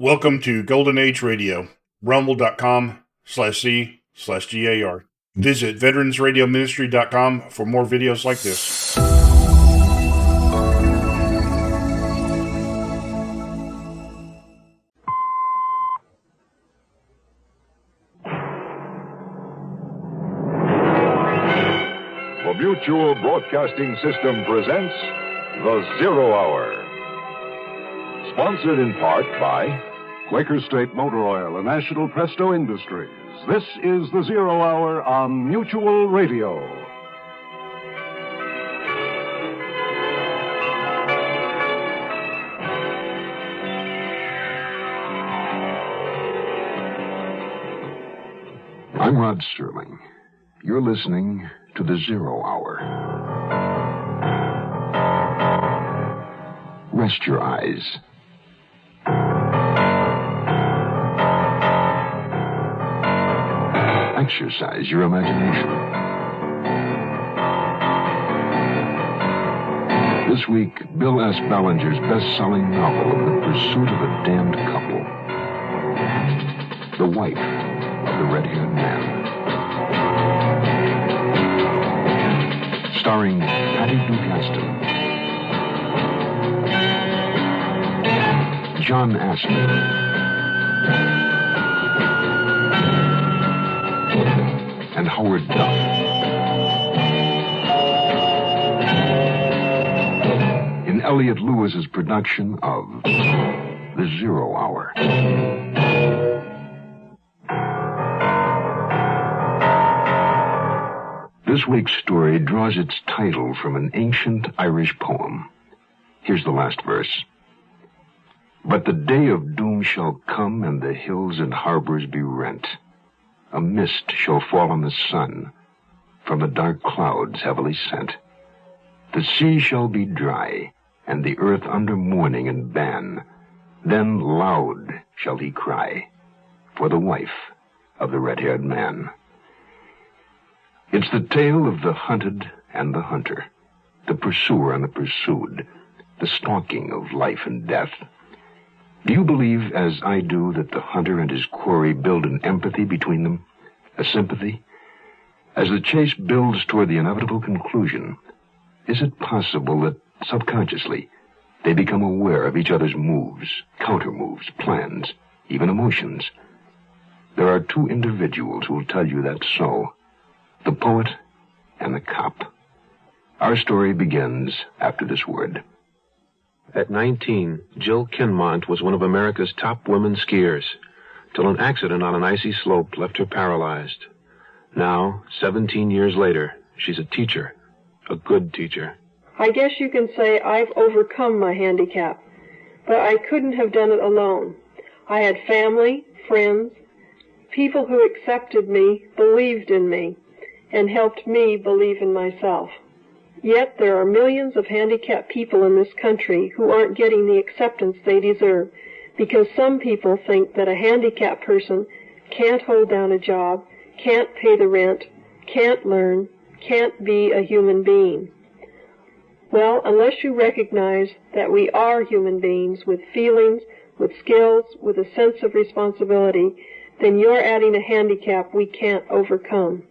Welcome to Golden Age Radio, rumble.com/C/GAR. Visit veteransradioministry.com for more videos like this. The Mutual Broadcasting System presents The Zero Hour. Sponsored in part by Quaker State Motor Oil and National Presto Industries. This is The Zero Hour on Mutual Radio. I'm Rod Sterling. You're listening to The Zero Hour. Rest your eyes. Exercise your imagination. This week, Bill S. Ballinger's best-selling novel, In the Pursuit of a Damned Couple. The wife of the red-haired man. Starring Patty Duke Aston, John Astin, and Howard Duff. In Elliot Lewis's production of The Zero Hour. This week's story draws its title from an ancient Irish poem. Here's the last verse. But the day of doom shall come, and the hills and harbors be rent. A mist shall fall on the sun, from the dark clouds heavily sent. The sea shall be dry, and the earth under mourning and ban. Then loud shall he cry for the wife of the red-haired man. It's the tale of the hunted and the hunter, the pursuer and the pursued, the stalking of life and death. Do you believe, as I do, that the hunter and his quarry build an empathy between them, a sympathy? As the chase builds toward the inevitable conclusion, is it possible that, subconsciously, they become aware of each other's moves, counter-moves, plans, even emotions? There are two individuals who will tell you that's so. The poet and the cop. Our story begins after this word. At 19, Jill Kinmont was one of America's top women skiers, till an accident on an icy slope left her paralyzed. Now, 17 years later, she's a teacher, a good teacher. I guess you can say I've overcome my handicap, but I couldn't have done it alone. I had family, friends, people who accepted me, believed in me, and helped me believe in myself. Yet there are millions of handicapped people in this country who aren't getting the acceptance they deserve because some people think that a handicapped person can't hold down a job, can't pay the rent, can't learn, can't be a human being. Well, unless you recognize that we are human beings with feelings, with skills, with a sense of responsibility, then you're adding a handicap we can't overcome.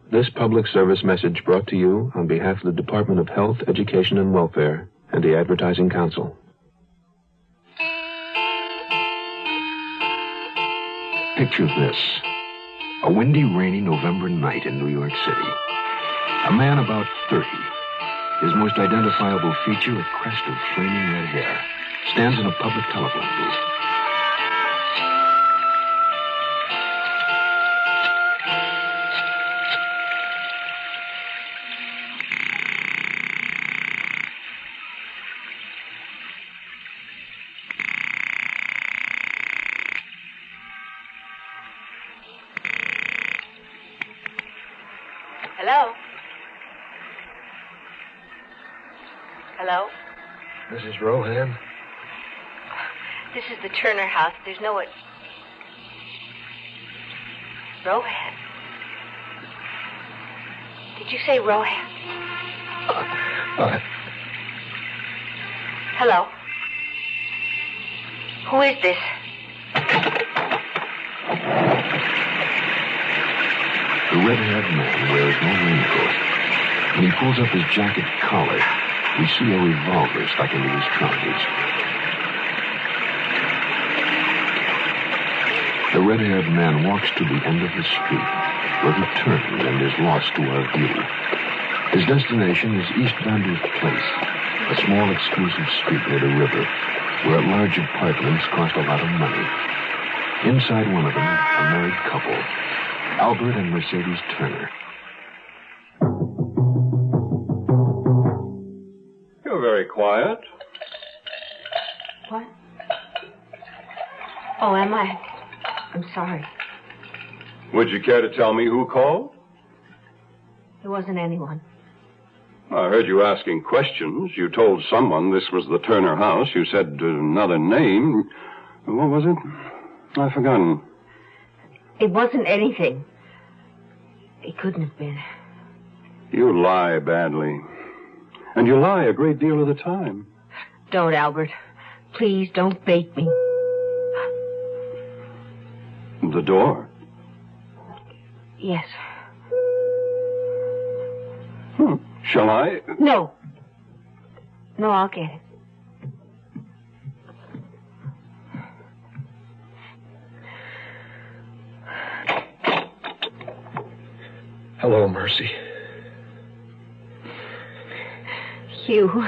This public service message brought to you on behalf of the Department of Health, Education, and Welfare and the Advertising Council. Picture this. A windy, rainy November night in New York City. A man about 30, his most identifiable feature a crest of flaming red hair, stands in a public telephone booth. Hello? Hello? Mrs. Rohan? This is the Turner house. There's no one. Rohan? Did you say Rohan? Hello? Who is this? The red-haired man wears no raincoat. When he pulls up his jacket collar, we see a revolver stuck into his trousers. The red-haired man walks to the end of the street, where he turns and is lost to our view. His destination is East Vander's Place, a small exclusive street near the river, where large apartments cost a lot of money. Inside one of them, a married couple, Albert and Mercedes Turner. You're very quiet. What? Oh, am I? I'm sorry. Would you care to tell me who called? There wasn't anyone. I heard you asking questions. You told someone this was the Turner house. You said another name. What was it? I've forgotten. It wasn't anything. It couldn't have been. You lie badly. And you lie a great deal of the time. Don't, Albert. Please, don't bait me. The door? Yes. Shall I? No. No, I'll get it. Hello, Mercy. Hugh.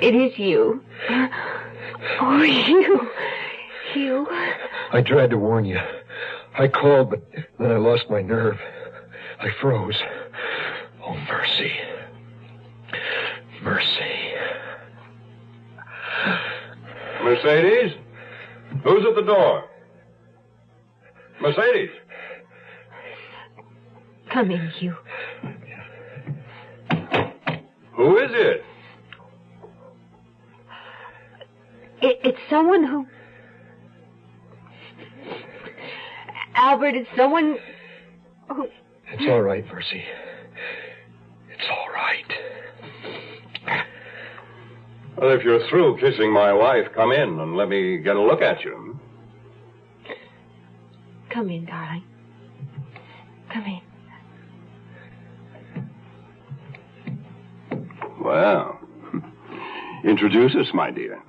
It is you. Oh, Hugh. Hugh. I tried to warn you. I called, but then I lost my nerve. I froze. Oh, Mercy. Mercy. Mercedes? Who's at the door? Mercedes? Come in, Hugh. Who is it? It's someone who... Albert, it's someone who... It's all right, Mercy. It's all right. Well, if you're through kissing my wife, come in and let me get a look at you. Come in, darling. Come in. Well, introduce us, my dear.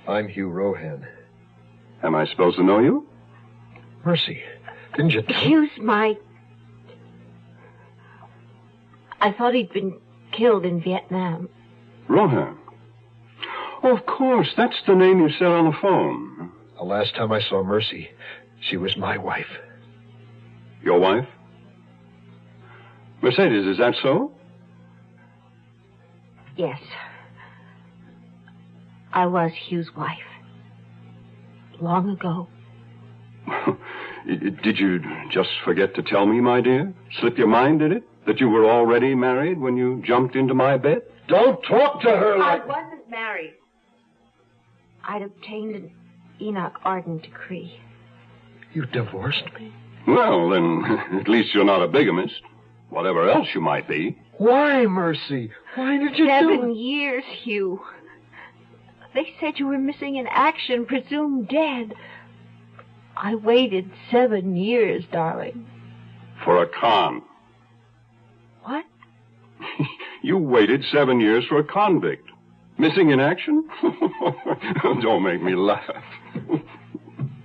I'm Hugh Rohan. Am I supposed to know you? Mercy, didn't you tell... Hugh's my... I thought he'd been killed in Vietnam. Rohan. Oh, of course. That's the name you said on the phone. The last time I saw Mercy, she was my wife. Your wife? Mercedes, is that so? Yes. I was Hugh's wife. Long ago. Did you just forget to tell me, my dear? Slip your mind, did it? That you were already married when you jumped into my bed? Don't talk to her like... I wasn't married. I'd obtained an Enoch Arden decree. You divorced me? Well, then, at least you're not a bigamist. Whatever else you might be. Why, Mercy? Why did you do 7 years, Hugh. They said you were missing in action, presumed dead. I waited 7 years, darling. For a con. What? You waited 7 years for a convict. Missing in action? Don't make me laugh.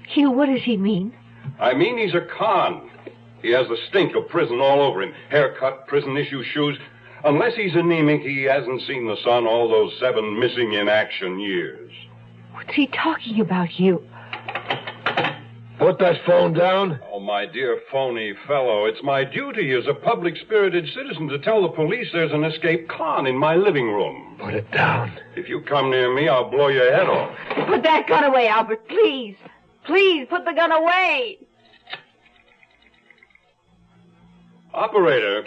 Hugh, what does he mean? I mean he's a con. He has the stink of prison all over him. Haircut, prison-issue shoes. Unless he's anemic, he hasn't seen the sun all those 7 missing in action years. What's he talking about, Hugh? Put that phone down. Oh, my dear phony fellow, it's my duty as a public-spirited citizen to tell the police there's an escaped con in my living room. Put it down. If you come near me, I'll blow your head off. Put that gun away, Albert, please. Please, put the gun away. Operator.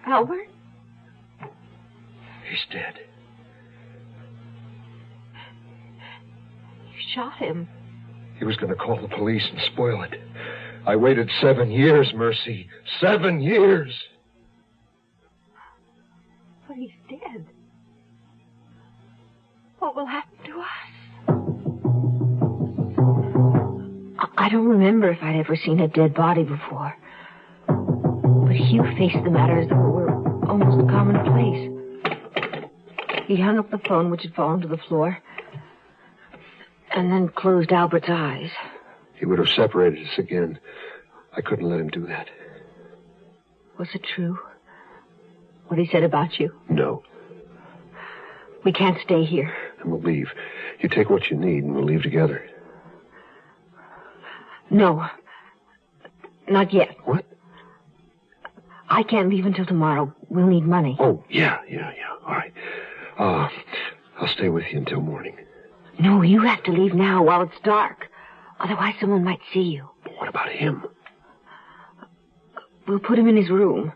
Albert? He's dead. You shot him. He was going to call the police and spoil it. I waited 7 years, Mercy. 7 years. But he's dead. What will happen to us? I don't remember if I'd ever seen a dead body before. But Hugh faced the matter as though it were almost commonplace. He hung up the phone, which had fallen to the floor, and then closed Albert's eyes. He would have separated us again. I couldn't let him do that. Was it true? What he said about you? No. We can't stay here. And we'll leave. You take what you need, and we'll leave together. No. Not yet. What? I can't leave until tomorrow. We'll need money. Oh, yeah. All right. I'll stay with you until morning. No, you have to leave now while it's dark. Otherwise, someone might see you. But what about him? We'll put him in his room.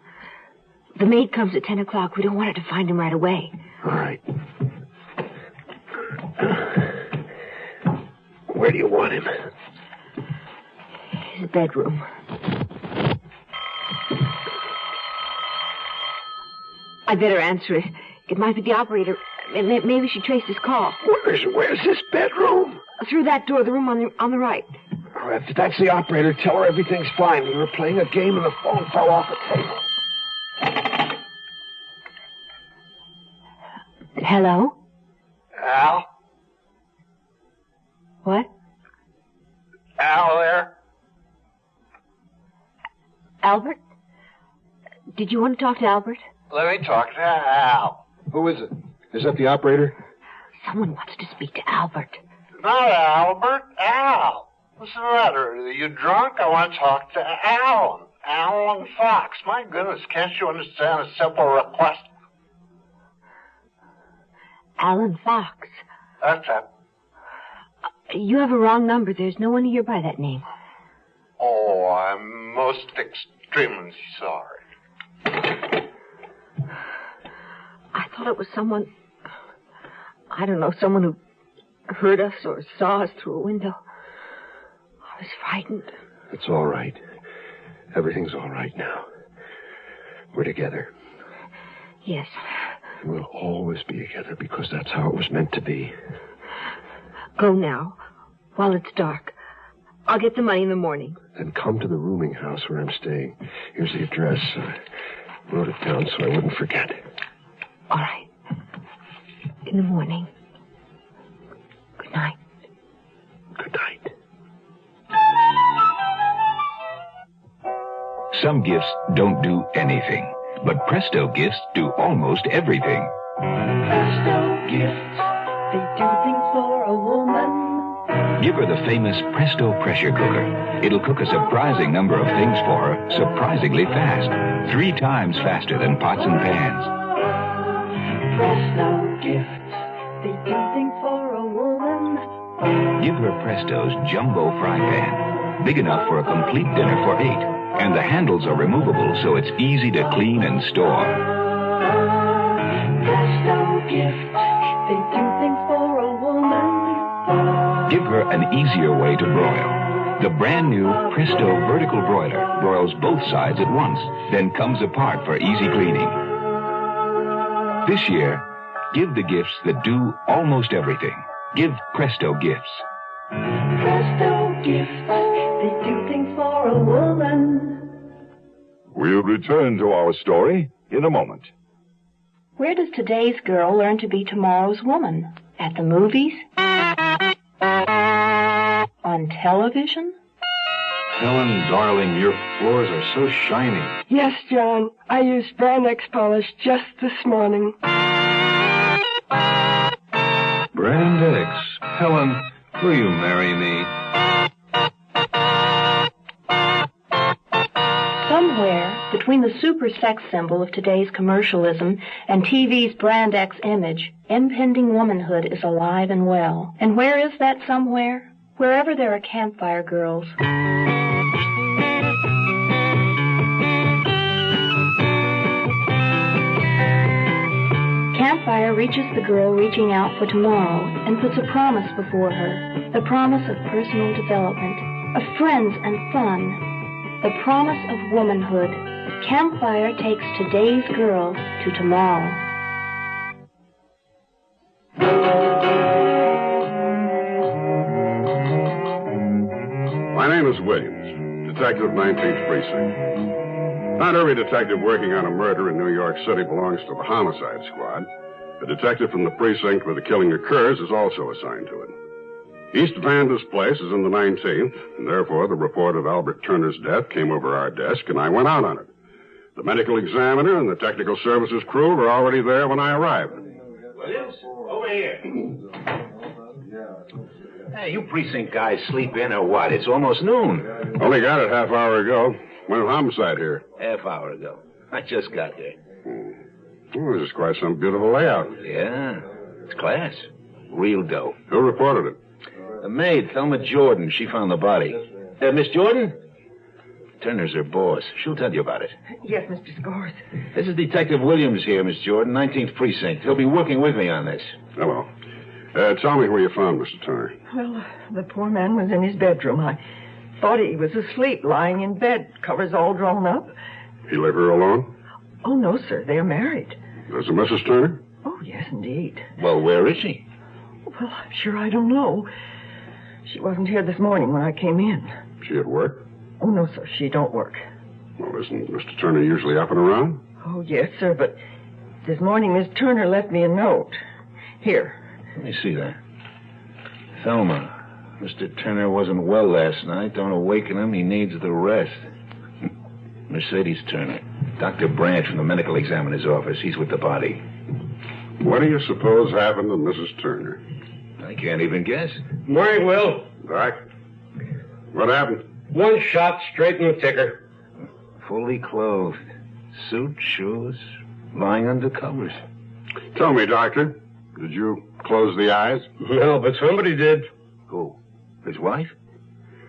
The maid comes at 10 o'clock. We don't want her to find him right away. All right. Where do you want him? His bedroom. I'd better answer it. It might be the operator. Maybe she traced his call. Where's his bedroom? Through that door, the room on the right. Oh, if that's the operator, tell her everything's fine. We were playing a game and the phone fell off the table. Hello? Al? What? Al there? Albert? Did you want to talk to Albert? Let me talk to Al. Who is it? Is that the operator? Someone wants to speak to Albert. Not Albert, Al. What's the matter? Are you drunk? I want to talk to Alan. Alan Fox. My goodness, can't you understand a simple request? Alan Fox. That's it. You have a wrong number. There's no one here by that name. Oh, I'm most extremely sorry. I thought it was someone... I don't know, someone who heard us or saw us through a window. I was frightened. It's all right. Everything's all right now. We're together. Yes. And we'll always be together because that's how it was meant to be. Go now, while it's dark. I'll get the money in the morning. Then come to the rooming house where I'm staying. Here's the address. I wrote it down so I wouldn't forget. All right. In the morning. Good night. Good night. Some gifts don't do anything, but Presto gifts do almost everything. Presto gifts, they do things for a woman. Give her the famous Presto pressure cooker. It'll cook a surprising number of things for her, surprisingly fast. 3 times faster than pots and pans. Presto gifts, they do things for a woman. Give her Presto's jumbo fry pan, big enough for a complete dinner for 8. And the handles are removable, so it's easy to clean and store. Presto gifts, they do things for a woman. Give her an easier way to broil. The brand new Presto vertical broiler broils both sides at once, then comes apart for easy cleaning. This year, give the gifts that do almost everything. Give Presto gifts. Presto gifts, they do things for a woman. We'll return to our story in a moment. Where does today's girl learn to be tomorrow's woman? At the movies? On television? Helen, darling, your floors are so shiny. Yes, John. I used Brand X polish just this morning. Brand X. Helen, will you marry me? Somewhere between the super sex symbol of today's commercialism and TV's Brand X image, impending womanhood is alive and well. And where is that somewhere? Wherever there are campfire girls. Campfire reaches the girl reaching out for tomorrow and puts a promise before her. The promise of personal development, of friends and fun. The promise of womanhood. Campfire takes today's girl to tomorrow. name is Williams, detective 19th Precinct. Not every detective working on a murder in New York City belongs to the homicide squad. A detective from the precinct where the killing occurs is also assigned to it. East Vanda's place is in the 19th, and therefore the report of Albert Turner's death came over our desk, and I went out on it. The medical examiner and the technical services crew were already there when I arrived. Williams, over here. Hey, you precinct guys sleep in or what? It's almost noon. Only got it half hour ago. Went homicide here. Half hour ago. I just got there. Oh, this is quite some beautiful layout. Yeah, it's class. Real dough. Who reported it? The maid, Thelma Jordan. She found the body. Miss Jordan? Turner's her boss. She'll tell you about it. Yes, Mr. Scores. This is Detective Williams here, Miss Jordan, 19th Precinct. He'll be working with me on this. Hello. Tell me where you found Mr. Turner. Well, the poor man was in his bedroom. I thought he was asleep, lying in bed, covers all drawn up. He live here alone? Oh, no, sir. They're married. There's a Mrs. Turner? Oh, yes, indeed. Well, where is she? Well, I'm sure I don't know. She wasn't here this morning when I came in. She at work? Oh, no, sir. She don't work. Well, isn't Mr. Turner usually up and around? Oh, yes, sir, but this morning Miss Turner left me a note. Here. Let me see that. Thelma, Mr. Turner wasn't well last night. Don't awaken him. He needs the rest. Mercedes Turner. Dr. Branch from the medical examiner's office. He's with the body. What do you suppose happened to Mrs. Turner? I can't even guess. Morning, Will. Doc? What happened? One shot straight in the ticker. Fully clothed. Suit, shoes, lying under covers. Tell me, Doctor, did you close the eyes? No, but somebody did. Who? His wife?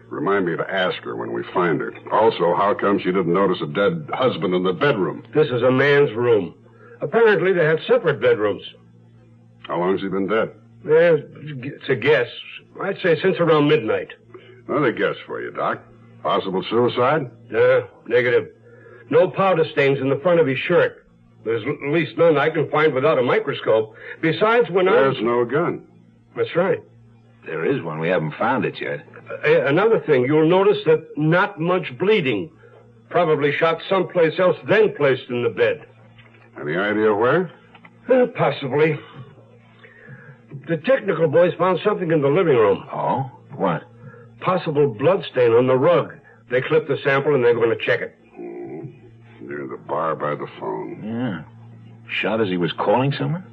Remind me to ask her when we find her. Also, how come she didn't notice a dead husband in the bedroom? This is a man's room. Apparently, they had separate bedrooms. How long's he been dead? It's a guess. I'd say since around midnight. Another guess for you, Doc. Possible suicide? Negative. No powder stains in the front of his shirt. There's at least none I can find without a microscope. Besides, There's no gun. That's right. There is one. We haven't found it yet. Another thing, you'll notice that not much bleeding. Probably shot someplace else, then placed in the bed. Any idea where? Possibly. The technical boys found something in the living room. Oh? What? Possible bloodstain on the rug. They clipped the sample and they're going to check it. Near the bar by the phone. Yeah. Shot as he was calling someone?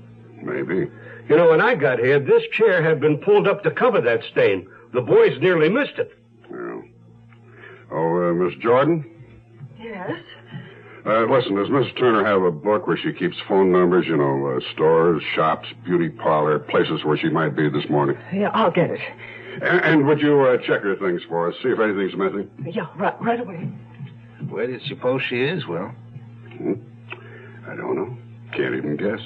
Maybe. You know, when I got here, this chair had been pulled up to cover that stain. The boys nearly missed it. Yeah. Oh, Miss Jordan? Yes? Listen, does Miss Turner have a book where she keeps phone numbers, stores, shops, beauty parlor, places where she might be this morning? Yeah, I'll get it. And would you check her things for us, see if anything's missing? Yeah, right away. Where do you suppose she is, Will? I don't know. Can't even guess.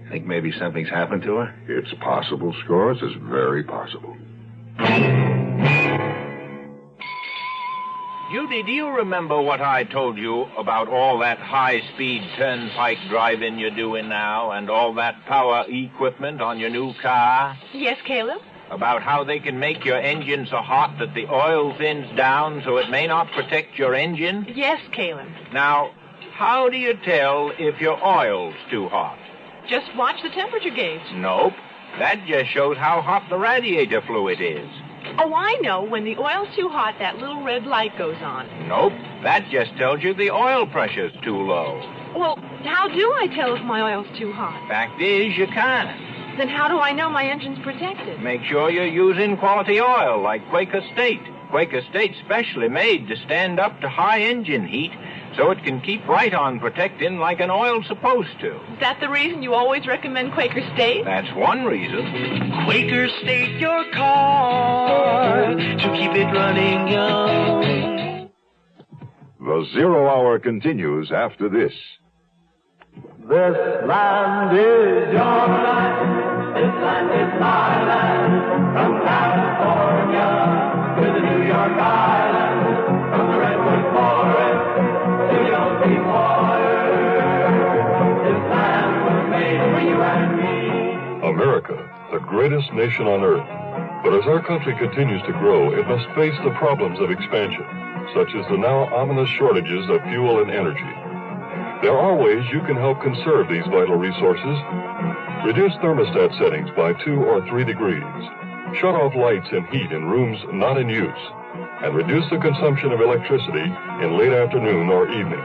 Think maybe something's happened to her? It's possible, Scores. It's very possible. Judy, do you remember what I told you about all that high-speed turnpike driving you're doing now and all that power equipment on your new car? Yes, Caleb? About how they can make your engine so hot that the oil thins down so it may not protect your engine? Yes, Caleb. Now, how do you tell if your oil's too hot? Just watch the temperature gauge. Nope. That just shows how hot the radiator fluid is. Oh, I know. When the oil's too hot, that little red light goes on. Nope. That just tells you the oil pressure's too low. Well, how do I tell if my oil's too hot? Fact is, you can't. Then how do I know my engine's protected? Make sure you're using quality oil like Quaker State. Quaker State's specially made to stand up to high engine heat so it can keep right on protecting like an oil's supposed to. Is that the reason you always recommend Quaker State? That's one reason. Quaker State your car to keep it running young. The 0 Hour continues after this. This land is your land. This land is my land. From California to the New York Island. From the Redwood Forest to the ocean water. This land was made for you and me. America, the greatest nation on earth. But as our country continues to grow, it must face the problems of expansion, such as the now ominous shortages of fuel and energy. There are ways you can help conserve these vital resources. Reduce thermostat settings by 2 or 3 degrees. Shut off lights and heat in rooms not in use. And reduce the consumption of electricity in late afternoon or evening.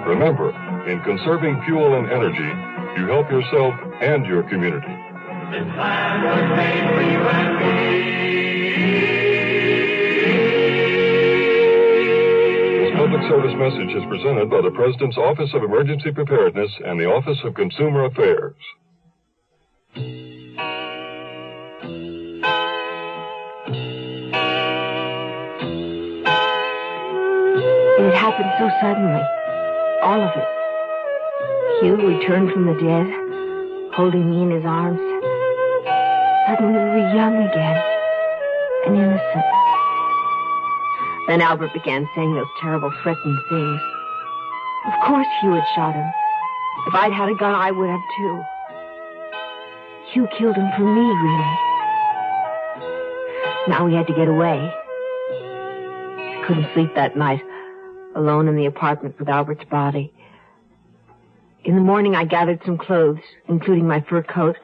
Remember, in conserving fuel and energy, you help yourself and your community. This land was made for you and me. This public service message is presented by the President's Office of Emergency Preparedness and the Office of Consumer Affairs. It happened so suddenly. All of it. Hugh returned from the dead, holding me in his arms. Suddenly we were young again, and innocent. Then Albert began saying those terrible, threatening things. Of course Hugh had shot him. If I'd had a gun, I would have too. Hugh killed him for me, really. Now we had to get away. I couldn't sleep that night, alone in the apartment with Albert's body. In the morning, I gathered some clothes, including my fur coat,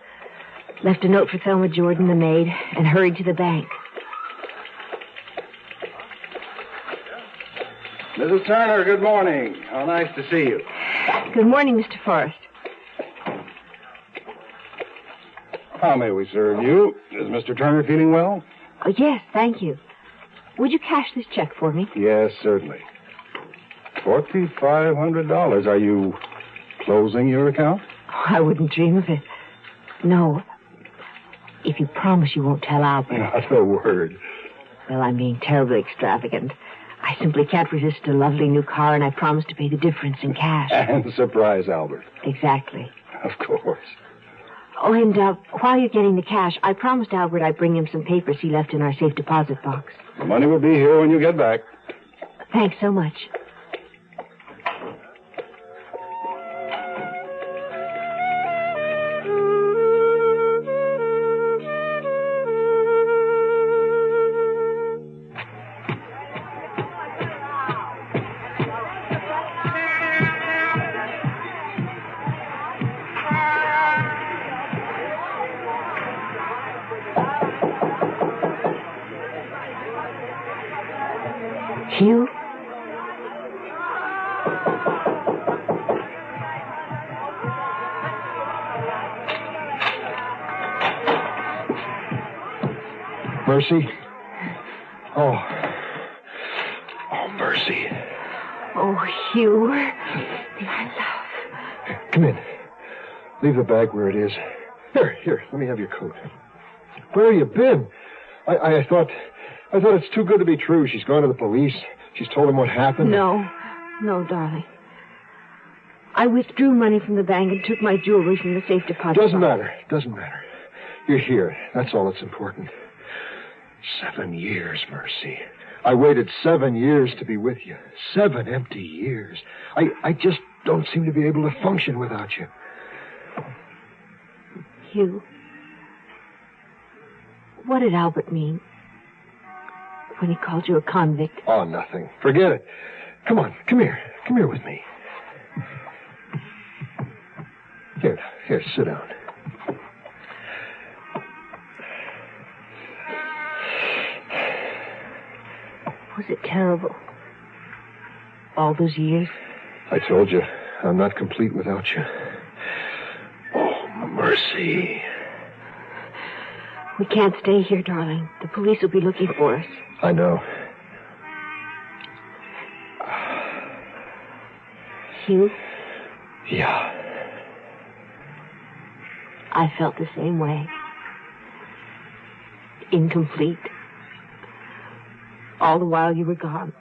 left a note for Thelma Jordan, the maid, and hurried to the bank. Mrs. Turner, good morning. How nice to see you. Good morning, Mr. Forrest. How may we serve you? Is Mr. Turner feeling well? Oh, yes, thank you. Would you cash this check for me? Yes, certainly. $4,500. Are you closing your account? Oh, I wouldn't dream of it. No. If you promise you won't tell Albert. Not a word. Well, I'm being terribly extravagant. I simply can't resist a lovely new car, and I promise to pay the difference in cash. And surprise Albert. Exactly. Of course. Oh, and while you're getting the cash, I promised Albert I'd bring him some papers he left in our safe deposit box. The money will be here when you get back. Thanks so much. Hugh? Mercy? Oh, Mercy. Oh, Hugh. My love. Come in. Leave the bag where it is. Here, let me have your coat. Where have you been? I thought it's too good to be true. She's gone to the police. She's told them what happened. No, darling. I withdrew money from the bank and took my jewelry from the safe deposit box. Doesn't matter. You're here. That's all that's important. 7 years, Mercy. I waited 7 years to be with you. 7 empty years. I just don't seem to be able to function without you. Hugh, what did Albert mean when he called you a convict? Oh, nothing. Forget it. Come on, come here. Come here with me. Here, sit down. Was it terrible? All those years? I told you, I'm not complete without you. Oh, Mercy. We can't stay here, darling. The police will be looking for us. I know. Hugh? Yeah. I felt the same way. Incomplete. All the while you were gone.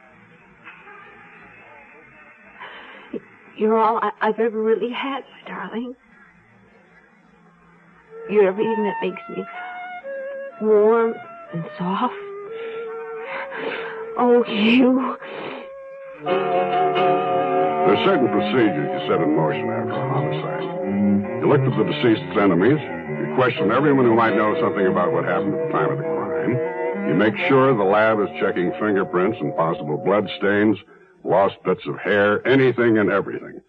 You're all I've ever really had, my darling. You're everything that makes me warm and soft. Oh, Hugh. There's certain procedures you set in motion after a homicide. You look for the deceased's enemies. You question everyone who might know something about what happened at the time of the crime. time, you make sure the lab is checking fingerprints and possible blood stains, lost bits of hair, anything and everything.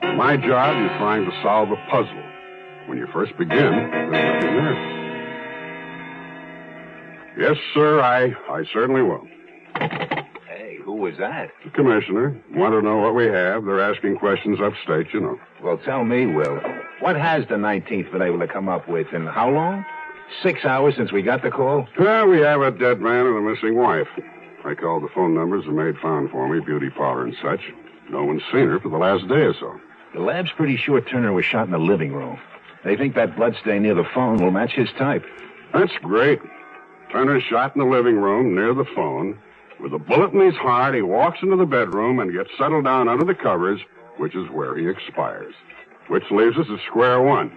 In my job, you're trying to solve a puzzle. When you first begin, there's nothing there. Yes, sir, I certainly will. Hey, who was that? The commissioner. Want to know what we have. They're asking questions upstate, you know. Well, tell me, Will. What has the 19th been able to come up with, and how long? 6 hours since we got the call? Well, we have a dead man and a missing wife. I called the phone numbers the maid found for me, beauty parlor and such. No one's seen her for the last day or so. The lab's pretty sure Turner was shot in the living room. They think that bloodstain near the phone will match his type. That's great. Turner's shot in the living room near the phone. With a bullet in his heart, he walks into the bedroom and gets settled down under the covers, which is where he expires. Which leaves us at square one.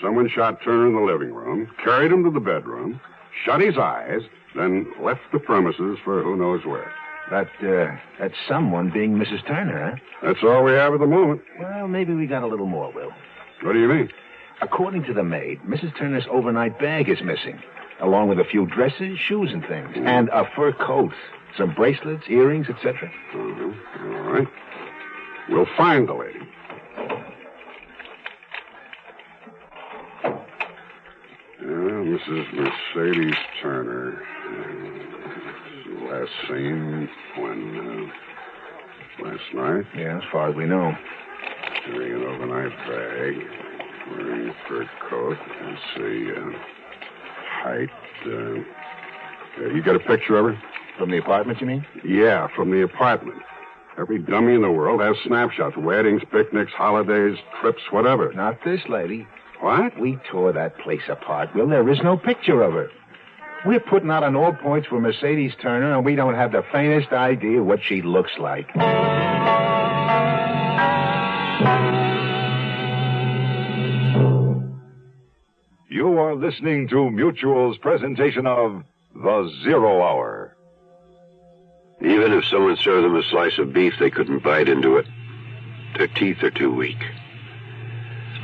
Someone shot Turner in the living room, carried him to the bedroom, shut his eyes, then left the premises for who knows where. That's someone being Mrs. Turner, huh? That's all we have at the moment. Well, maybe we got a little more, Will. What do you mean? According to the maid, Mrs. Turner's overnight bag is missing, along with a few dresses, shoes, and things, and a fur coat, some bracelets, earrings, etc. All right. We'll find the lady. Mrs. Mercedes Turner. Last seen when? Last night? Yeah, as far as we know. Carrying an overnight bag, wearing a fur coat. Let's see, height. You got a picture of her? From the apartment, you mean? Yeah, from the apartment. Every dummy in the world has snapshots. Weddings, picnics, holidays, trips, whatever. Not this lady. What? We tore that place apart, Will. There is no picture of her. We're putting out on all points for Mercedes Turner, and we don't have the faintest idea what she looks like. You are listening to Mutual's presentation of The Zero Hour. Even if someone served them a slice of beef, they couldn't bite into it. Their teeth are too weak.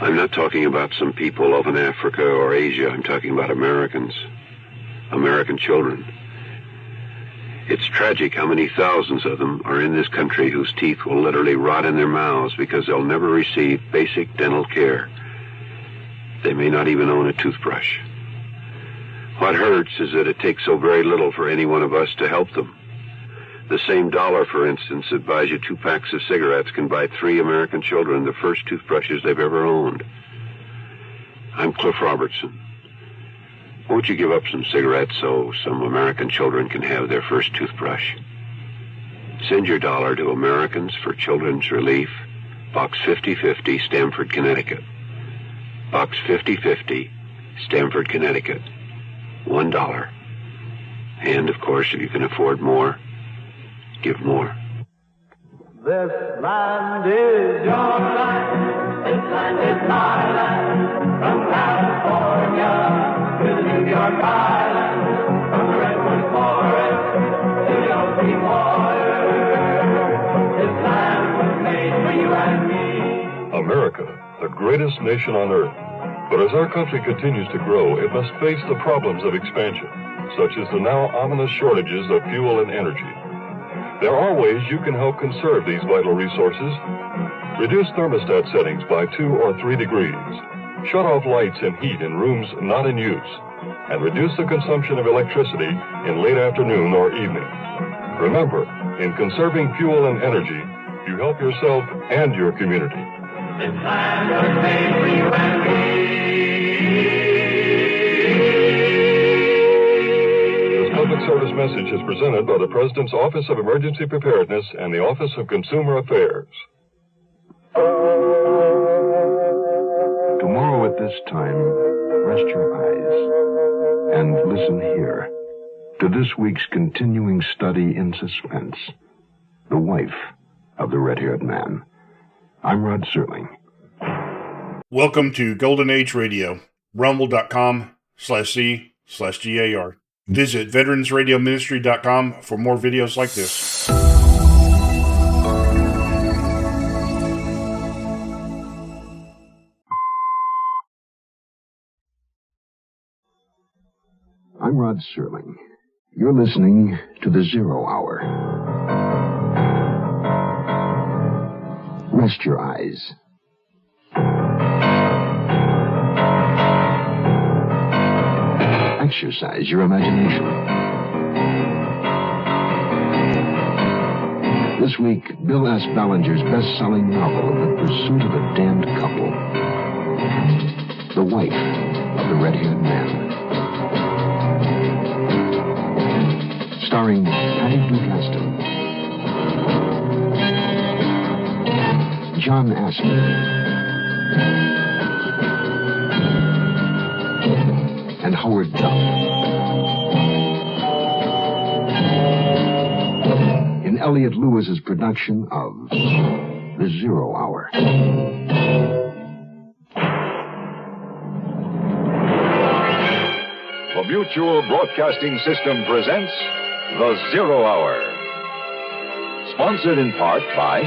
I'm not talking about some people off in Africa or Asia. I'm talking about Americans. American children. It's tragic how many thousands of them are in this country whose teeth will literally rot in their mouths because they'll never receive basic dental care. They may not even own a toothbrush. What hurts is that it takes so very little for any one of us to help them. The same dollar, for instance, that buys you 2 packs of cigarettes can buy 3 American children the first toothbrushes they've ever owned. I'm Cliff Robertson. Won't you give up some cigarettes so some American children can have their first toothbrush? Send your dollar to Americans for Children's Relief, Box 5050, Stamford, Connecticut. Box 5050, Stamford, Connecticut. $1. And, of course, if you can afford more, give more. This land is your land. This land is my land. From California to the New York Island. From the Redwood Forest to the ocean water. This land was made for you and me. America, the greatest nation on earth. But as our country continues to grow, it must face the problems of expansion, such as the now ominous shortages of fuel and energy. There are ways you can help conserve these vital resources. Reduce thermostat settings by 2 or 3 degrees. Shut off lights and heat in rooms not in use. And reduce the consumption of electricity in late afternoon or evening. Remember, in conserving fuel and energy, you help yourself and your community. This land was made for you and me. This public service message is presented by the President's Office of Emergency Preparedness and the Office of Consumer Affairs. Tomorrow at this time, rest your eyes and listen here to this week's continuing study in suspense, The Wife of the Red-Haired Man. I'm Rod Serling. Welcome to Golden Age Radio, rumble.com/C/GAR. Visit veteransradioministry.com for more videos like this. I'm Rod Serling. You're listening to The Zero Hour. Rest your eyes. Exercise your imagination. This week, Bill S. Ballinger's best-selling novel, The Pursuit of a Damned Couple. The wife of the red-haired man. Starring Patty Duke-Aston, John Astor, and Howard Duff. In Elliot Lewis's production of The Zero Hour. The Mutual Broadcasting System presents The Zero Hour. Sponsored in part by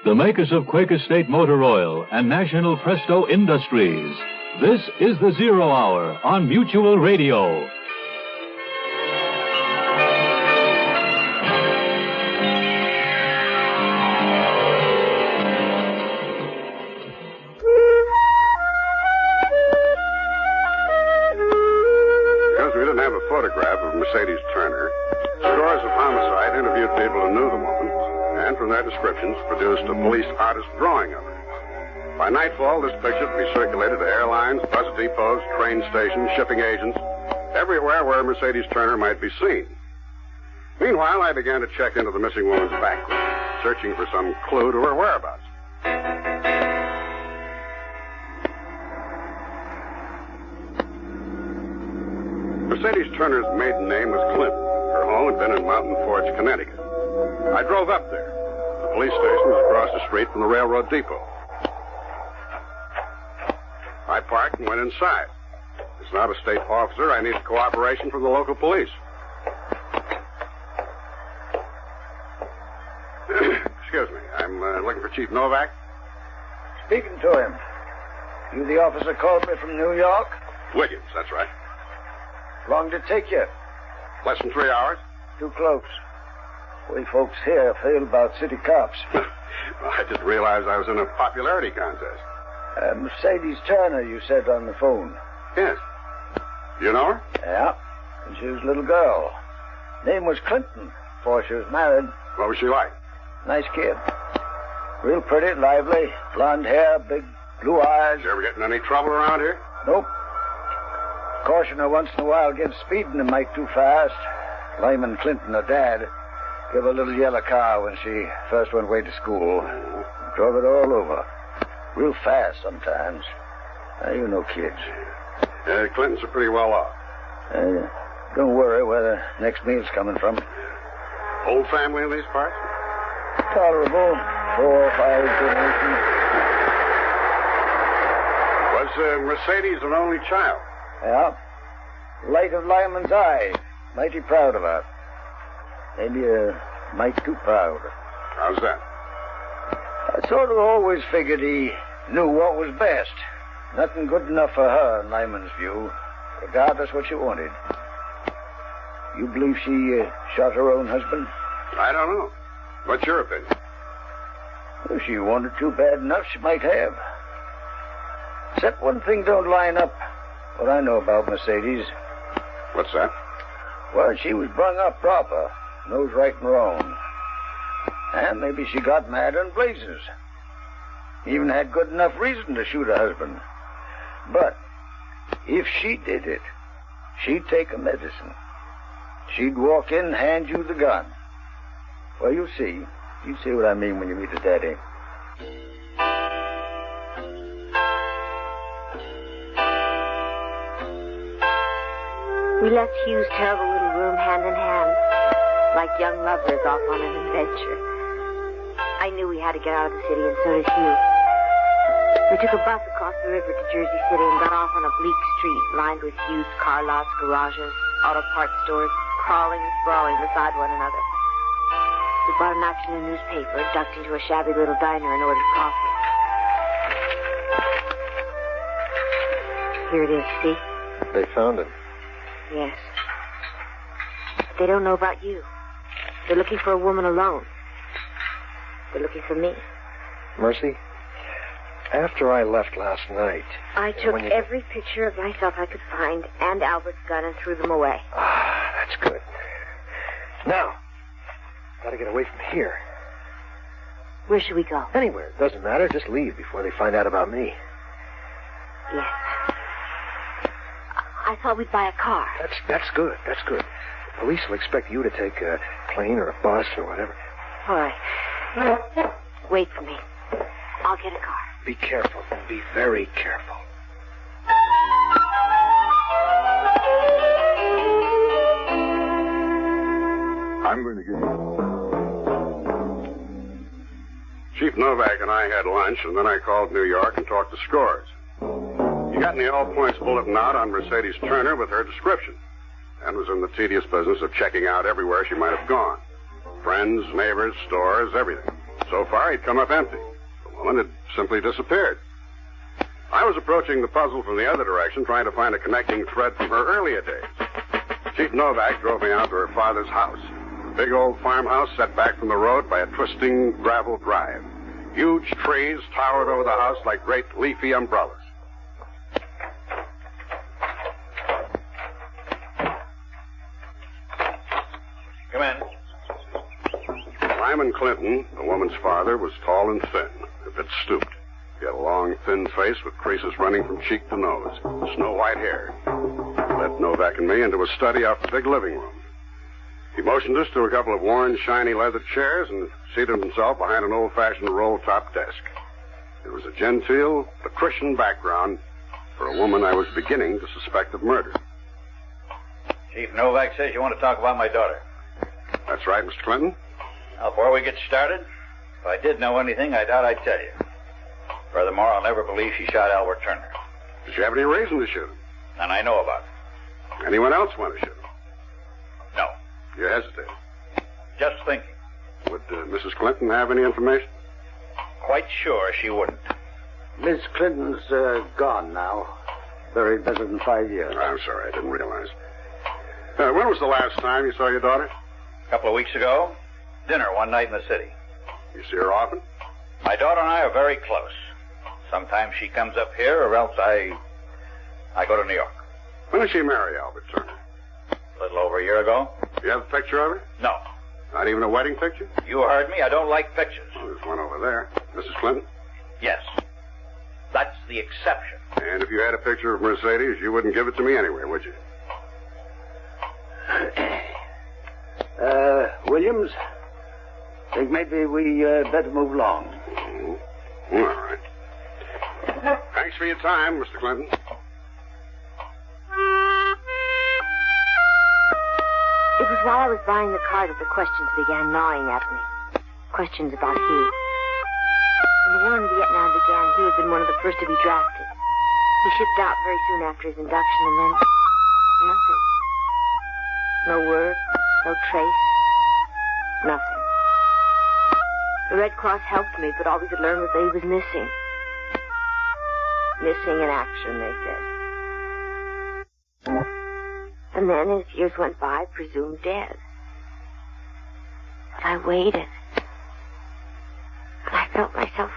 the makers of Quaker State Motor Oil and National Presto Industries. This is The Zero Hour on Mutual Radio. Because we didn't have a photograph of Mercedes Turner, Scores of Homicide interviewed people who knew the woman, and from their descriptions produced a police artist drawing of her. By nightfall, this picture would be circulated to airlines, bus depots, train stations, shipping agents, everywhere where Mercedes Turner might be seen. Meanwhile, I began to check into the missing woman's background, searching for some clue to her whereabouts. Mercedes Turner's maiden name was Clinton. Her home had been in Mountain Forge, Connecticut. I drove up there. The police station was across the street from the railroad depot. I parked and went inside. As an out-of-state officer, I needed cooperation from the local police. Excuse me. I'm looking for Chief Novak. Speaking to him. You the officer called me from New York? Williams, that's right. Long did it take you? Less than 3 hours. Too close. We folks here feel about city cops. Well, I didn't realize I was in a popularity contest. Mercedes Turner, you said on the phone. Yes. You know her? Yeah. And she was a little girl. Name was Clinton, before she was married. What was she like? Nice kid. Real pretty, lively, blonde hair, big blue eyes. Did you ever get in any trouble around here? Nope. Caution her once in a while against speeding a mite too fast. Lyman Clinton, her dad, gave her a little yellow car when she first went away to school. Drove it all over. Real fast sometimes. Now, you know kids. Clintons are pretty well off. Don't worry where the next meal's coming from. Old family in these parts? Tolerable. 4 or 5 generations. Was Mercedes an only child? Yeah. Light of Lyman's eye. Mighty proud of her. Maybe a mite too proud. How's that? I sort of always figured he knew what was best. Nothing good enough for her, in Lyman's view, regardless what she wanted. You believe she shot her own husband? I don't know. What's your opinion? If she wanted to bad enough, she might have. Except one thing don't line up what I know about Mercedes. What's that? Well, she was brung up proper. Knows right and wrong. And maybe she got mad in blazes. Even had good enough reason to shoot her husband. But if she did it, she'd take a medicine. She'd walk in, hand you the gun. Well, you'll see. You'll see what I mean when you meet her daddy. We left Hugh's terrible little room hand in hand, like young lovers off on an adventure. I knew we had to get out of the city, and so did Hugh. We took a bus across the river to Jersey City and got off on a bleak street lined with used car lots, garages, auto parts stores, crawling and sprawling beside one another. We bought an afternoon newspaper, ducked into a shabby little diner, and ordered coffee. Here it is, see? They found him. Yes. But they don't know about you. They're looking for a woman alone. They're looking for me. Mercy, after I left last night... I took every picture of myself I could find and Albert's gun and threw them away. Ah, that's good. Now, gotta get away from here. Where should we go? Anywhere. It doesn't matter. Just leave before they find out about me. Yes. I thought we'd buy a car. That's good. That's good. The police will expect you to take a plane or a bus or whatever. All right. Wait for me. I'll get a car. Be careful. Be very careful. I'm going to give you... Chief Novak and I had lunch, and then I called New York and talked the scores. He got me all points bulletin out on Mercedes Turner with her description, and was in the tedious business of checking out everywhere she might have gone. Friends, neighbors, stores, everything. So far, he'd come up empty. The woman had simply disappeared. I was approaching the puzzle from the other direction, trying to find a connecting thread from her earlier days. Chief Novak drove me out to her father's house. A big old farmhouse set back from the road by a twisting gravel drive. Huge trees towered over the house like great leafy umbrellas. Come in. Lyman Clinton, the woman's father, was tall and thin, a bit stooped. He had a long, thin face with creases running from cheek to nose, snow-white hair. He led Novak and me into a study off the big living room. He motioned us to a couple of worn, shiny leather chairs and seated himself behind an old-fashioned roll-top desk. It was a genteel, patrician background for a woman I was beginning to suspect of murder. Chief Novak says you want to talk about my daughter. That's right, Mr. Clinton. Now, before we get started, if I did know anything, I doubt I'd tell you. Furthermore, I'll never believe she shot Albert Turner. Did she have any reason to shoot him? None I know about it. Anyone else want to shoot him? No. You hesitate. Just thinking. Would Mrs. Clinton have any information? Quite sure she wouldn't. Miss Clinton's gone now. Buried better than 5 years. I'm sorry, I didn't realize. When was the last time you saw your daughter? A couple of weeks ago. Dinner one night in the city. You see her often? My daughter and I are very close. Sometimes she comes up here, or else I go to New York. When did she marry Albert Turner? A little over a year ago. Do you have a picture of her? No. Not even a wedding picture? You heard me. I don't like pictures. Well, there's one over there. Mrs. Clinton? Yes. That's the exception. And if you had a picture of Mercedes, you wouldn't give it to me anyway, would you? Williams, think maybe we better move along. Mm-hmm. All right. Thanks for your time, Mr. Clinton. It was while I was buying the car that the questions began gnawing at me. Questions about Hugh. When the war in Vietnam began, Hugh had been one of the first to be drafted. He shipped out very soon after his induction, and then nothing. No word, no trace, nothing. The Red Cross helped me, but all we could learn was that he was missing. Missing in action, they said. And then, as years went by, presumed dead. But I waited. And I felt myself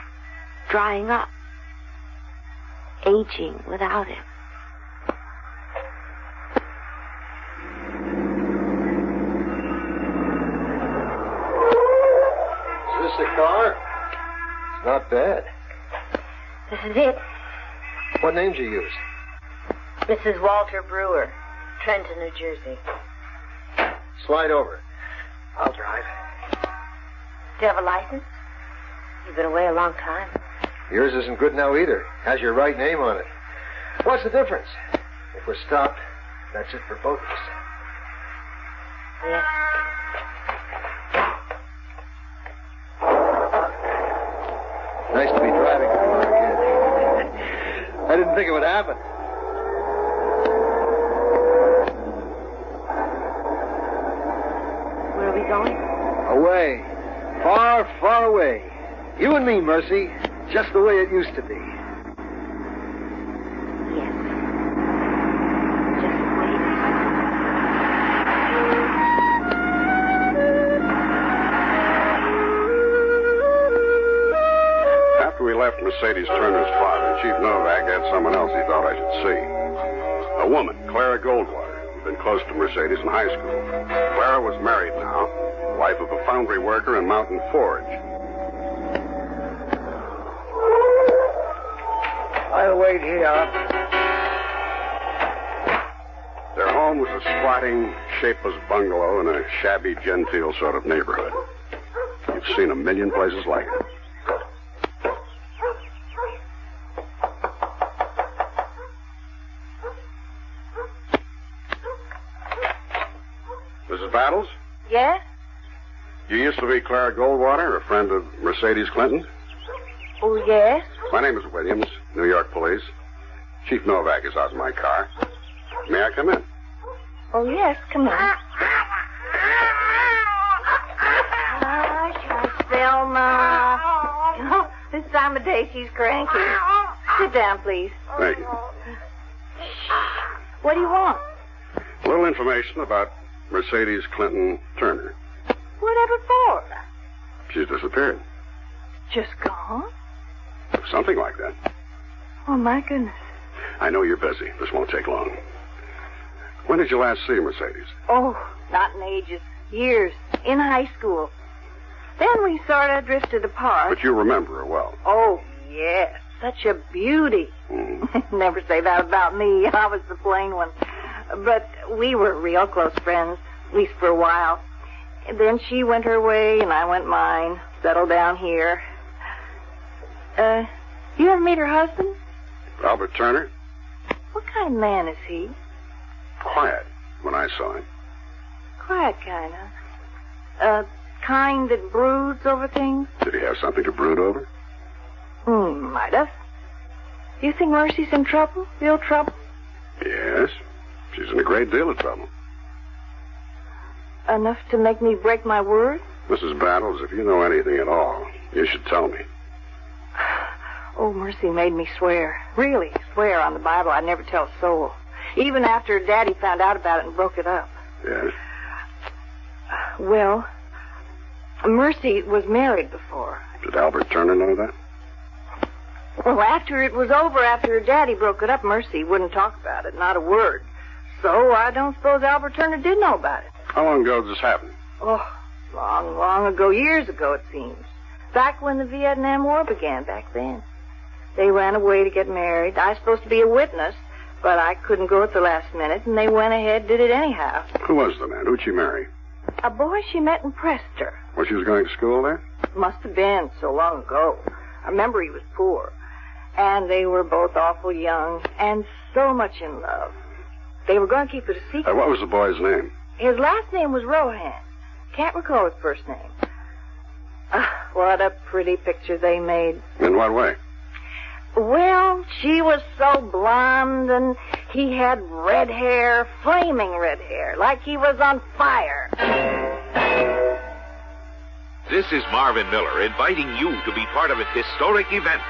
drying up, aging without him. Is this the car? It's not bad. This is it. What names you use? Mrs. Walter Brewer, Trenton, New Jersey. Slide over. I'll drive. Do you have a license? You've been away a long time. Yours isn't good now either. Has your right name on it. What's the difference? If we're stopped, that's it for both of us. Yes. Nice to be driving a car again. I didn't think it would happen. Where are we going? Away. Far, far away. You and me, Mercy. Just the way it used to be. Yes. Just the way it used to be. left Mercedes Turner's father, Chief Novak had someone else he thought I should see. A woman, Clara Goldwater, who'd been close to Mercedes in high school. Clara was married now, wife of a foundry worker in Mountain Forge. I'll wait here. Their home was a squatting, shapeless bungalow in a shabby, genteel sort of neighborhood. You've seen a million places like it. Mrs. Battles? Yes? You used to be Clara Goldwater, a friend of Mercedes Clinton? Oh, yes? My name is Williams, New York Police. Chief Novak is out in my car. May I come in? Oh, yes, come in. Hush, Selma. Oh, this time of day she's cranky. Sit down, please. Thank you. What do you want? A little information about Mercedes Clinton Turner. Whatever for? She's disappeared. Just gone? Something like that. Oh, my goodness. I know you're busy. This won't take long. When did you last see Mercedes? Oh, not in ages. Years. In high school. Then we sort of drifted apart. But you remember her well. Oh, yes. Such a beauty. Never say that about me. I was the plain one. But we were real close friends, at least for a while. And then she went her way and I went mine. Settled down here. You ever meet her husband? Albert Turner? What kind of man is he? Quiet, when I saw him. Quiet kind of. Kind that broods over things? Did he have something to brood over? Might have. You think Mercy's in trouble? Real trouble? Yes. She's in a great deal of trouble. Enough to make me break my word? Mrs. Battles, if you know anything at all, you should tell me. Oh, Mercy made me swear. Really swear on the Bible I'd never tell a soul. Even after Daddy found out about it and broke it up. Yes? Well, Mercy was married before. Did Albert Turner know that? Well, after it was over, after her daddy broke it up, Mercy wouldn't talk about it, not a word. So I don't suppose Albert Turner did know about it. How long ago did this happen? Oh, long, long ago, years ago, it seems. Back when the Vietnam War began, back then. They ran away to get married. I was supposed to be a witness, but I couldn't go at the last minute, and they went ahead, did it anyhow. Who was the man? Who'd she marry? A boy she met impressed her. Well, she was going to school there? Must have been so long ago. I remember he was poor. And they were both awful young and so much in love. They were going to keep it a secret. What was the boy's name? His last name was Rohan. Can't recall his first name. What a pretty picture they made. In what way? Well, she was so blonde, and he had red hair, flaming red hair, like he was on fire. This is Marvin Miller inviting you to be part of a historic event.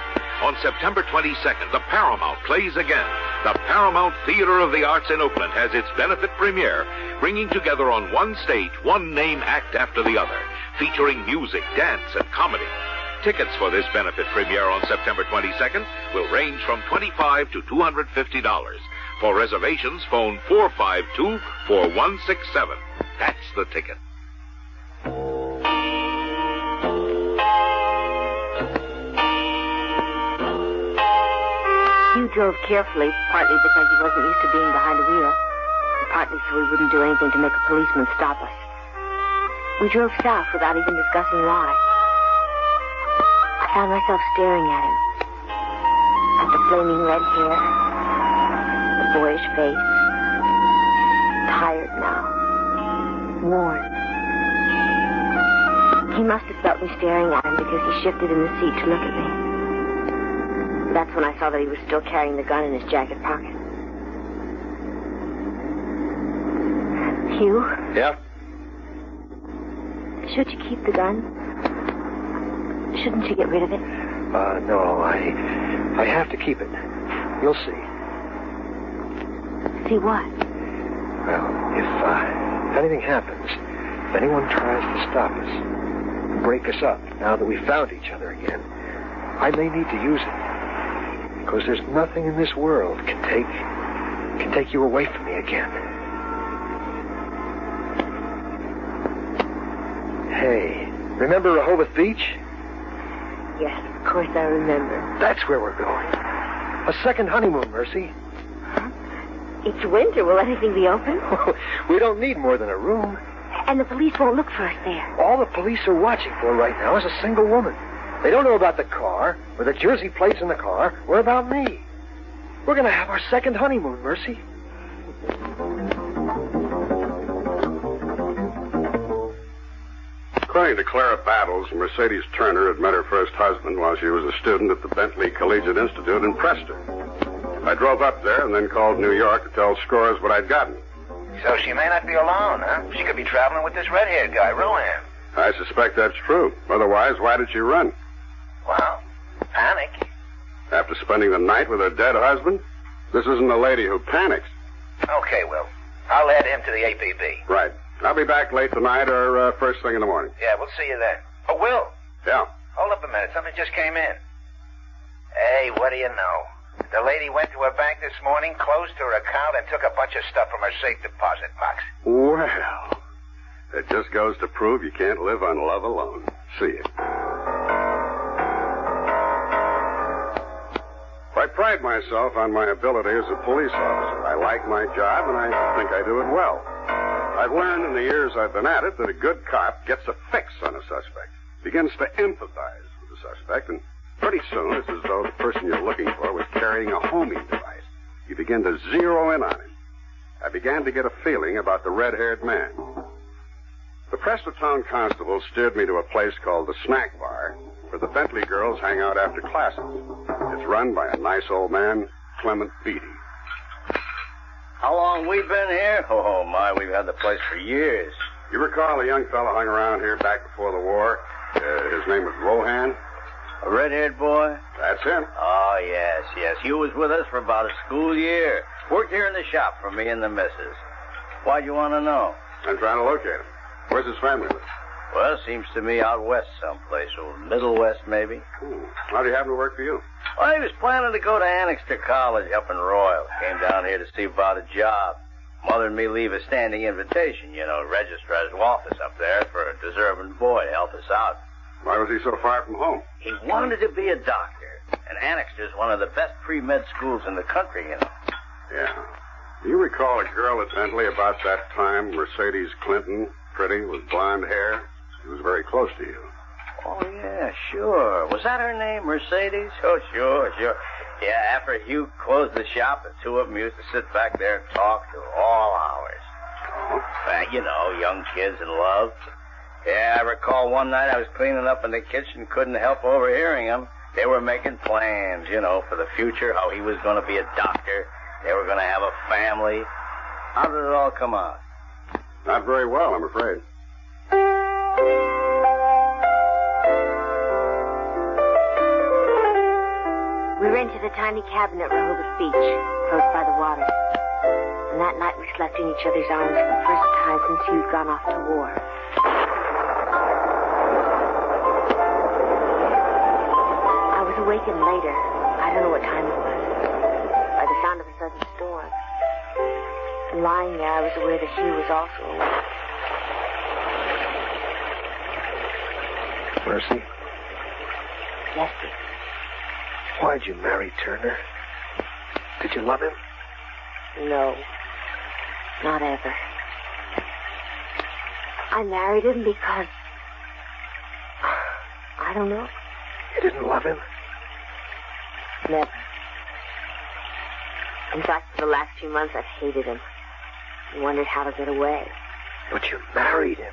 On September 22nd, the Paramount plays again. The Paramount Theater of the Arts in Oakland has its benefit premiere, bringing together on one stage one name act after the other, featuring music, dance, and comedy. Tickets for this benefit premiere on September 22nd will range from $25 to $250. For reservations, phone 452-4167. That's the ticket. Hugh drove carefully, partly because he wasn't used to being behind the wheel, partly so he wouldn't do anything to make a policeman stop us. We drove south without even discussing why. I found myself staring at him. At the flaming red hair, the boyish face, tired now, worn. He must have felt me staring at him because he shifted in the seat to look at me. That's when I saw that he was still carrying the gun in his jacket pocket. Hugh? Yeah? Should you keep the gun? Shouldn't you get rid of it? No, I have to keep it. You'll see. See what? Well, if anything happens, if anyone tries to stop us, break us up, now that we've found each other again, I may need to use it. Because there's nothing in this world can take you away from me again. Hey, remember Rehoboth Beach? Yes, of course I remember. That's where we're going. A second honeymoon, Mercy. It's winter. Will anything be open? We don't need more than a room. And the police won't look for us there. All the police are watching for right now is a single woman. They don't know about the car, or the jersey plates in the car, or about me. We're going to have our second honeymoon, Mercy. According to Clara Battles, Mercedes Turner had met her first husband while she was a student at the Bentley Collegiate Institute in Preston. I drove up there and then called New York to tell Scores what I'd gotten. So she may not be alone, huh? She could be traveling with this red-haired guy, Rohan. I suspect that's true. Otherwise, why did she run? Well, panic. After spending the night with her dead husband? This isn't a lady who panics. Okay, Will. I'll add him to the APB. Right. I'll be back late tonight or first thing in the morning. Yeah, we'll see you then. Oh, Will. Yeah. Hold up a minute. Something just came in. Hey, what do you know? The lady went to her bank this morning, closed her account, and took a bunch of stuff from her safe deposit box. Well, it just goes to prove you can't live on love alone. See you. I pride myself on my ability as a police officer. I like my job, and I think I do it well. I've learned in the years I've been at it that a good cop gets a fix on a suspect, begins to empathize with the suspect, and pretty soon it's as though the person you're looking for was carrying a homing device. You begin to zero in on him. I began to get a feeling about the red-haired man. The Preston Town Constable steered me to a place called the Snack Bar, where the Bentley girls hang out after classes. It's run by a nice old man, Clement Beatty. How long we been here? Oh, my, we've had the place for years. You recall a young fellow hung around here back before the war? His name was Rohan. A red-haired boy? That's him. Oh, yes, yes. He was with us for about a school year. Worked here in the shop for me and the missus. Why'd you want to know? I'm trying to locate him. Where's his family live? Well, seems to me out west someplace, or Middle West, maybe. How do you happen to work for you? Well, he was planning to go to Annixter College up in Royal. Came down here to see about a job. Mother and me leave a standing invitation, registrar's office up there for a deserving boy to help us out. Why was he so far from home? He wanted to be a doctor, and Annixter's one of the best pre-med schools in the country, Yeah. Do you recall a girl at Bentley about that time, Mercedes Clinton, pretty, with blonde hair? She was very close to you. Oh, yeah, sure. Was that her name, Mercedes? Oh, sure. Yeah, after Hugh closed the shop, the two of them used to sit back there and talk till all hours. Well, young kids in love. Yeah, I recall one night I was cleaning up in the kitchen, couldn't help overhearing them. They were making plans, for the future, how he was going to be a doctor. They were going to have a family. How did it all come out? Not very well, I'm afraid. We rented a tiny cabin at Rehoboth Beach, close by the water. And that night we slept in each other's arms for the first time since you'd gone off to war. I was awakened later. I don't know what time it was. By the sound of a sudden storm. And lying there, I was aware that Hugh was also awake. Mercy? Yes, dear. Why'd you marry Turner? Did you love him? No. Not ever. I married him because... I don't know. You didn't love him? Never. In fact, for the last few months, I've hated him. And wondered how to get away. But you married him.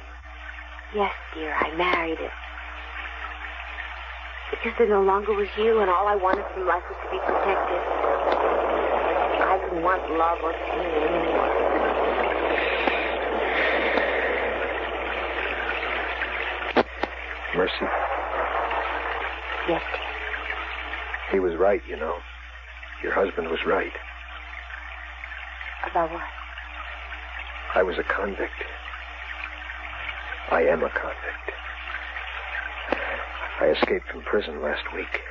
Yes, dear, I married him. Because there no longer was you, and all I wanted from life was to be protected. I didn't want love or pain anymore. Mercy? Yes, dear. He was right, Your husband was right. About what? I was a convict. I am a convict. I escaped from prison last week.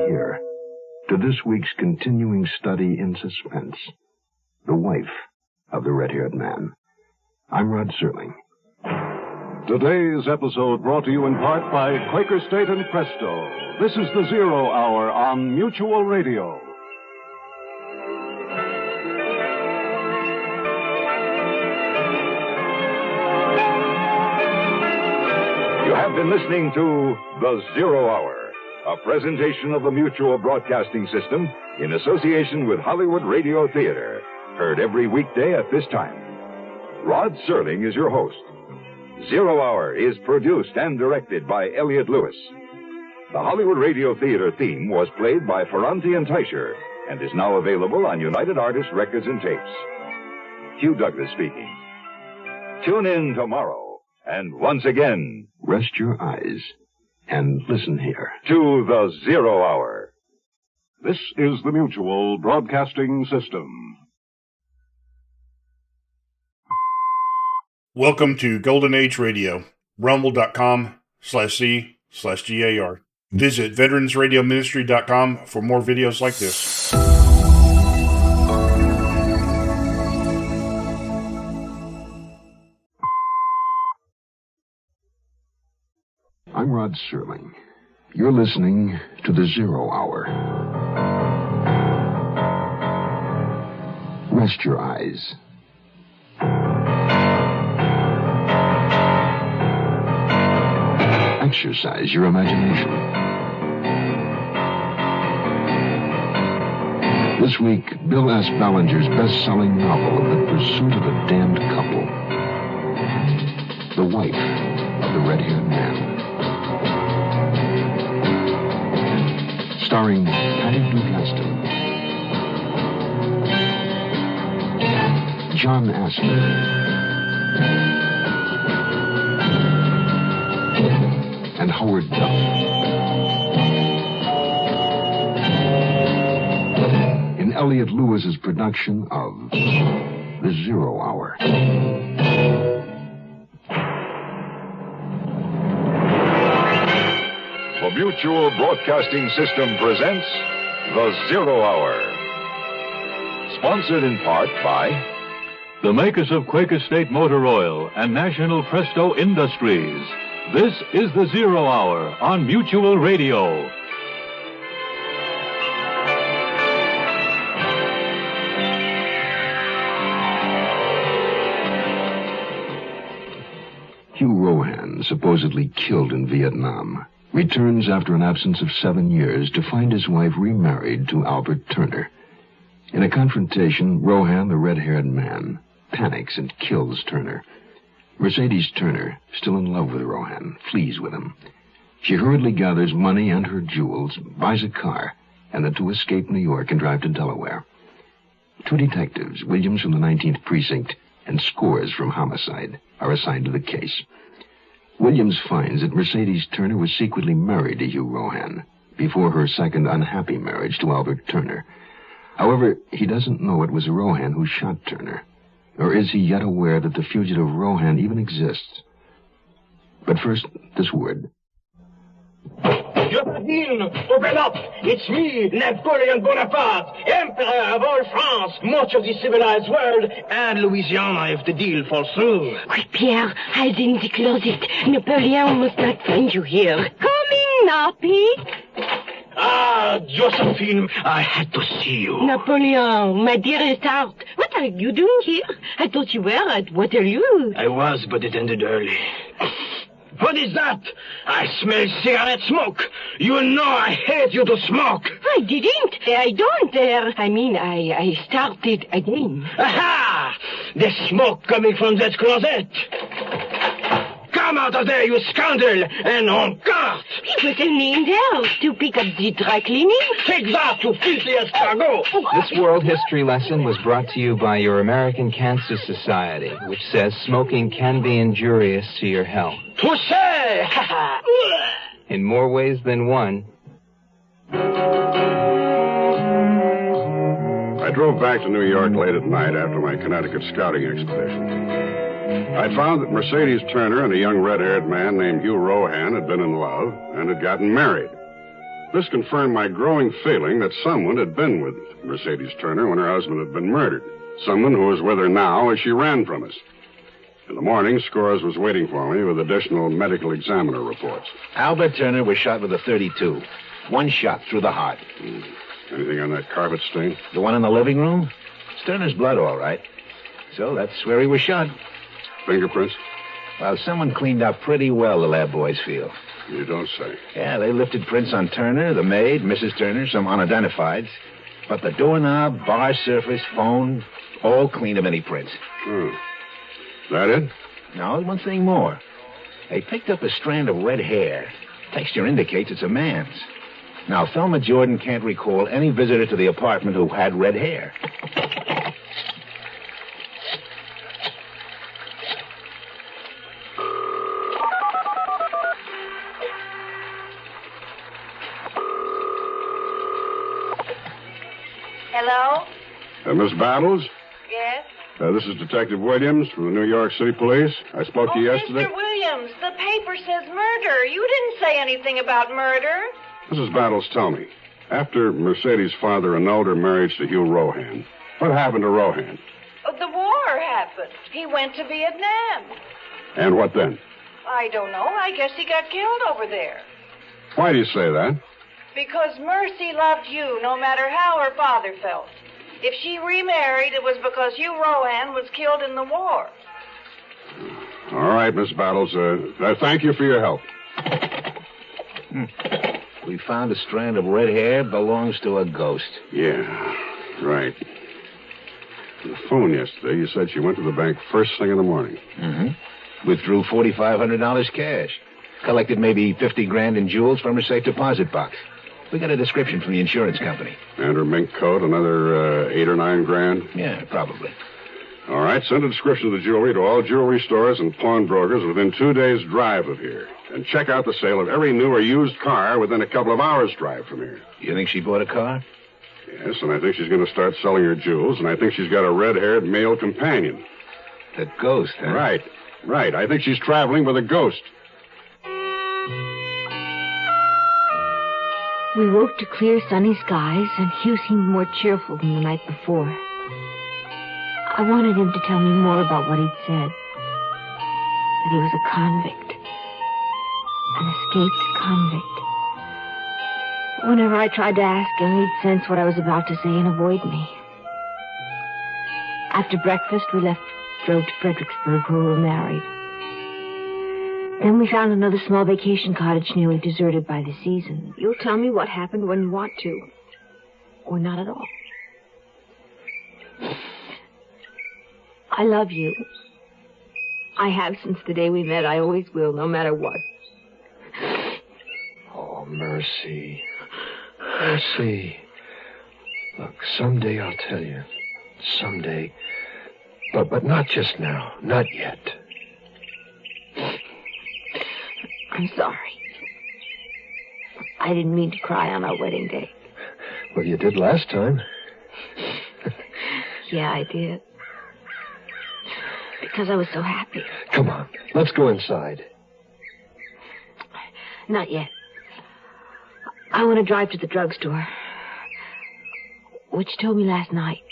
here to this week's continuing study in suspense, the wife of the red-haired man. I'm Rod Serling. Today's episode brought to you in part by Quaker State and Presto. This is the Zero Hour on Mutual Radio. You have been listening to The Zero Hour, a presentation of the Mutual Broadcasting System in association with Hollywood Radio Theater, heard every weekday at this time. Rod Serling is your host. Zero Hour is produced and directed by Elliott Lewis. The Hollywood Radio Theater theme was played by Ferranti and Teicher and is now available on United Artists Records and Tapes. Hugh Douglas speaking. Tune in tomorrow. And once again, rest your eyes and listen here to The Zero Hour. This is the Mutual Broadcasting System. Welcome to Golden Age Radio, rumble.com/C/GAR. Visit veteransradioministry.com for more videos like this. I'm Rod Serling. You're listening to The Zero Hour. Rest your eyes. Exercise your imagination. This week, Bill S. Ballinger's best-selling novel, The Pursuit of a Damned Couple. The wife of the red-haired man. Starring Patty Duke-Aston, John Astor, and Howard Duff. In Elliott Lewis's production of The Zero Hour. The Mutual Broadcasting System presents The Zero Hour. Sponsored in part by the makers of Quaker State Motor Oil and National Presto Industries. This is The Zero Hour on Mutual Radio. Hugh Rohan, supposedly killed in Vietnam, returns after an absence of 7 years to find his wife remarried to Albert Turner. In a confrontation, Rohan, the red-haired man, panics and kills Turner. Mercedes Turner, still in love with Rohan, flees with him. She hurriedly gathers money and her jewels, buys a car, and the two escape New York and drive to Delaware. Two detectives, Williams from the 19th Precinct and Scores from Homicide, are assigned to the case. Williams finds that Mercedes Turner was secretly married to Hugh Rohan before her second unhappy marriage to Albert Turner. However, he doesn't know it was Rohan who shot Turner, nor is he yet aware that the fugitive Rohan even exists. But first, this word. Jean, open up! It's me, Napoleon Bonaparte, Emperor of all France, much of the civilized world, and Louisiana if the deal falls through. Quick, Pierre, hide in the closet. Napoleon must not find you here. Coming now, Pete. Ah, Josephine, I had to see you. Napoleon, my dearest heart, what are you doing here? I thought you were at Waterloo. I was, but it ended early. What is that? I smell cigarette smoke. You know I hate you to smoke. I didn't. I don't. I started again. Aha! The smoke coming from that closet. Come out of there, you scoundrel, and on guard. It was only in there to pick up the dry cleaning. Take that, you filthy escargot. This world history lesson was brought to you by your American Cancer Society, which says smoking can be injurious to your health. Touché! In more ways than one. I drove back to New York late at night after my Connecticut scouting expedition. I found that Mercedes Turner and a young red-haired man named Hugh Rohan had been in love and had gotten married. This confirmed my growing feeling that someone had been with Mercedes Turner when her husband had been murdered. Someone who was with her now as she ran from us. In the morning, Scores was waiting for me with additional medical examiner reports. Albert Turner was shot with a .32. One shot through the heart. Anything on that carpet stain? The one in the living room? It's Turner's blood, all right. So that's where he was shot. Fingerprints? Well, someone cleaned up pretty well, the lab boys feel. You don't say. Yeah, they lifted prints on Turner, the maid, Mrs. Turner, some unidentifieds. But the doorknob, bar surface, phone, all clean of any prints. That it? No, one thing more. They picked up a strand of red hair. Texture indicates it's a man's. Now, Thelma Jordan can't recall any visitor to the apartment who had red hair. Hello? Miss Battles? Yes? This is Detective Williams from the New York City Police. I spoke to you yesterday. Mr. Williams, the paper says murder. You didn't say anything about murder. Mrs. Battles, tell me. After Mercedes' father annulled her marriage to Hugh Rohan, what happened to Rohan? The war happened. He went to Vietnam. And what then? I don't know. I guess he got killed over there. Why do you say that? Because Mercy loved you, no matter how her father felt. If she remarried, it was because Hugh Rohan was killed in the war. All right, Miss Battles. Thank you for your help. We found a strand of red hair belongs to a ghost. Yeah, right. On the phone yesterday, you said she went to the bank first thing in the morning. Mm-hmm. Withdrew $4,500 cash. Collected maybe $50,000 in jewels from her safe deposit box. We got a description from the insurance company. And her mink coat, another $8 or $9 grand? Yeah, probably. All right, send a description of the jewelry to all jewelry stores and pawnbrokers within 2 days' drive of here. And check out the sale of every new or used car within a couple of hours' drive from here. You think she bought a car? Yes, and I think she's going to start selling her jewels, and I think she's got a red-haired male companion. The ghost, huh? Right. I think she's traveling with a ghost. We woke to clear, sunny skies, and Hugh seemed more cheerful than the night before. I wanted him to tell me more about what he'd said. That he was a convict. An escaped convict. Whenever I tried to ask him, he'd sense what I was about to say and avoid me. After breakfast, we drove to Fredericksburg, where we were married. Then we found another small vacation cottage nearly deserted by the season. You'll tell me what happened when you want to. Or not at all. I love you. I have since the day we met. I always will, no matter what. Oh, Mercy. Mercy. Look, someday I'll tell you. Someday. But not just now. Not yet. I'm sorry. I didn't mean to cry on our wedding day. Well, you did last time. Yeah, I did. Because I was so happy. Come on, let's go inside. Not yet. I want to drive to the drugstore. What you told me last night.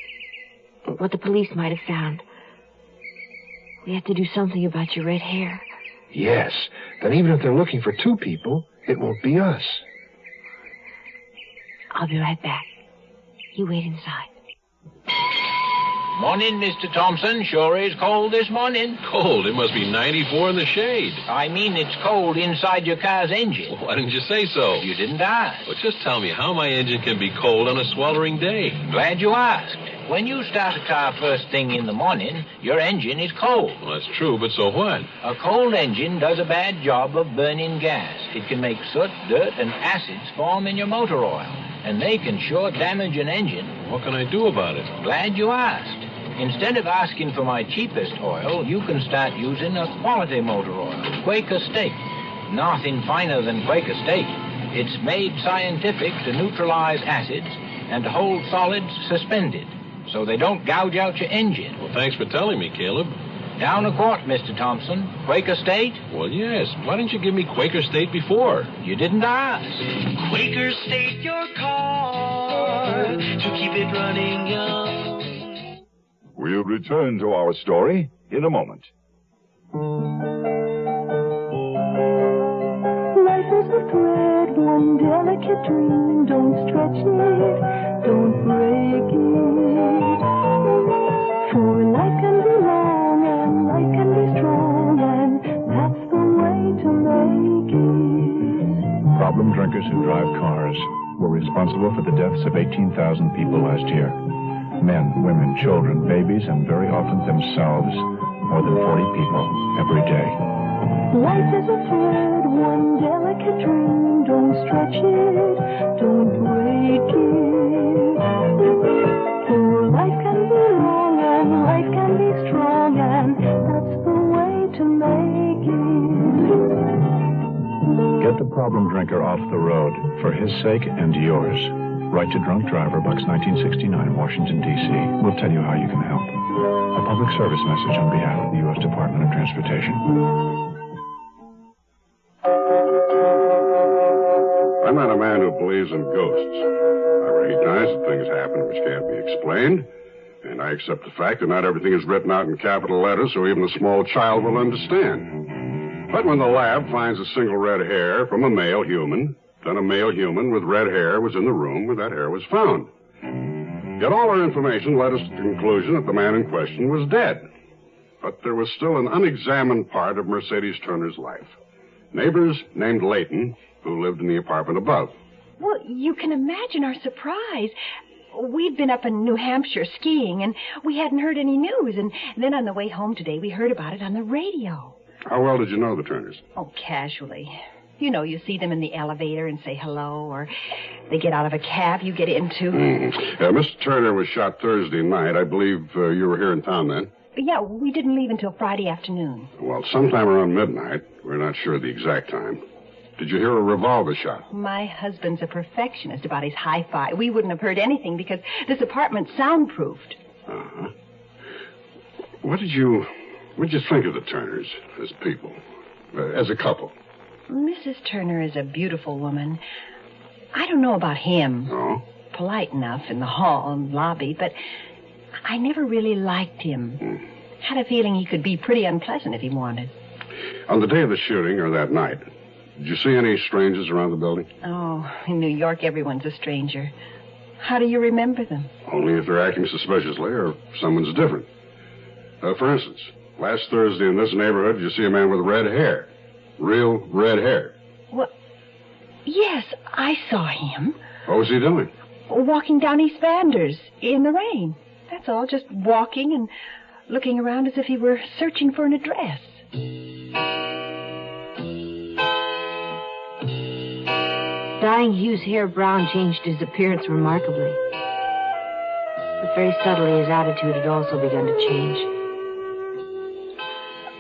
What the police might have found. We have to do something about your red hair. Yes. Then even if they're looking for two people, it won't be us. I'll be right back. You wait inside. Morning, Mr. Thompson. Sure is cold this morning. Cold? It must be 94 in the shade. I mean, it's cold inside your car's engine. Well, why didn't you say so? You didn't ask. Well, just tell me how my engine can be cold on a sweltering day. Glad you asked. When you start a car first thing in the morning, your engine is cold. Well, that's true, but so what? A cold engine does a bad job of burning gas. It can make soot, dirt, and acids form in your motor oil, and they can sure damage an engine. What can I do about it? Glad you asked. Instead of asking for my cheapest oil, you can start using a quality motor oil, Quaker State. Nothing finer than Quaker State. It's made scientific to neutralize acids and to hold solids suspended, so they don't gouge out your engine. Well, thanks for telling me, Caleb. Down the court, Mr. Thompson. Quaker State? Well, yes. Why didn't you give me Quaker State before? You didn't ask. Quaker State your car to keep it running young. We'll return to our story in a moment. Life is a thread, one delicate dream. Don't stretch it, don't break it. For life can be long and life can be strong, and that's the way to make it. Problem drinkers who drive cars were responsible for the deaths of 18,000 people last year. Men, women, children, babies, and very often themselves. More than 40 people every day. Life is a thread, one delicate dream. Don't stretch it, don't break it. For life can be long and life can be strong, and that's the way to make it. Get the problem drinker off the road for his sake and yours. Write to Drunk Driver, Box 1969, Washington, D.C. We'll tell you how you can help. A public service message on behalf of the U.S. Department of Transportation. I'm not a man who believes in ghosts. I recognize that things happen which can't be explained, and I accept the fact that not everything is written out in capital letters so even a small child will understand. But when the lab finds a single red hair from a male human, then a male human with red hair was in the room where that hair was found. Yet all our information led us to the conclusion that the man in question was dead. But there was still an unexamined part of Mercedes Turner's life. Neighbors named Layton, who lived in the apartment above. Well, you can imagine our surprise. We'd been up in New Hampshire skiing, and we hadn't heard any news. And then on the way home today, we heard about it on the radio. How well did you know the Turners? Oh, casually. You know, you see them in the elevator and say hello, or they get out of a cab you get into. Mr. Turner was shot Thursday night. I believe you were here in town then. Yeah, we didn't leave until Friday afternoon. Well, sometime around midnight. We're not sure the exact time. Did you hear a revolver shot? My husband's a perfectionist about his hi-fi. We wouldn't have heard anything because this apartment's soundproofed. Uh-huh. What did you think of the Turners as people, as a couple? Mrs. Turner is a beautiful woman. I don't know about him. Oh? Polite enough in the hall and lobby, but I never really liked him. Had a feeling he could be pretty unpleasant if he wanted. On the day of the shooting, or that night, did you see any strangers around the building? Oh, in New York, everyone's a stranger. How do you remember them? Only if they're acting suspiciously or if someone's different. For instance, last Thursday in this neighborhood, did you see a man with red hair? Real red hair. Well, yes, I saw him. What was he doing? Walking down East Vanders in the rain. That's all, just walking and looking around as if he were searching for an address. Dyeing Hugh's hair brown changed his appearance remarkably. But very subtly, his attitude had also begun to change.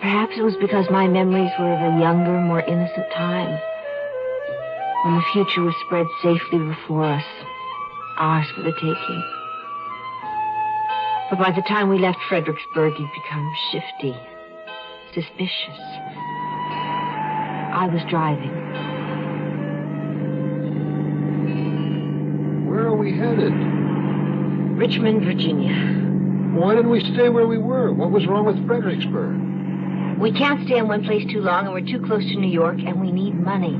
Perhaps it was because my memories were of a younger, more innocent time, when the future was spread safely before us, ours for the taking. But by the time we left Fredericksburg, he'd become shifty, suspicious. I was driving. Where are we headed? Richmond, Virginia. Why didn't we stay where we were? What was wrong with Fredericksburg? We can't stay in one place too long, and we're too close to New York, and we need money.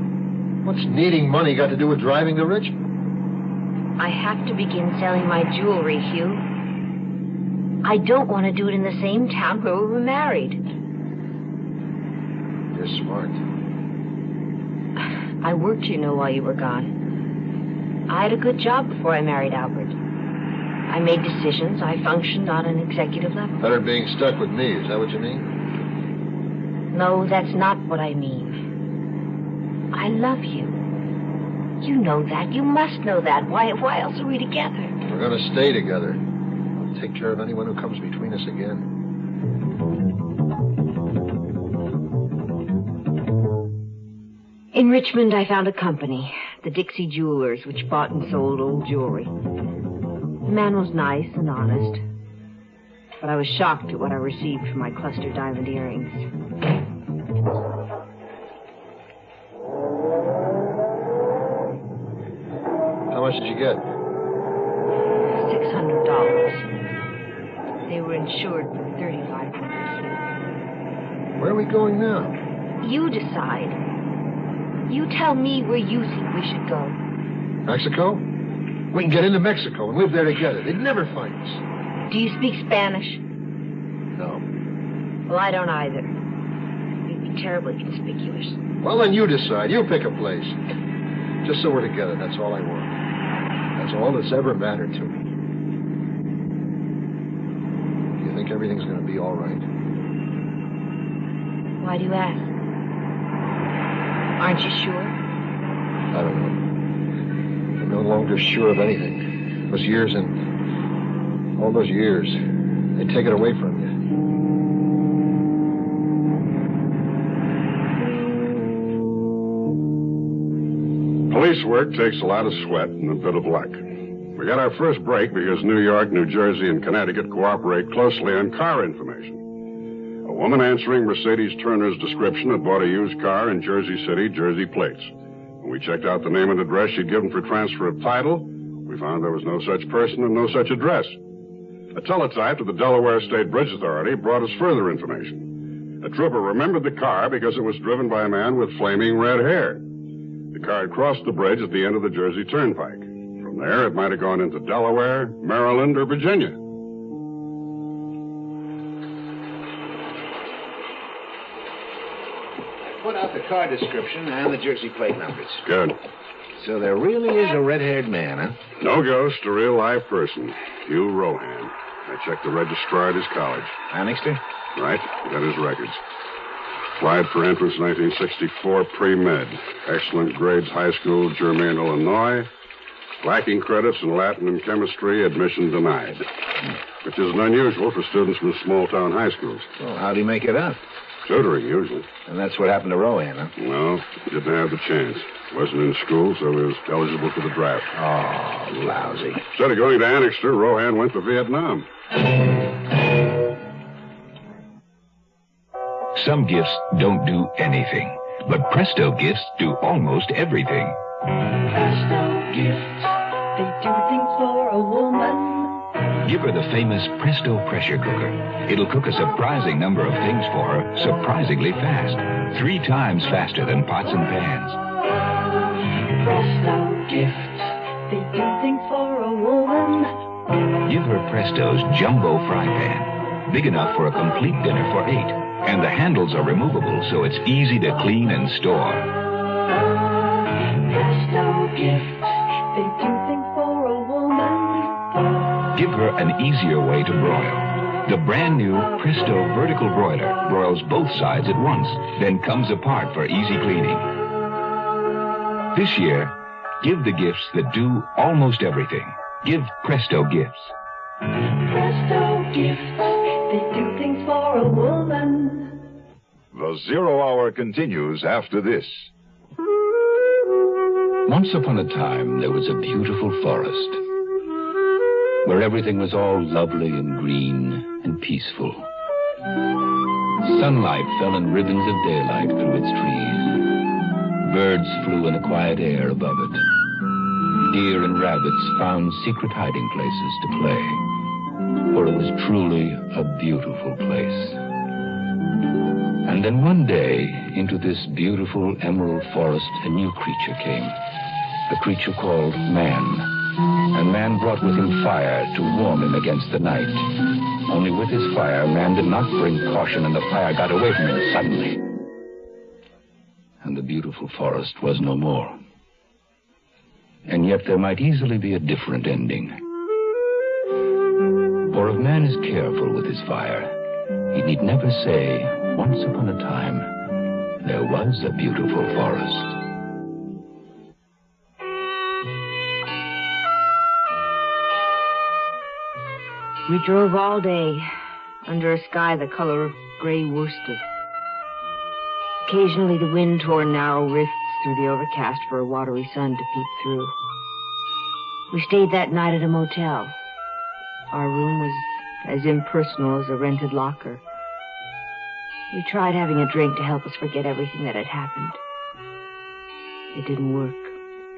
What's needing money got to do with driving to Richmond? I have to begin selling my jewelry, Hugh. I don't want to do it in the same town where we were married. You're smart. I worked, you know, while you were gone. I had a good job before I married Albert. I made decisions. I functioned on an executive level. Better being stuck with me, is that what you mean? No, that's not what I mean. I love you. You know that. You must know that. Why else are we together? We're going to stay together. I'll take care of anyone who comes between us again. In Richmond, I found a company, the Dixie Jewelers, which bought and sold old jewelry. The man was nice and honest, but but I was shocked at what I received for my cluster diamond earrings. How much did you get? $600. They were insured for $3,500. Where are we going now? You decide. You tell me where you think we should go. Mexico? We can get into Mexico and live there together. They'd never find us. Do you speak Spanish? No. Well, I don't either. You'd be terribly conspicuous. Well, then you decide. You pick a place. Just so we're together, that's all I want. That's all that's ever mattered to me. Do you think everything's going to be all right? Why do you ask? Aren't you sure? I don't know. I'm no longer sure of anything. Those years and... all those years, they take it away from you. Police work takes a lot of sweat and a bit of luck. We got our first break because New York, New Jersey, and Connecticut cooperate closely on car information. A woman answering Mercedes Turner's description had bought a used car in Jersey City, Jersey plates. When we checked out the name and address she'd given for transfer of title, we found there was no such person and no such address. A teletype to the Delaware State Bridge Authority brought us further information. A trooper remembered the car because it was driven by a man with flaming red hair. The car had crossed the bridge at the end of the Jersey Turnpike. From there, it might have gone into Delaware, Maryland, or Virginia. I put out the car description and the Jersey plate numbers. Good. So there really is a red-haired man, huh? No ghost, a real live person. Hugh Rohan. I checked the registrar at his college. Annixter? Right. Got his records. Applied for entrance 1964 pre-med. Excellent grades, high school, Germain, Illinois. Lacking credits in Latin and chemistry, admission denied. Which isn't unusual for students from small-town high schools. Well, how'd he make it up? Tutoring, usually. And that's what happened to Rohan, huh? No, didn't have the chance. Wasn't in school, so he was eligible for the draft. Oh, lousy. Instead of going to Annixter, Rohan went to Vietnam. Some gifts don't do anything, but Presto gifts do almost everything. Presto gifts, they do things for a woman. Give her the famous Presto pressure cooker. It'll cook a surprising number of things for her surprisingly fast. 3 times faster than pots and pans. Presto gifts, they do things for a woman. Give her Presto's jumbo fry pan. Big enough for a complete dinner for 8. And the handles are removable, so it's easy to clean and store. Presto gifts, they do things for a woman. Give her an easier way to broil. The brand new Presto vertical broiler broils both sides at once, then comes apart for easy cleaning. This year, give the gifts that do almost everything. Give Presto gifts. Presto gifts, they do things for a woman. The Zero Hour continues after this. Once upon a time, there was a beautiful forest where everything was all lovely and green and peaceful. Sunlight fell in ribbons of daylight through its trees. Birds flew in a quiet air above it. Deer and rabbits found secret hiding places to play, for it was truly a beautiful place. And then one day, into this beautiful emerald forest, a new creature came. The creature called Man. And Man brought with him fire to warm him against the night. Only with his fire, Man did not bring caution, and the fire got away from him suddenly. And the beautiful forest was no more. And yet there might easily be a different ending. For if Man is careful with his fire, he need never say, once upon a time, there was a beautiful forest. We drove all day under a sky the color of gray worsted. Occasionally the wind tore narrow rifts through the overcast for a watery sun to peek through. We stayed that night at a motel. Our room was as impersonal as a rented locker. We tried having a drink to help us forget everything that had happened. It didn't work.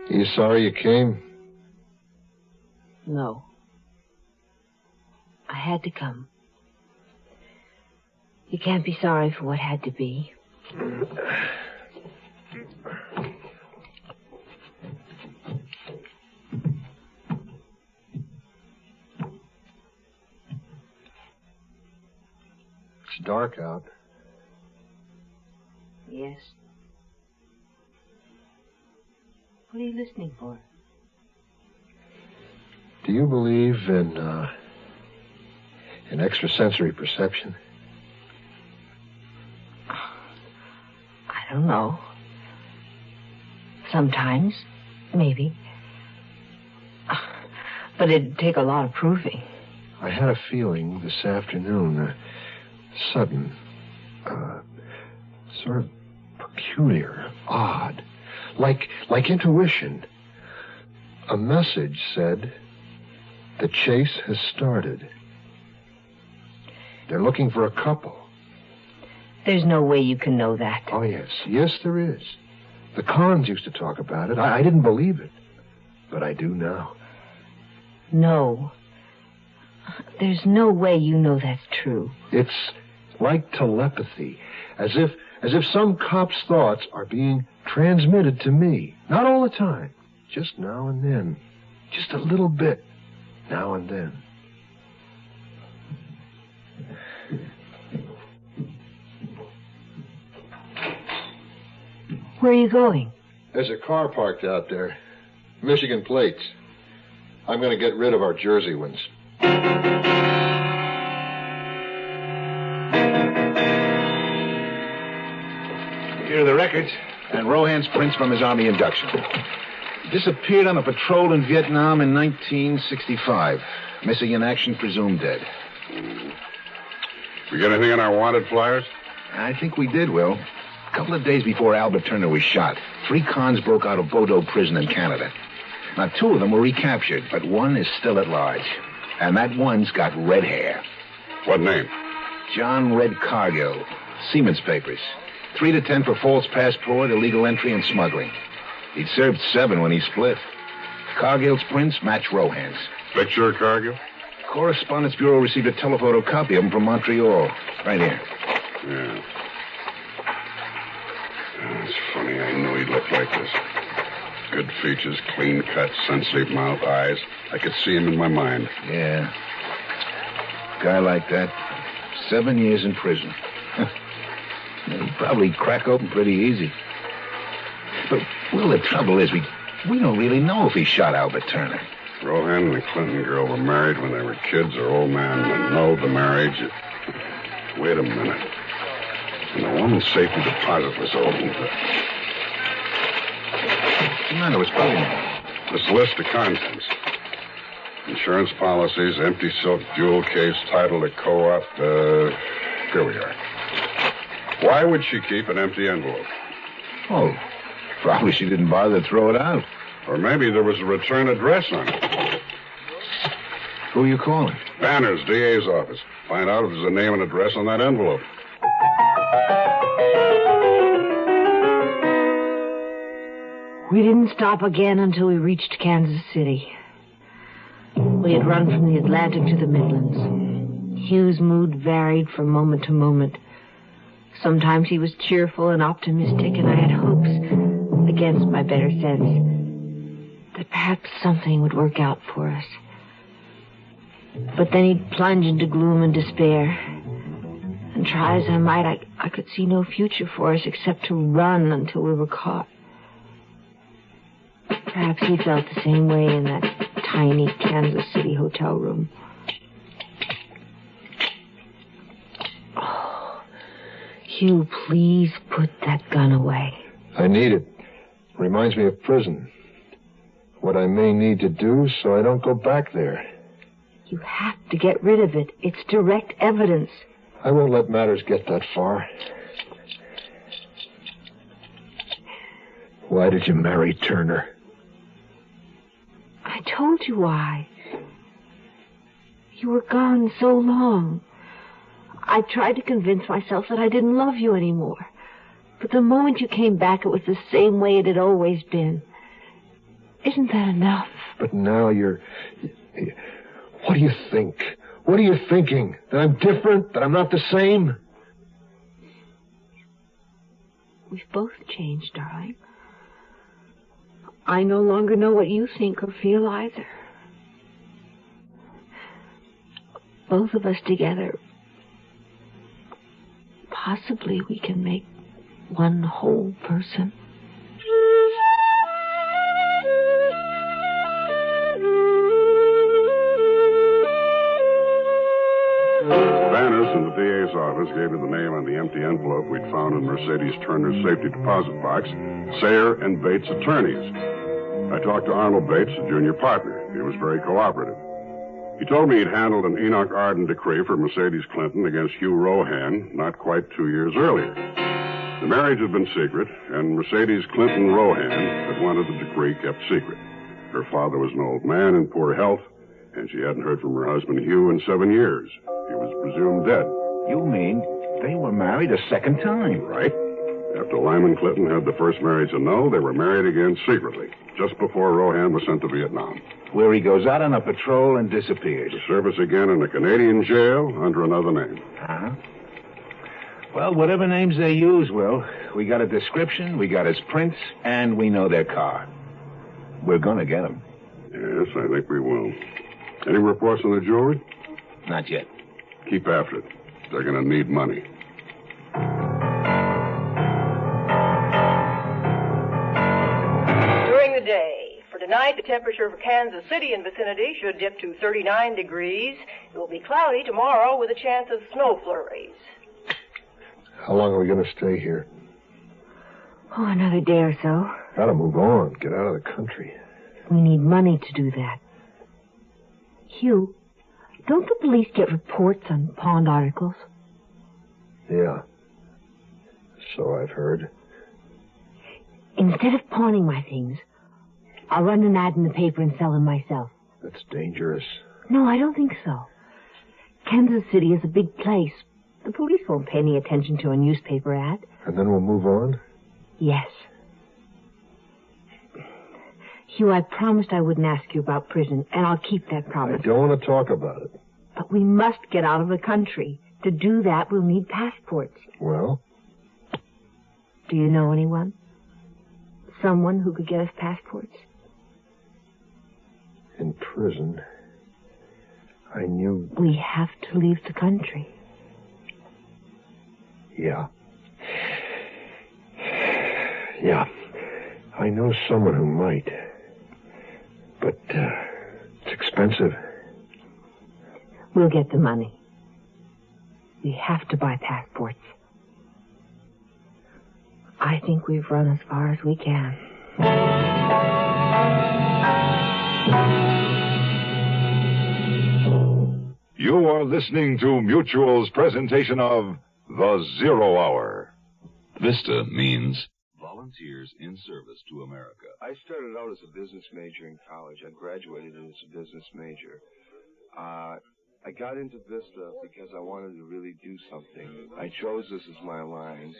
Are you sorry you came? No. I had to come. You can't be sorry for what had to be. It's dark out. Yes. What are you listening for? Do you believe in extrasensory perception? I don't know. Sometimes, maybe. But it'd take a lot of proving. I had a feeling this afternoon, sudden, sort of peculiar, odd, like intuition. A message said, the chase has started. They're looking for a couple. There's no way you can know that. Oh, yes. Yes, there is. The Cons used to talk about it. I didn't believe it. But I do now. No. There's no way you know that's true. It's like telepathy. As if some cop's thoughts are being transmitted to me. Not all the time. Just now and then. Just a little bit. Now and then. Where are you going? There's a car parked out there. Michigan plates. I'm going to get rid of our Jersey ones. Here are the records and Rohan's prints from his Army induction. He disappeared on a patrol in Vietnam in 1965. Missing in action, presumed dead. We get anything on our wanted flyers? I think we did, Will. A couple of days before Albert Turner was shot, 3 Cons broke out of Bodo prison in Canada. Now, 2 of them were recaptured, but one is still at large. And that one's got red hair. What name? John Red Cargill. Seaman's papers. 3 to 10 for false passport, illegal entry, and smuggling. He'd served 7 when he split. Cargill's prints match Rohan's. Picture of Cargill? Correspondence Bureau received a telephoto copy of him from Montreal. Right here. Yeah. It's funny. I knew he'd look like this. Good features, clean cut, sensitive mouth, eyes. I could see him in my mind. Yeah. Guy like that, 7 years in prison. He'd probably crack open pretty easy. But, well, the trouble is, we don't really know if he shot Albert Turner. Rohan and the Clinton girl were married when they were kids. Her old man annulled the marriage. Wait a minute. And the woman's safety deposit was opened. What's the matter? What's bothering you? This list of contents. Insurance policies, empty silk jewel case, title to co-op. Here we are. Why would she keep an empty envelope? Oh, probably she didn't bother to throw it out. Or maybe there was a return address on it. Who are you calling? Banner's DA's office. Find out if there's a name and address on that envelope. We didn't stop again until we reached Kansas City. We had run from the Atlantic to the Midlands. Hugh's mood varied from moment to moment. Sometimes he was cheerful and optimistic, and I had hopes, against my better sense, that perhaps something would work out for us. But then he'd plunge into gloom and despair. And try as I might, I could see no future for us except to run until we were caught. Perhaps he felt the same way in that tiny Kansas City hotel room. Oh, Hugh, please put that gun away. I need it. Reminds me of prison. What I may need to do so I don't go back there. You have to get rid of it. It's direct evidence. I won't let matters get that far. Why did you marry Turner? I told you why. You were gone so long. I tried to convince myself that I didn't love you anymore. But the moment you came back, it was the same way it had always been. Isn't that enough? But now you're... What do you think? What are you thinking? That I'm different? That I'm not the same? We've both changed, darling. I no longer know what you think or feel either. Both of us together, possibly we can make one whole person. Banners in the DA's office gave me the name on the empty envelope we'd found in Mercedes Turner's safety deposit box, Sayer and Bates Attorneys. I talked to Arnold Bates, a junior partner. He was very cooperative. He told me he'd handled an Enoch Arden decree for Mercedes Clinton against Hugh Rohan not quite 2 years earlier. The marriage had been secret, and Mercedes Clinton Rohan had wanted the decree kept secret. Her father was an old man in poor health, and she hadn't heard from her husband Hugh in 7 years. He was presumed dead. You mean they were married a second time? Right. After Lyman Clinton had the first marriage a no, they were married again secretly, just before Rohan was sent to Vietnam. Where he goes out on a patrol and disappears. To service again in a Canadian jail under another name. Uh-huh. Well, whatever names they use, Will, we got a description, we got his prints, and we know their car. We're gonna get him. Yes, I think we will. Any reports on the jewelry? Not yet. Keep after it. They're gonna need money. During the day. For tonight, the temperature for Kansas City and vicinity should dip to 39 degrees. It will be cloudy tomorrow with a chance of snow flurries. How long are we going to stay here? Oh, another day or so. Gotta move on. Get out of the country. We need money to do that. Hugh, don't the police get reports on pawned articles? Yeah. So I've heard. Instead of pawning my things, I'll run an ad in the paper and sell them myself. That's dangerous. No, I don't think so. Kansas City is a big place. The police won't pay any attention to a newspaper ad. And then we'll move on? Yes. Hugh, I promised I wouldn't ask you about prison, and I'll keep that promise. I don't want to talk about it. But we must get out of the country. To do that, we'll need passports. Well? Do you know anyone? Someone who could get us passports? In prison, I knew... We have to leave the country. Yeah. Yeah. I know someone who might. But, it's expensive. We'll get the money. We have to buy passports. I think we've run as far as we can. You are listening to Mutual's presentation of The Zero Hour. VISTA means Volunteers in Service to America. I started out as a business major in college. I graduated as a business major. I got into VISTA because I wanted to really do something. I chose this as my line,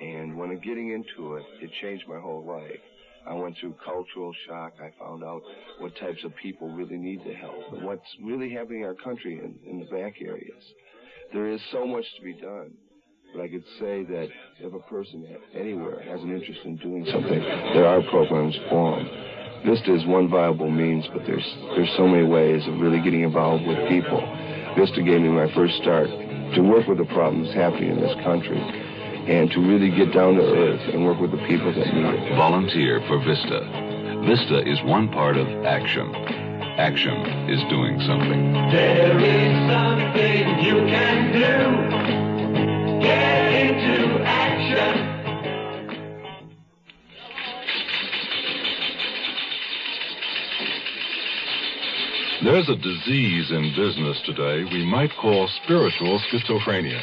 and when getting into it, it changed my whole life. I went through cultural shock. I found out what types of people really need the help and what's really happening in our country in the back areas. There is so much to be done, but I could say that if a person anywhere has an interest in doing something, there are programs for them. VISTA is one viable means, but there's so many ways of really getting involved with people. VISTA gave me my first start to work with the problems happening in this country and to really get down to earth and work with the people that need it. Volunteer for VISTA. VISTA is one part of action. Action is doing something. There is something you can do. Get into action. There's a disease in business today we might call spiritual schizophrenia.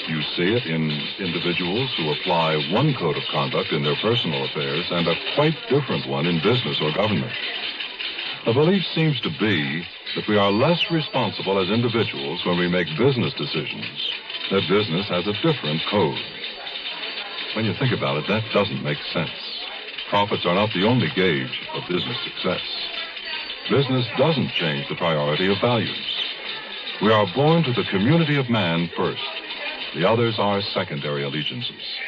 You see it in individuals who apply one code of conduct in their personal affairs and a quite different one in business or government. The belief seems to be that we are less responsible as individuals when we make business decisions, that business has a different code. When you think about it, that doesn't make sense. Profits are not the only gauge of business success. Business doesn't change the priority of values. We are born to the community of man first. The others are secondary allegiances.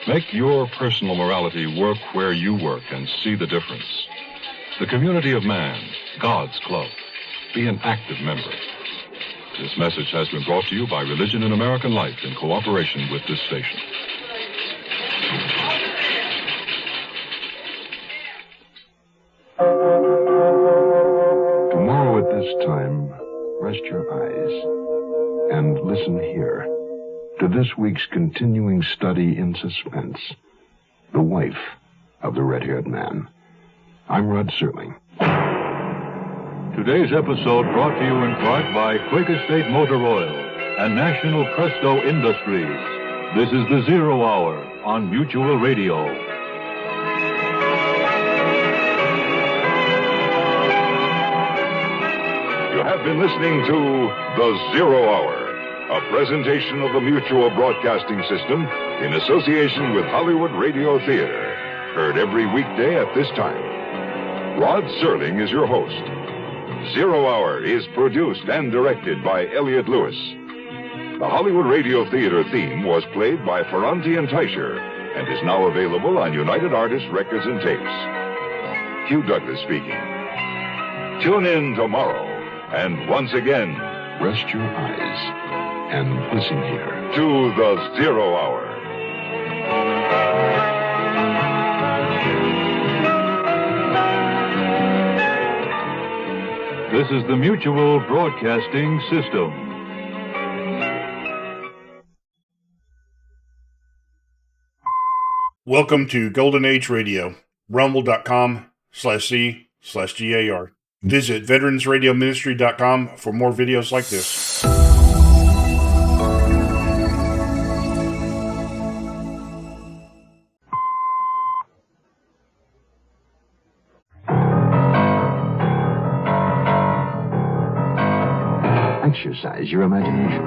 Make your personal morality work where you work and see the difference. The community of man, God's club. Be an active member. This message has been brought to you by Religion in American Life in cooperation with this station. Tomorrow at this time, rest your eyes and listen here to this week's continuing study in suspense, The Wife of the Red-Haired Man. I'm Rod Serling. Today's episode brought to you in part by Quaker State Motor Oil and National Presto Industries. This is the Zero Hour on Mutual Radio. You have been listening to The Zero Hour, a presentation of the Mutual Broadcasting System in association with Hollywood Radio Theater. Heard every weekday at this time. Rod Serling is your host. Zero Hour is produced and directed by Elliott Lewis. The Hollywood Radio Theater theme was played by Ferranti and Teicher and is now available on United Artists Records and Tapes. Hugh Douglas speaking. Tune in tomorrow, and once again, rest your eyes and listen here to The Zero Hour. This is the Mutual Broadcasting System. Welcome to Golden Age Radio, rumble.com/C/GAR. Visit veteransradioministry.com for more videos like this. Exercise your imagination.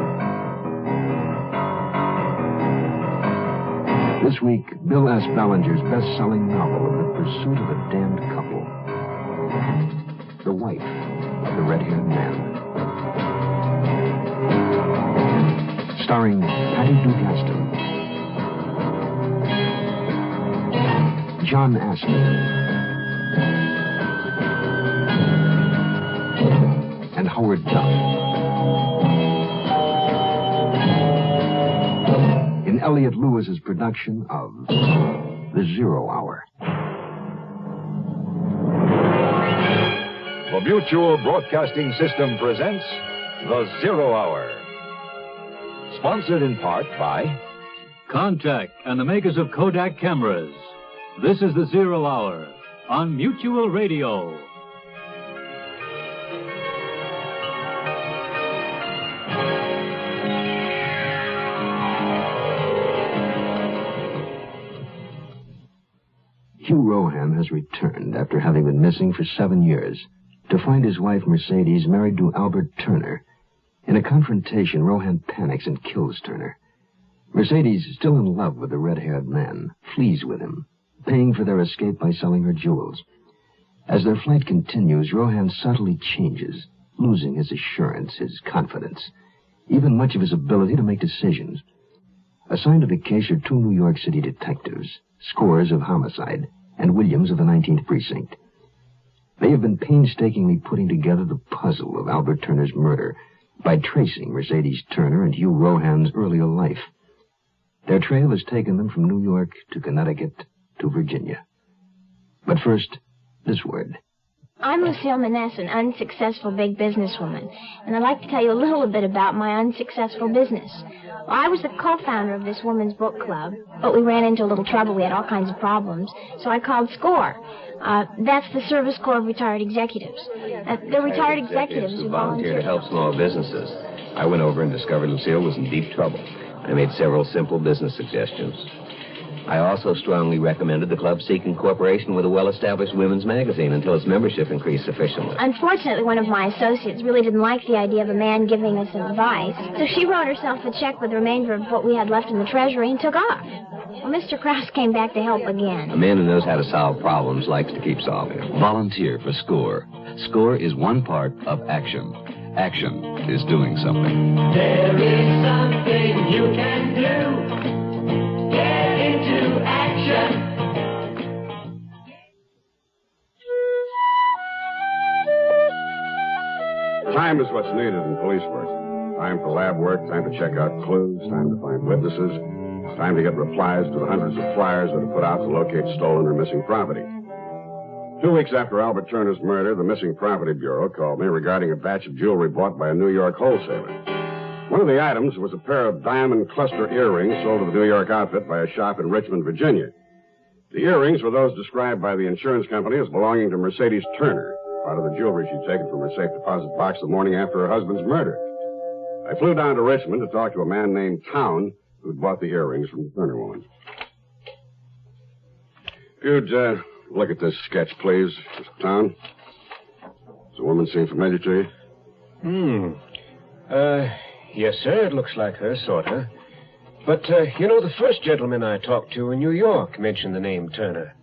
This week, Bill S. Ballinger's best-selling novel, In the Pursuit of a Damned Couple. The Wife of the Red-Haired Man. Starring Patty Duke-Aston, John Astin, and Howard Duff. In Elliott Lewis's production of The Zero Hour. The Mutual Broadcasting System presents The Zero Hour. Sponsored in part by Contact and the makers of Kodak cameras. This is The Zero Hour on Mutual Radio. Hugh Rohan has returned after having been missing for 7 years to find his wife Mercedes married to Albert Turner. In a confrontation, Rohan panics and kills Turner. Mercedes, still in love with the red-haired man, flees with him, paying for their escape by selling her jewels. As their flight continues, Rohan subtly changes, losing his assurance, his confidence, even much of his ability to make decisions. Assigned to the case are 2 New York City detectives, Scores of homicide, and Williams of the 19th Precinct. They have been painstakingly putting together the puzzle of Albert Turner's murder by tracing Mercedes Turner and Hugh Rohan's earlier life. Their trail has taken them from New York to Connecticut to Virginia. But first, this word. I'm Lucille Maness, an unsuccessful big businesswoman, and I'd like to tell you a little bit about my unsuccessful business. Well, I was the co-founder of this women's book club, but we ran into a little trouble. We had all kinds of problems, so I called SCORE. That's the Service Corps of Retired Executives. They're retired executives who volunteer to help small businesses. I went over and discovered Lucille was in deep trouble. I made several simple business suggestions. I also strongly recommended the club seek incorporation with a well-established women's magazine until its membership increased sufficiently. Unfortunately, one of my associates really didn't like the idea of a man giving us advice, so she wrote herself a check with the remainder of what we had left in the treasury and took off. Well, Mr. Krause came back to help again. A man who knows how to solve problems likes to keep solving them. Volunteer for SCORE. SCORE is one part of action. Action is doing something. There is something you can do. Get into action. Time is what's needed in police work. Time for lab work, time to check out clues, time to find witnesses, time to get replies to the hundreds of flyers that are put out to locate stolen or missing property. 2 weeks after Albert Turner's murder, the Missing Property Bureau called me regarding a batch of jewelry bought by a New York wholesaler. One of the items was a pair of diamond cluster earrings sold to the New York outfit by a shop in Richmond, Virginia. The earrings were those described by the insurance company as belonging to Mercedes Turner, part of the jewelry she'd taken from her safe deposit box the morning after her husband's murder. I flew down to Richmond to talk to a man named Town who'd bought the earrings from the Turner woman. You'd look at this sketch, please, Mr. Town. Does the woman seem familiar to you? Yes, sir, it looks like her, sort of. But, the first gentleman I talked to in New York mentioned the name Turner.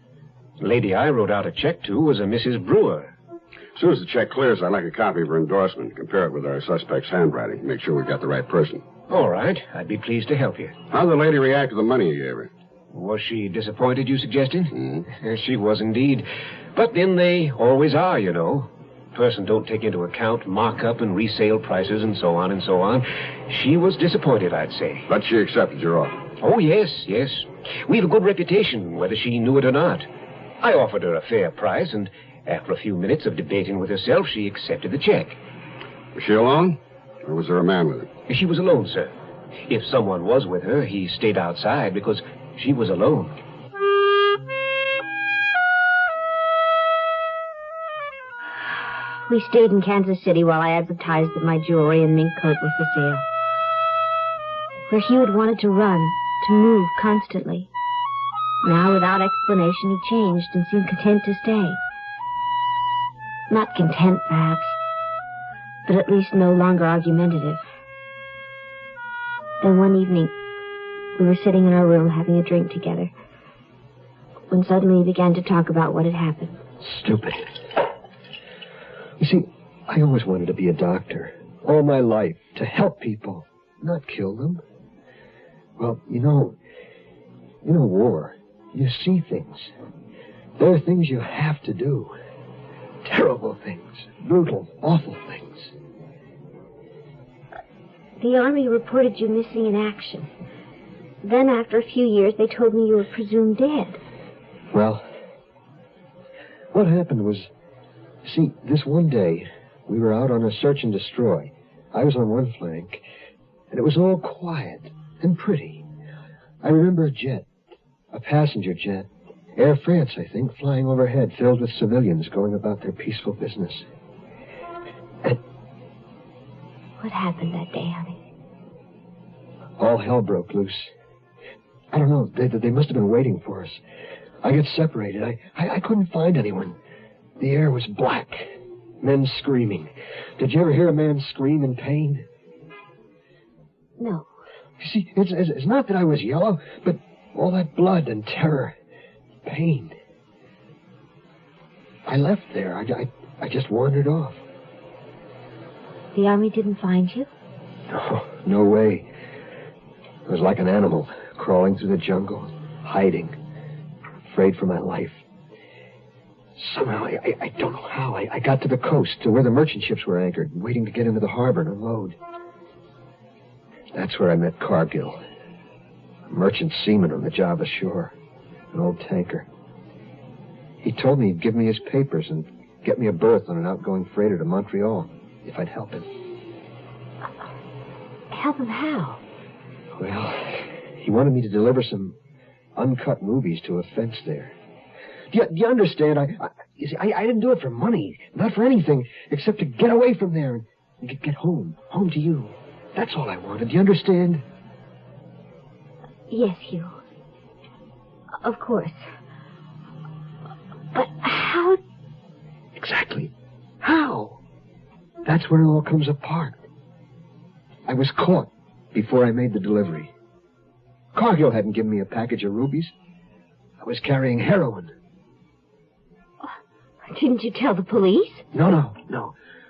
The lady I wrote out a check to was a Mrs. Brewer. As soon as the check clears, I'd like a copy of her endorsement. Compare it with our suspect's handwriting. Make sure we've got the right person. All right. I'd be pleased to help you. How'd the lady react to the money you gave her? Was she disappointed, you suggested? She was indeed. But then they always are, you know. Person don't take into account markup and resale prices and so on and so on. She was disappointed, I'd say. But she accepted your offer. Oh, yes. We've a good reputation, whether she knew it or not. I offered her a fair price, and after a few minutes of debating with herself, she accepted the check. Was she alone? Or was there a man with her? She was alone, sir. If someone was with her, he stayed outside because she was alone. We stayed in Kansas City while I advertised that my jewelry and mink coat were for sale. Where Hugh had wanted to run, to move constantly. Now, without explanation, he changed and seemed content to stay. Not content, perhaps, but at least no longer argumentative. Then one evening, we were sitting in our room having a drink together, when suddenly he began to talk about what had happened. Stupid. You see, I always wanted to be a doctor. All my life. To help people. Not kill them. Well, you know war. You see things. There are things you have to do. Terrible things. Brutal, awful things. The Army reported you missing in action. Then, after a few years, they told me you were presumed dead. Well, what happened was, see, this one day, we were out on a search and destroy. I was on one flank, and it was all quiet and pretty. I remember a jet, a passenger jet, Air France, I think, flying overhead, filled with civilians going about their peaceful business. And what happened that day, honey? All hell broke loose. I don't know. They must have been waiting for us. I got separated. I couldn't find anyone. The air was black. Men screaming. Did you ever hear a man scream in pain? No. You see, it's not that I was yellow, but all that blood and terror, pain. I left there. I just wandered off. The Army didn't find you? No way. I was like an animal, crawling through the jungle, hiding, afraid for my life. Somehow, I don't know how, I got to the coast, to where the merchant ships were anchored, waiting to get into the harbor and unload. That's where I met Cargill, a merchant seaman on the job ashore, an old tanker. He told me he'd give me his papers and get me a berth on an outgoing freighter to Montreal, if I'd help him. Help him how? Well, he wanted me to deliver some uncut movies to a fence there. Do you understand? I didn't do it for money, not for anything, except to get away from there and get home to you. That's all I wanted. Do you understand? Yes, Hugh. Of course. But how... Exactly. How? That's where it all comes apart. I was caught before I made the delivery. Cargill hadn't given me a package of rubies. I was carrying heroin. Didn't you tell the police? No.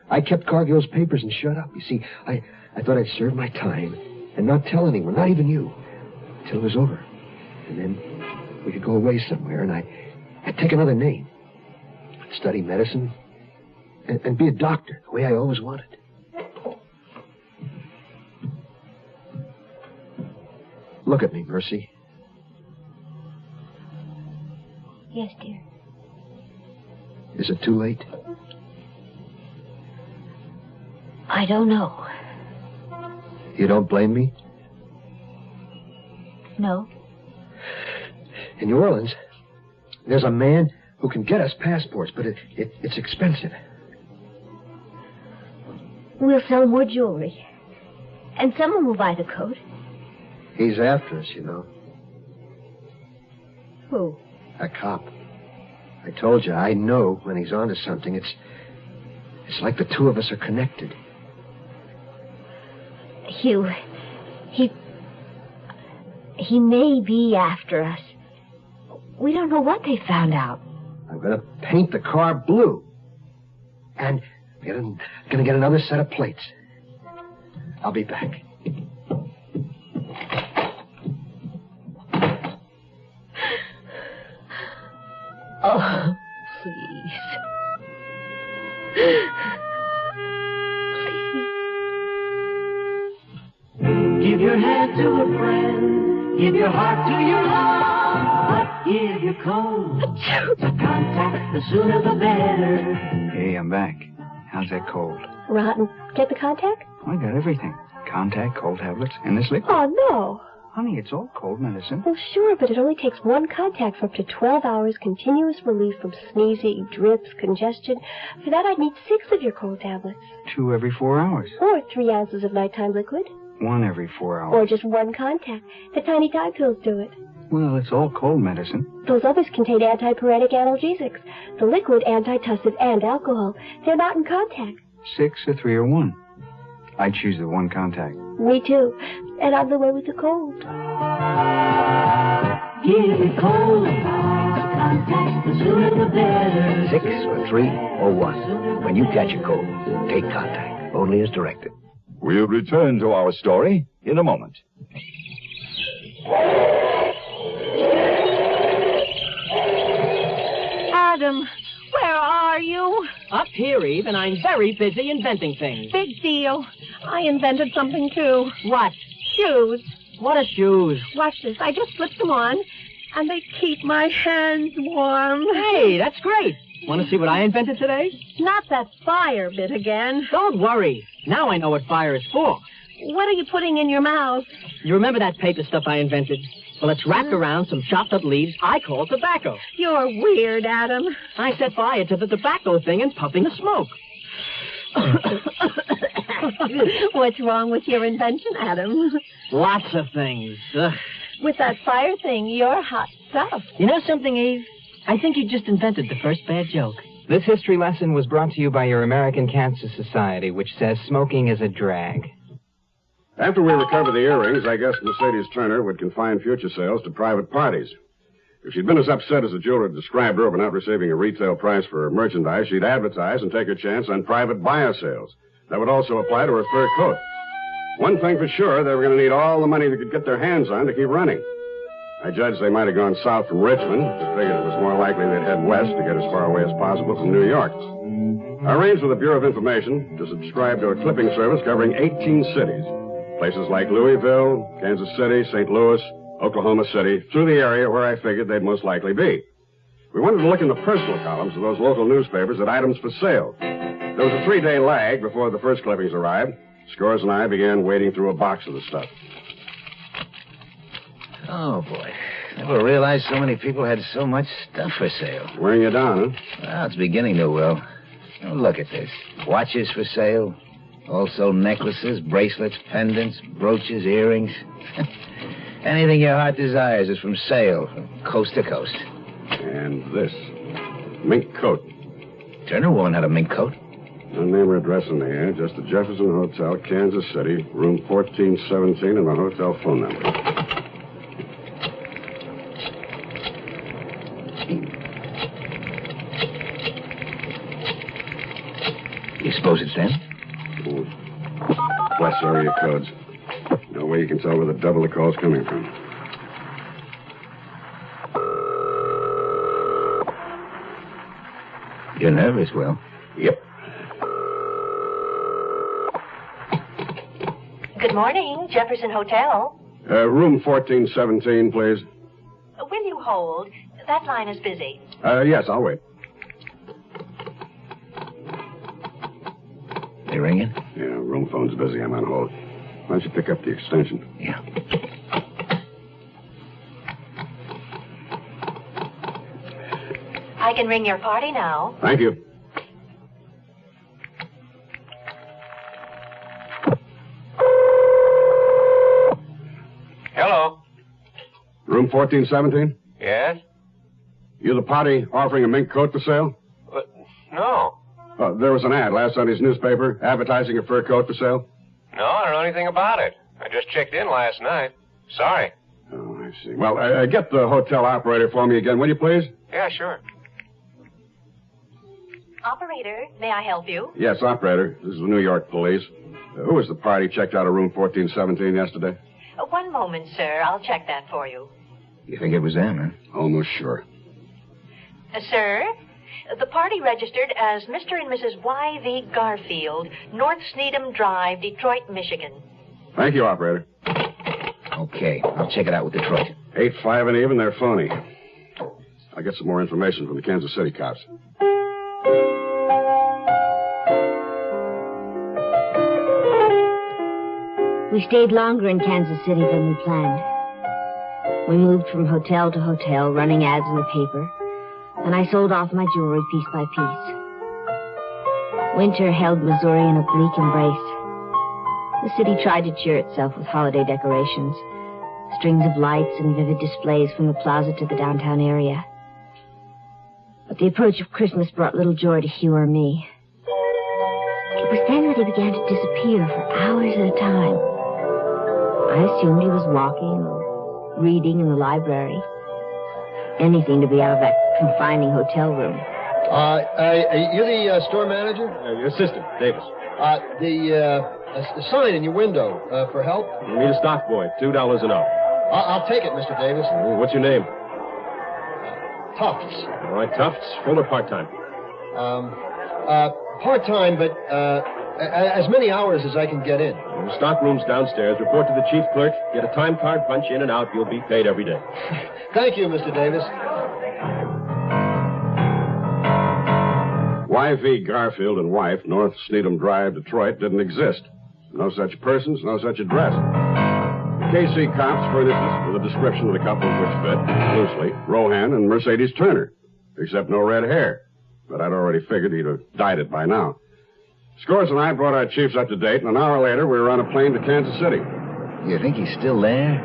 I kept Cargill's papers and shut up. You see, I thought I'd serve my time and not tell anyone, not even you, till it was over. And then we could go away somewhere, and I'd take another name. I'd study medicine and be a doctor, the way I always wanted. Look at me, Mercy. Yes, dear. Is it too late? I don't know. You don't blame me? No. In New Orleans, there's a man who can get us passports, but it's expensive. We'll sell more jewelry. And someone will buy the coat. He's after us, you know. Who? A cop. I told you, I know when he's onto something. It's like the two of us are connected. Hugh, he may be after us. We don't know what they found out. I'm going to paint the car blue. And I'm going to get another set of plates. I'll be back. Oh, please. Give your hand to a friend. Give your heart to your love. But give your cold to contact. The sooner the better. Hey, I'm back. How's that cold? Rotten. Get the contact? I got everything. Contact, cold tablets, and this liquid. Oh, no. Honey, it's all cold medicine. Well, sure, but it only takes one contact for up to 12 hours continuous relief from sneezing, drips, congestion. For that, I'd need 6 of your cold tablets. 2 every 4 hours. Or 3 ounces of nighttime liquid. 1 every 4 hours. Or just 1 contact. The tiny Tide pills do it. Well, it's all cold medicine. Those others contain antipyretic analgesics. The liquid, antitussive, and alcohol. They're not in contact. 6 or 3 or 1. I choose the 1 contact. Me too. And I'm the one with the cold. Give it cold contact. The sooner the better. 6 or 3 or 1. When you catch a cold, take contact. Only as directed. We'll return to our story in a moment. Adam, where are you? Up here, Eve, and I'm very busy inventing things. Big deal. I invented something, too. What? Shoes. What are shoes? Watch this. I just slipped them on, and they keep my hands warm. Hey, that's great. Want to see what I invented today? Not that fire bit again. Don't worry. Now I know what fire is for. What are you putting in your mouth? You remember that paper stuff I invented? Well, it's wrapped around some chopped up leaves I call tobacco. You're weird, Adam. I set fire to the tobacco thing and puffing the smoke. What's wrong with your invention, Adam? Lots of things. With that fire thing, you're hot stuff. You know something, Eve? I think you just invented the first bad joke. This history lesson was brought to you by your American Cancer Society, which says smoking is a drag. After we recover the earrings, I guess Mercedes Turner would confine future sales to private parties. If she'd been as upset as the jeweler described her over not receiving a retail price for her merchandise, she'd advertise and take her chance on private buyer sales. That would also apply to her fur coat. One thing for sure, they were going to need all the money they could get their hands on to keep running. I judged they might have gone south from Richmond. I figured it was more likely they'd head west to get as far away as possible from New York. I arranged with the Bureau of Information to subscribe to a clipping service covering 18 cities. Places like Louisville, Kansas City, St. Louis, Oklahoma City, through the area where I figured they'd most likely be. We wanted to look in the personal columns of those local newspapers at items for sale. There was a 3-day lag before the first clippings arrived. Scores and I began wading through a box of the stuff. Oh, boy. Never realized so many people had so much stuff for sale. Wearing you down, huh? Well, it's beginning to, Will. Oh, look at this. Watches for sale. Also necklaces, bracelets, pendants, brooches, earrings. Anything your heart desires is from sale, from coast to coast. And this. Mink coat. Turner woman had a mink coat. No name or address in the air, just the Jefferson Hotel, Kansas City, room 1417, and the hotel phone number. You suppose it's them? Plus area codes. No way you can tell where the double the call's coming from. You're nervous, Will. Yep. Good morning, Jefferson Hotel. Room 1417, please. Will you hold? That line is busy. Yes, I'll wait. They ringing? Yeah, room phone's busy. I'm on hold. Why don't you pick up the extension? Yeah. I can ring your party now. Thank you. Hello. Room 1417? Yes? You the party offering a mink coat for sale? No. There was an ad last Sunday's newspaper advertising a fur coat for sale. No, I don't know anything about it. I just checked in last night. Sorry. Oh, I see. Well, get the hotel operator for me again, will you, please? Yeah, sure. Operator, may I help you? Yes, operator. This is the New York police. Who was the party checked out of room 1417 yesterday? One moment, sir. I'll check that for you. You think it was them, huh? Almost sure. Sir, the party registered as Mr. and Mrs. Y.V. Garfield, North Sneedham Drive, Detroit, Michigan. Thank you, operator. Okay, I'll check it out with Detroit. 8-5 and even, they're phony. I'll get some more information from the Kansas City cops. We stayed longer in Kansas City than we planned. We moved from hotel to hotel, running ads in the paper, and I sold off my jewelry piece by piece. Winter held Missouri in a bleak embrace. The city tried to cheer itself with holiday decorations, strings of lights and vivid displays from the plaza to the downtown area. But the approach of Christmas brought little joy to Hugh or me. It was then that he began to disappear for hours at a time. I assumed he was walking or reading in the library. Anything to be out of that confining hotel room. You're the store manager? Your assistant, Davis. The sign in your window for help? You need a stock boy, $2 an hour. I'll take it, Mr. Davis. What's your name? Tufts. All right, Tufts. Full or part-time? Part-time, but as many hours as I can get in. The stock room's downstairs. Report to the chief clerk. Get a time card, punch in and out. You'll be paid every day. Thank you, Mr. Davis. Y.V. Garfield and wife, North Sneedham Drive, Detroit, didn't exist. No such persons, no such address. The KC cops furnished us with a description of the couple which fit, loosely, Rohan and Mercedes Turner, except no red hair. But I'd already figured he'd have dyed it by now. Scores and I brought our chiefs up to date, and an hour later we were on a plane to Kansas City. You think he's still there?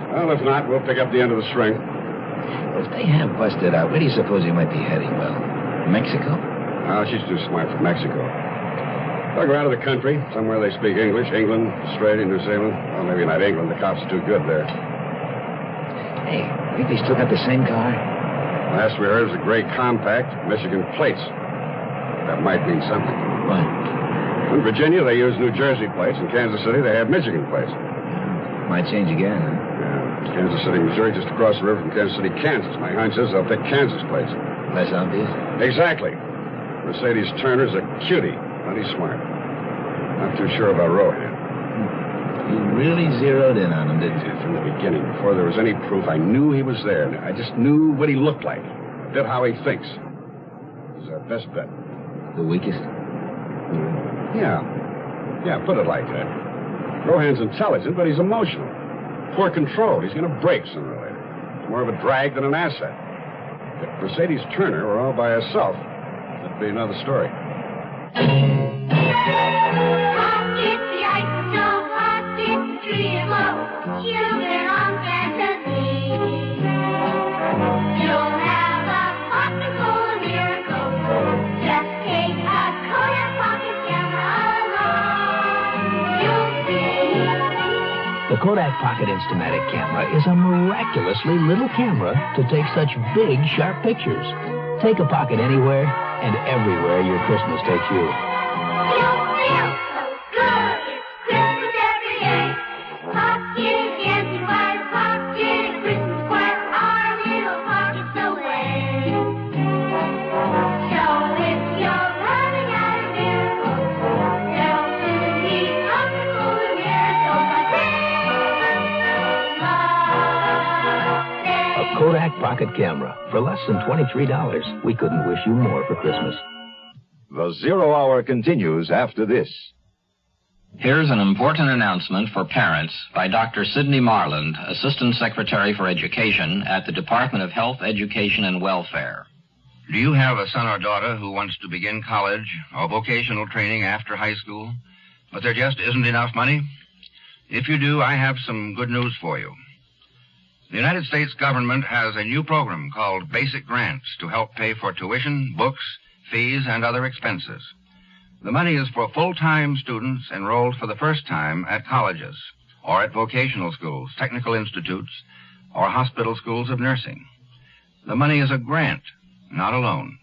Well, if not, we'll pick up the end of the string. If they have busted out, where do you suppose he might be heading, Will? Mexico? Oh, she's too smart for Mexico. They'll go out of the country, somewhere they speak English, England, Australia, New Zealand. Well, maybe not England. The cops are too good there. Hey, think they still got the same car? Last we heard was a gray compact, Michigan plates. That might mean something. What? In Virginia, they use New Jersey plates. In Kansas City, they have Michigan plates. Might change again, huh? Yeah. Kansas City, Missouri, just across the river from Kansas City, Kansas. My hunch is they'll pick Kansas plates. Less obvious? Exactly. Mercedes Turner's a cutie. Plenty smart. Not too sure about Rohan. You really zeroed in on him, didn't you? From the beginning. Before there was any proof, I knew he was there. I just knew what he looked like. Did how he thinks. He's our best bet. The weakest? Yeah, put it like that. Rohan's intelligent, but he's emotional. Poor control. He's going to break sooner or later. It's more of a drag than an asset. If Mercedes Turner were all by herself, that'd be another story. Hot, it's the ice snow, hot, it's the tree of love. Children on The Kodak Pocket Instamatic camera is a miraculously little camera to take such big, sharp pictures. Take a pocket anywhere and everywhere your Christmas takes you. Kodak Pocket Camera. For less than $23, we couldn't wish you more for Christmas. The Zero Hour continues after this. Here's an important announcement for parents by Dr. Sidney Marland, Assistant Secretary for Education at the Department of Health, Education, and Welfare. Do you have a son or daughter who wants to begin college or vocational training after high school, but there just isn't enough money? If you do, I have some good news for you. The United States government has a new program called Basic Grants to help pay for tuition, books, fees, and other expenses. The money is for full-time students enrolled for the first time at colleges or at vocational schools, technical institutes, or hospital schools of nursing. The money is a grant, not a loan.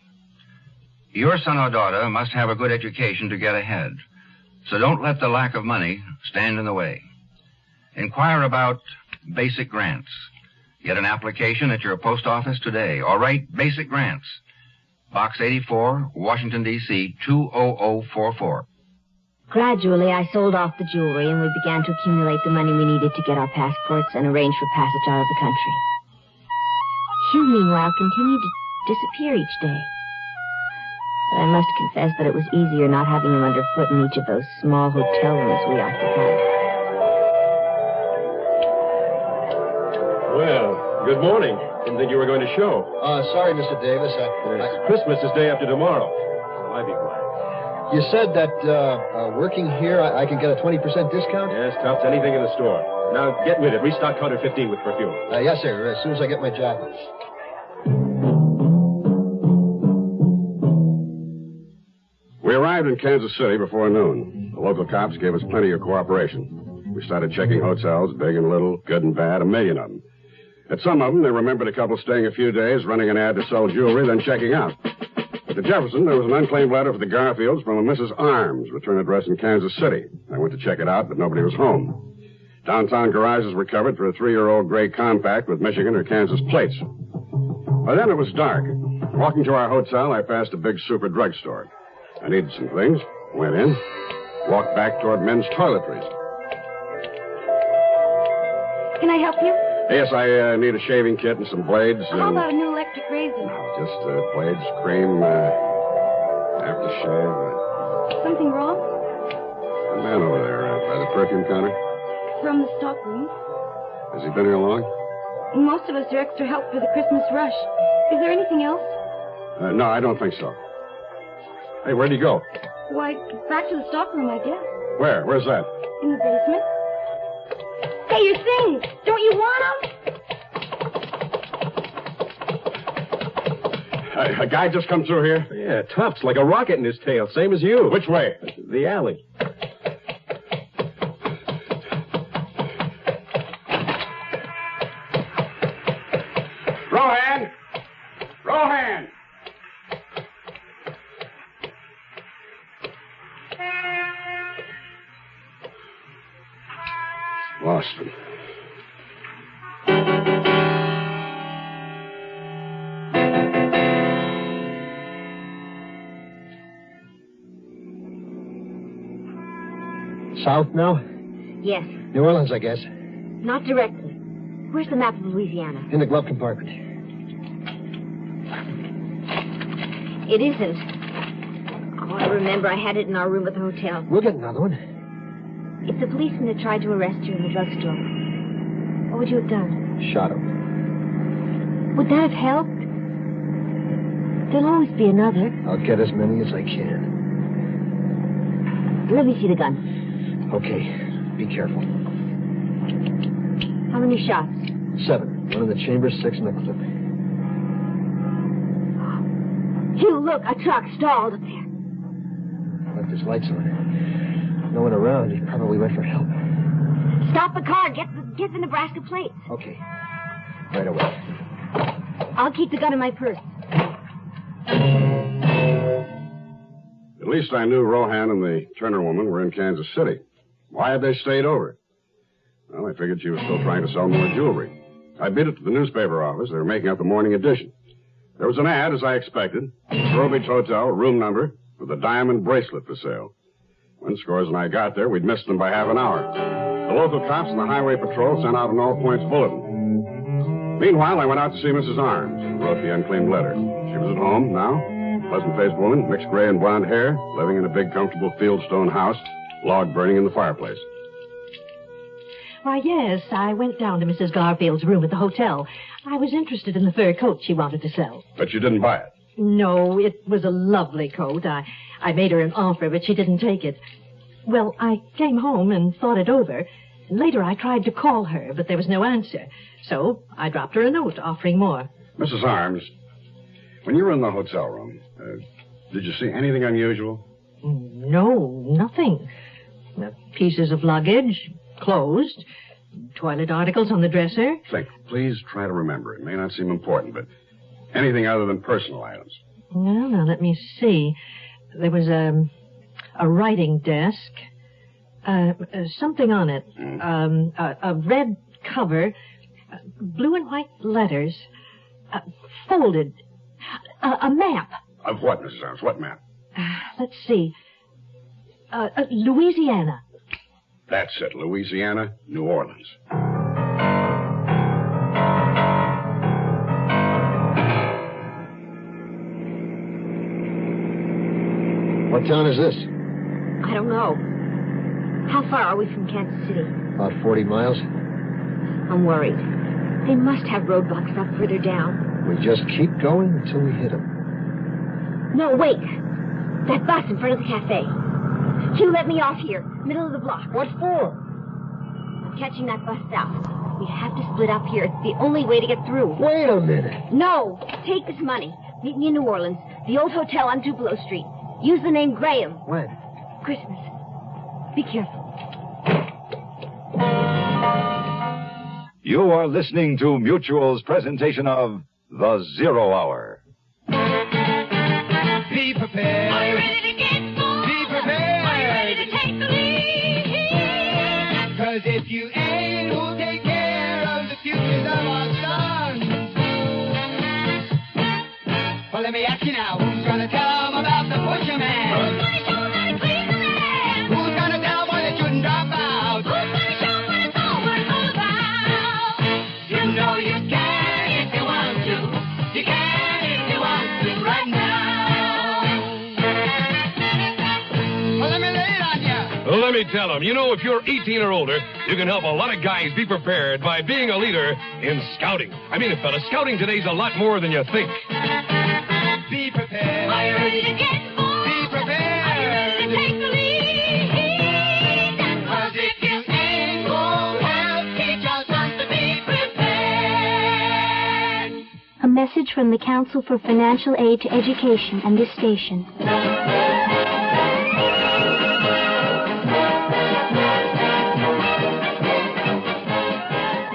Your son or daughter must have a good education to get ahead, so don't let the lack of money stand in the way. Inquire about Basic Grants. Get an application at your post office today, or write Basic Grants, Box 84, Washington, D.C., 20044. Gradually, I sold off the jewelry, and we began to accumulate the money we needed to get our passports and arrange for passage out of the country. Hugh, meanwhile, continued to disappear each day. But I must confess that it was easier not having him underfoot in each of those small hotel rooms we occupied. Well, good morning. Didn't think you were going to show. Sorry, Mr. Davis. Christmas is day after tomorrow. So I'd be glad. You said that working here, I can get a 20% discount? Yes, tops anything in the store. Now, get with it. Restock counter 15 with perfume. Yes, sir, as soon as I get my jacket. We arrived in Kansas City before noon. The local cops gave us plenty of cooperation. We started checking hotels, big and little, good and bad, a million of them. At some of them, they remembered a couple staying a few days, running an ad to sell jewelry, then checking out. At the Jefferson, there was an unclaimed letter for the Garfields from a Mrs. Arms, return address in Kansas City. I went to check it out, but nobody was home. Downtown garages were covered for a 3-year-old gray compact with Michigan or Kansas plates. By then, it was dark. Walking to our hotel, I passed a big super drugstore. I needed some things, went in, walked back toward men's toiletries. Can I help you? Yes, I need a shaving kit and some blades. How about a new electric razor? Just blades, cream, aftershave. Something wrong? The man over there by the perfume counter. From the stockroom. Has he been here long? Most of us are extra help for the Christmas rush. Is there anything else? No, I don't think so. Hey, where'd he go? Why, back to the stockroom, I guess. Where? Where's that? In the basement. Hey, your things! Don't you want them? A guy just come through here? Yeah, tops like a rocket in his tail, same as you. Which way? The alley. Rohan! Rohan! Lost him. South now? Yes. New Orleans, I guess. Not directly. Where's the map of Louisiana? In the glove compartment. It isn't. Oh, I remember I had it in our room at the hotel. We'll get another one. If the policeman had tried to arrest you in the drugstore, what would you have done? Shot him. Would that have helped? There'll always be another. I'll get as many as I can. Let me see the gun. Okay. Be careful. How many shots? 7. 1 in the chamber, 6 in the clip. Hugh, look, a truck stalled up there. Left his lights on. No one around. He probably went for help. Stop the car. Get the Nebraska plates. Okay. Right away. I'll keep the gun in my purse. At least I knew Rohan and the Turner woman were in Kansas City. Why had they stayed over? Well, I figured she was still trying to sell more jewelry. I beat it to the newspaper office. They were making up the morning edition. There was an ad, as I expected. Strobich Hotel, room number, with a diamond bracelet for sale. When Scores and I got there, we'd missed them by half an hour. The local cops and the highway patrol sent out an all-points bulletin. Meanwhile, I went out to see Mrs. Arms, who wrote the unclaimed letter. She was at home now. Pleasant-faced woman, mixed gray and blonde hair, living in a big, comfortable fieldstone house, log burning in the fireplace. Why, yes, I went down to Mrs. Garfield's room at the hotel. I was interested in the fur coat she wanted to sell. But you didn't buy it? No, it was a lovely coat. I made her an offer, but she didn't take it. Well, I came home and thought it over. Later, I tried to call her, but there was no answer. So I dropped her a note offering more. Mrs. Arms, when you were in the hotel room, did you see anything unusual? No, nothing. Pieces of luggage, clothes, toilet articles on the dresser. Think. Please try to remember. It may not seem important, but anything other than personal items. Well, now, let me see. There was a writing desk, something on it, a red cover, blue and white letters, folded, a map. Of what, Mrs. Arms? What map? Let's see. Louisiana. That's it. Louisiana, New Orleans. What town is this? I don't know. How far are we from Kansas City? About 40 miles. I'm worried. They must have roadblocks up further down. We just keep going until we hit them. No, wait. That bus in front of the cafe. Hugh, let me off here, middle of the block. What for? I'm catching that bus south. We have to split up here. It's the only way to get through. Wait a minute. No. Take this money. Meet me in New Orleans. The old hotel on Tupelo Street. Use the name Graham. When? Christmas. Be careful. You are listening to Mutual's presentation of The Zero Hour. Be prepared. Are you ready to get going? Be prepared. Are you ready to take the lead? 'Cause if you ain't, who'll take care of the futures of our sons? Well, let me ask you now, who's gonna tell them about the pusher man? Who's gonna show them how to clean the land? Who's gonna tell them why they shouldn't drop out? Who's gonna show them what it's all about? You know you can if you want to. You can if you want to right now. Let me tell them, if you're 18 or older, you can help a lot of guys be prepared by being a leader in scouting. I mean it, fella, scouting today's a lot more than you think. Be prepared. Are you ready to get going? Be prepared. Are you ready to take the lead? 'Cause if you ain't, who'll help teach our sons to be prepared? A message from the Council for Financial Aid to Education and this station.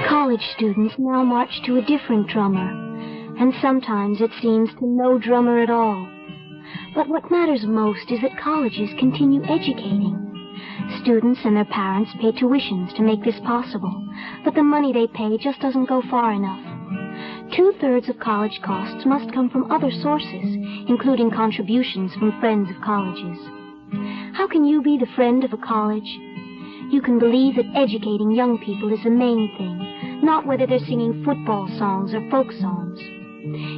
College students now march to a different drummer, and sometimes it seems to no drummer at all. But what matters most is that colleges continue educating. Students and their parents pay tuitions to make this possible, but the money they pay just doesn't go far enough. 2/3 of college costs must come from other sources, including contributions from friends of colleges. How can you be the friend of a college? You can believe that educating young people is the main thing, not whether they're singing football songs or folk songs.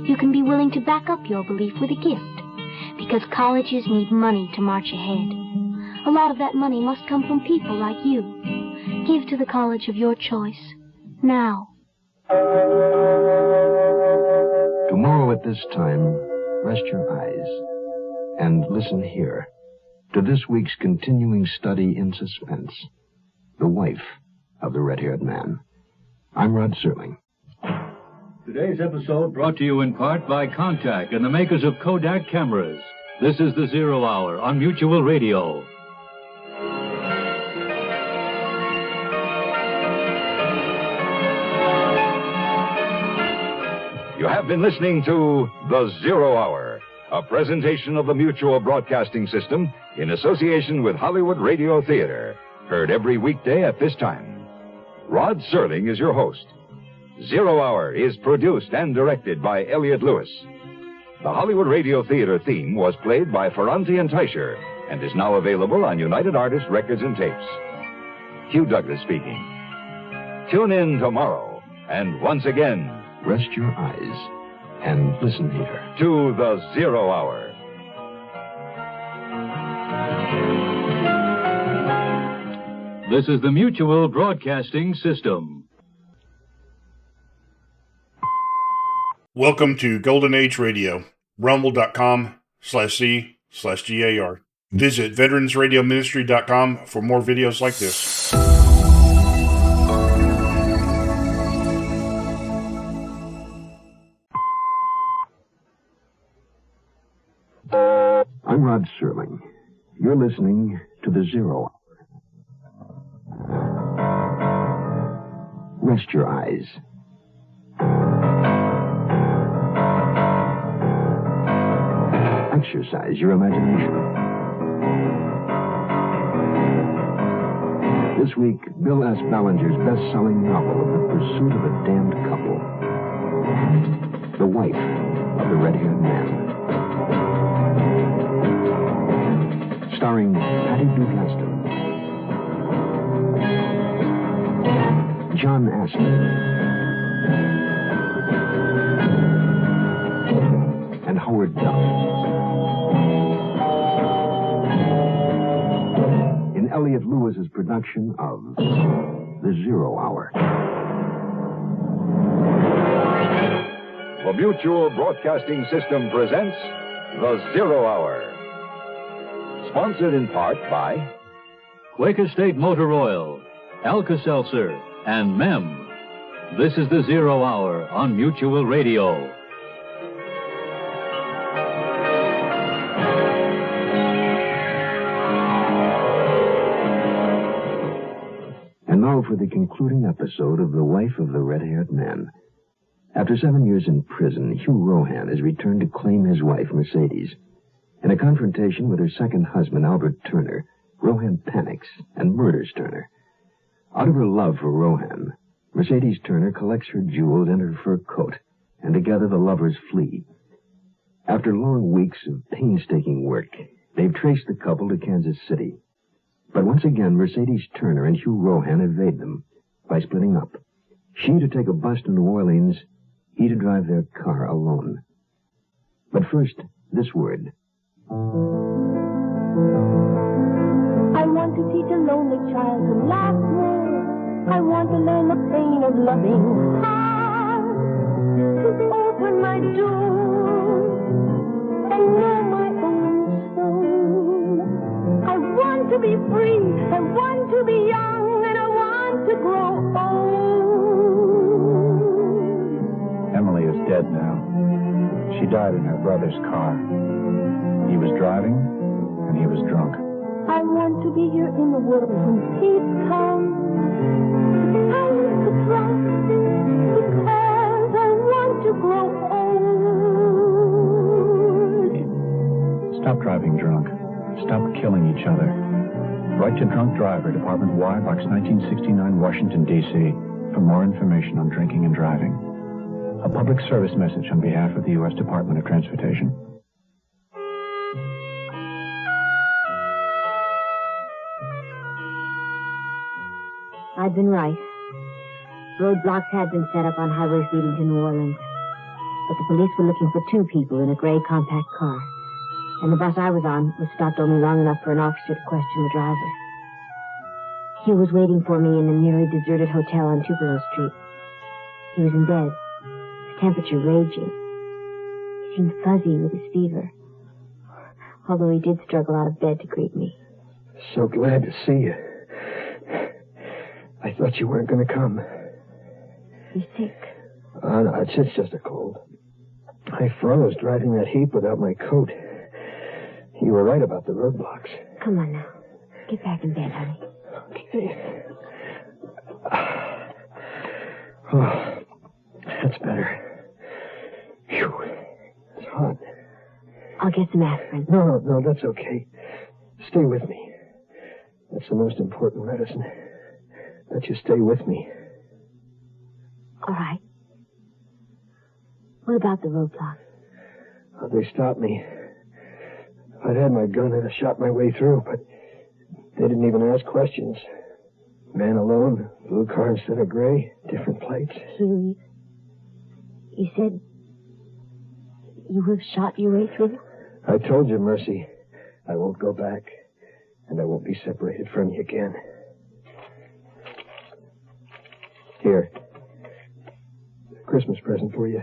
You can be willing to back up your belief with a gift, because colleges need money to march ahead. A lot of that money must come from people like you. Give to the college of your choice, now. Tomorrow at this time, rest your eyes and listen here to this week's continuing study in suspense, The Wife of the Red-Haired Man. I'm Rod Serling. Today's episode brought to you in part by Contact and the makers of Kodak cameras. This is The Zero Hour on Mutual Radio. have been listening to The Zero Hour, a presentation of the Mutual Broadcasting System in association with Hollywood Radio Theater, heard every weekday at this time. Rod Serling is your host. Zero Hour is produced and directed by Elliott Lewis. The Hollywood Radio Theater theme was played by Ferranti and Teicher and is now available on United Artists Records and Tapes. Hugh Douglas speaking. Tune in tomorrow, and once again, rest your eyes and listen here to The Zero Hour. This is the Mutual Broadcasting System. Welcome to Golden Age Radio, rumble.com/C/GAR. Visit veteransradioministry.com for more videos like this. I'm Rod Serling. You're listening to The Zero Hour. Rest your eyes. Exercise your imagination. This week, Bill S. Ballinger's best-selling novel of The Pursuit of a Damned Couple. The Wife of the Red-Haired Man. Starring Patty Duke-Aston, John Astor, and Howard Duff. In Elliott Lewis's production of The Zero Hour. The Mutual Broadcasting System presents The Zero Hour. Sponsored in part by Quaker State Motor Oil, Alka-Seltzer, and Mem. This is The Zero Hour on Mutual Radio. And now for the concluding episode of The Wife of the Red-Haired Man. After 7 years in prison, Hugh Rohan has returned to claim his wife, Mercedes. In a confrontation with her second husband, Albert Turner, Rohan panics and murders Turner. Out of her love for Rohan, Mercedes Turner collects her jewels and her fur coat, and together the lovers flee. After long weeks of painstaking work, they've traced the couple to Kansas City. But once again, Mercedes Turner and Hugh Rohan evade them by splitting up. She to take a bus to New Orleans, he to drive their car alone. But first, this word. I want to teach a lonely child to laugh more. I want to learn the pain of loving hard. To open my door and know my own soul. I want to be free. I want to be young, and I want to grow old. Emily is dead now. She died in her brother's car. He was driving, and he was drunk. I want to be here in the world when peace comes. I want to trust because I want to grow old. Stop driving drunk. Stop killing each other. Write to Drunk Driver, Department Y, Box 1969, Washington, D.C. for more information on drinking and driving. A public service message on behalf of the U.S. Department of Transportation. I'd been right. Roadblocks had been set up on highways leading to New Orleans. But the police were looking for two people in a gray compact car. And the bus I was on was stopped only long enough for an officer to question the driver. Hugh was waiting for me in a nearly deserted hotel on Tupelo Street. He was in bed, his temperature raging. He seemed fuzzy with his fever, although he did struggle out of bed to greet me. So glad to see you. I thought you weren't going to come. You sick? No, it's just a cold. I froze driving that heap without my coat. You were right about the roadblocks. Come on now. Get back in bed, honey. Okay. Oh, that's better. some aspirin. No, that's okay. Stay with me. That's the most important medicine. That you stay with me. All right. What about the roadblock? Well, they stopped me. If I'd had my gun, I'd have shot my way through, but they didn't even ask questions. Man alone, blue car instead of gray, different plates. Hugh, you said you would have shot your way through? I told you, Mercy, I won't go back, and I won't be separated from you again. Here. Christmas present for you.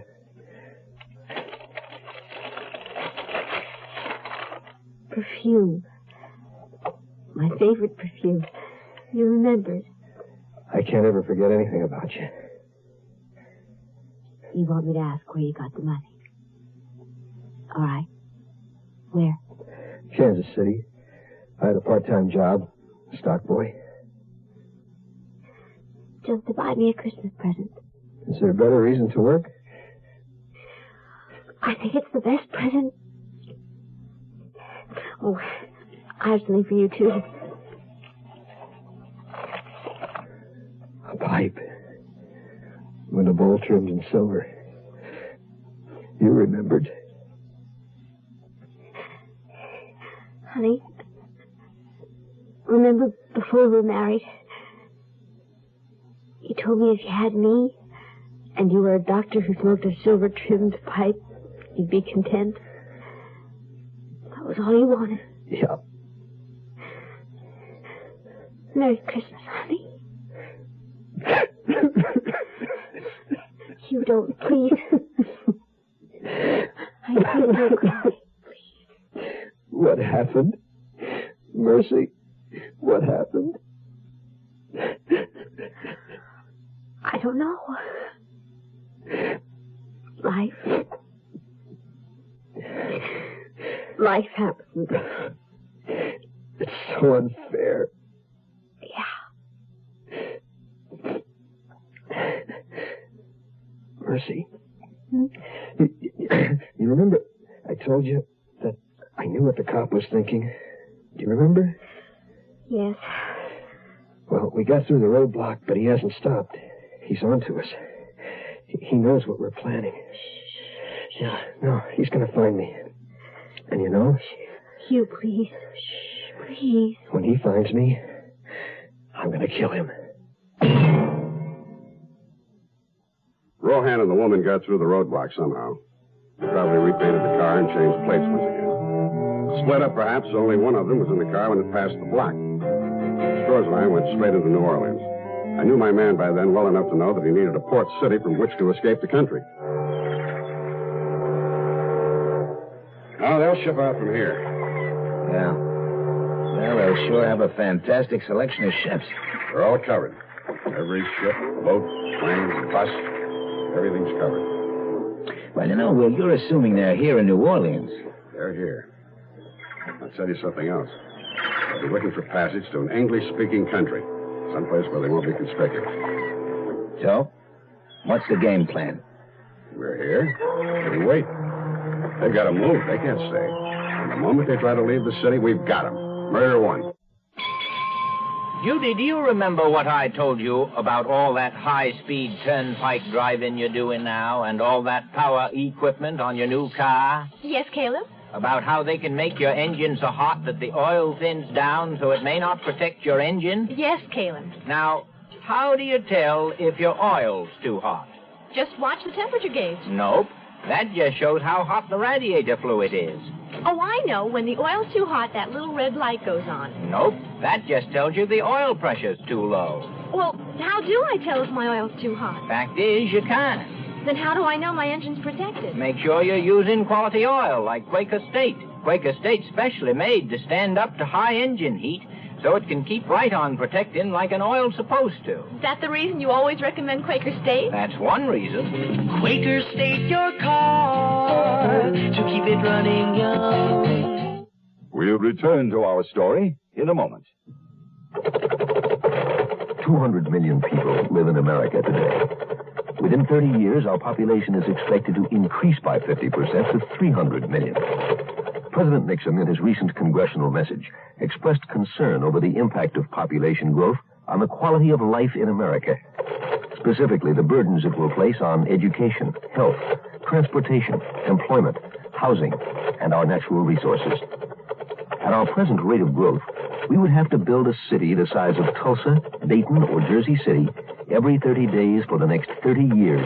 Perfume. My favorite perfume. You remembered. I can't ever forget anything about you. You want me to ask where you got the money? All right. Where? Kansas City. I had a part-time job. Stock boy. Just to buy me a Christmas present. Is there a better reason to work? I think it's the best present. Oh, I have something for you, too. A pipe. With a bowl trimmed in silver. You remembered. Honey, remember before we were married, you told me if you had me, and you were a doctor who smoked a silver-trimmed pipe, you'd be content. That was all you wanted. Yeah. Merry Christmas, honey. You don't, please. I think you'll cry. What happened? Mercy, what happened? I don't know. Life happens. It's so unfair. Yeah. Mercy. You remember I told you that I knew what the cop was thinking? Do you remember? Yes. Well, we got through the roadblock, but he hasn't stopped. He's on to us. He knows what we're planning. Yeah, no, he's going to find me. And you know? Hugh, please. Please. When he finds me, I'm going to kill him. Rohan and the woman got through the roadblock somehow. They probably repainted the car and changed plates once again. Split up, perhaps. Only one of them was in the car when it passed the block. Stores and I went straight into New Orleans. I knew my man by then well enough to know that he needed a port city from which to escape the country. Oh, they'll ship out from here. Yeah. Well, they'll sure have a fantastic selection of ships. They're all covered. Every ship, boat, plane, bus, everything's covered. Well, you know, Will, you're assuming they're here in New Orleans. They're here. I'll tell you something else. They'll be looking for passage to an English-speaking country. Someplace where they won't be conspicuous. So? What's the game plan? We're here. We wait. They've got to move. They can't stay. And the moment they try to leave the city, we've got them. Murder one. Judy, do you remember what I told you about all that high-speed turnpike driving you're doing now and all that power equipment on your new car? Yes, Caleb? About how they can make your engine so hot that the oil thins down so it may not protect your engine? Yes, Caleb. Now, how do you tell if your oil's too hot? Just watch the temperature gauge. Nope. That just shows how hot the radiator fluid is. Oh, I know. When the oil's too hot, that little red light goes on. Nope. That just tells you the oil pressure's too low. Well, how do I tell if my oil's too hot? Fact is, you can't. Then how do I know my engine's protected? Make sure you're using quality oil like Quaker State. Quaker State's specially made to stand up to high engine heat so it can keep right on protecting like an oil's supposed to. Is that the reason you always recommend Quaker State? That's one reason. Quaker State your car to keep it running young. We'll return to our story in a moment. 200 million people live in America today. Within 30 years, our population is expected to increase by 50% to 300 million. President Nixon, in his recent congressional message, expressed concern over the impact of population growth on the quality of life in America. Specifically, the burdens it will place on education, health, transportation, employment, housing, and our natural resources. At our present rate of growth, we would have to build a city the size of Tulsa, Dayton, or Jersey City every 30 days for the next 30 years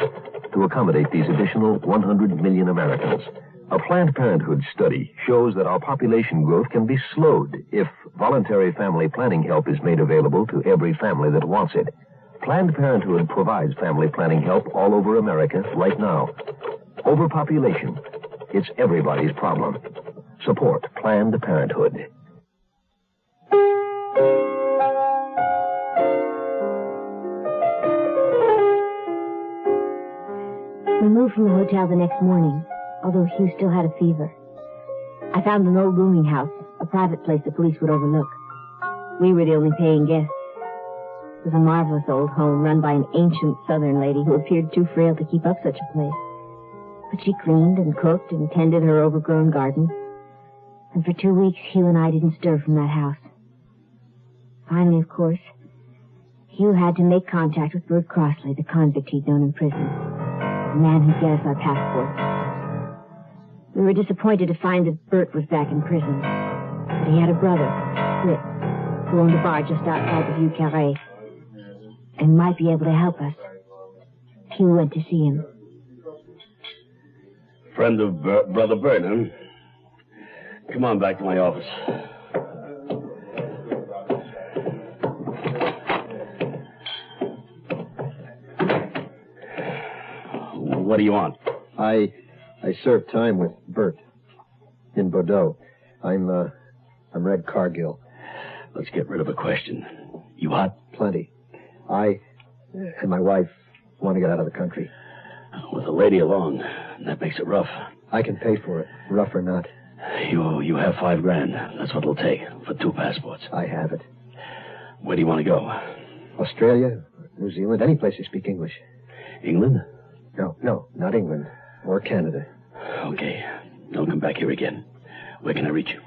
to accommodate these additional 100 million Americans. A Planned Parenthood study shows that our population growth can be slowed if voluntary family planning help is made available to every family that wants it. Planned Parenthood provides family planning help all over America right now. Overpopulation. It's everybody's problem. Support Planned Parenthood. We moved from the hotel the next morning, although Hugh still had a fever. I found an old rooming house, a private place the police would overlook. We were the only paying guests. It was a marvelous old home run by an ancient Southern lady who appeared too frail to keep up such a place. But she cleaned and cooked and tended her overgrown garden. And for 2 weeks, Hugh and I didn't stir from that house. Finally, of course, Hugh had to make contact with Bert Crossley, the convict he'd known in prison, the man who'd get us our passports. We were disappointed to find that Bert was back in prison. But he had a brother, Fritz, who owned a bar just outside the Vieux Carré, and might be able to help us. Hugh went to see him. Friend of Brother Bert, huh? Come on back to my office. What do you want? I served time with Bert in Bordeaux. I'm Red Cargill. Let's get rid of a question. You hot? Plenty. I and my wife want to get out of the country. With a lady along, that makes it rough. I can pay for it, rough or not. You have $5,000. That's what it'll take for 2 passports. I have it. Where do you want to go? Australia, New Zealand, any place you speak English. England? No, not England. Or Canada. Okay. Don't come back here again. Where can I reach you?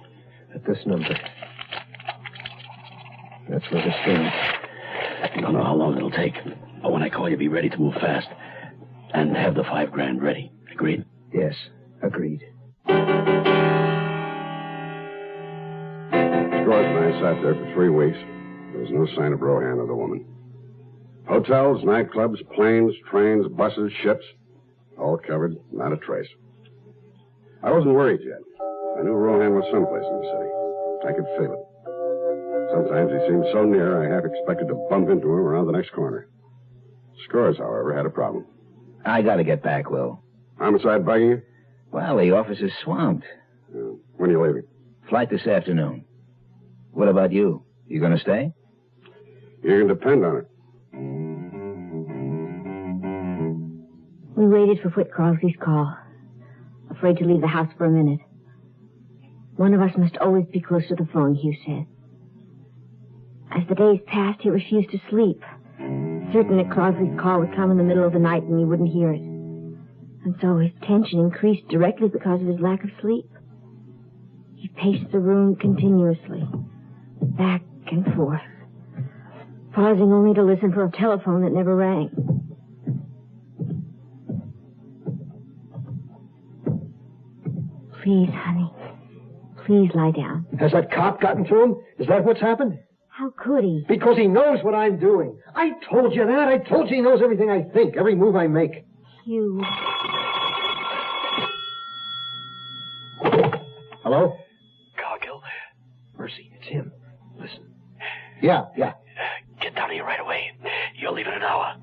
At this number. That's where this stands. I don't know how long it'll take. But when I call you, be ready to move fast. And have the $5,000 ready. Agreed? Yes, agreed. Scores and I sat there for 3 weeks. There was no sign of Rohan or the woman. Hotels, nightclubs, planes, trains, buses, ships. All covered, not a trace. I wasn't worried yet. I knew Rohan was someplace in the city. I could feel it. Sometimes he seemed so near, I half expected to bump into him around the next corner. Scores, however, had a problem. I gotta get back, Will. Homicide bugging you? Well, the office is swamped. When are you leaving? Flight this afternoon. What about you? You gonna stay? You can depend on it. We waited for Whit Crossley's call, afraid to leave the house for a minute. One of us must always be close to the phone, Hugh said. As the days passed, he refused to sleep, certain that Crossley's call would come in the middle of the night and he wouldn't hear it. And so his tension increased directly because of his lack of sleep. He paced the room continuously, back and forth, pausing only to listen for a telephone that never rang. Please, honey, please lie down. Has that cop gotten to him? Is that what's happened? How could he? Because he knows what I'm doing. I told you that. I told you he knows everything I think, every move I make. Hugh. Hello? Cargill. Mercy, it's him. Listen. Yeah. Get down here right away. You're leaving in an hour.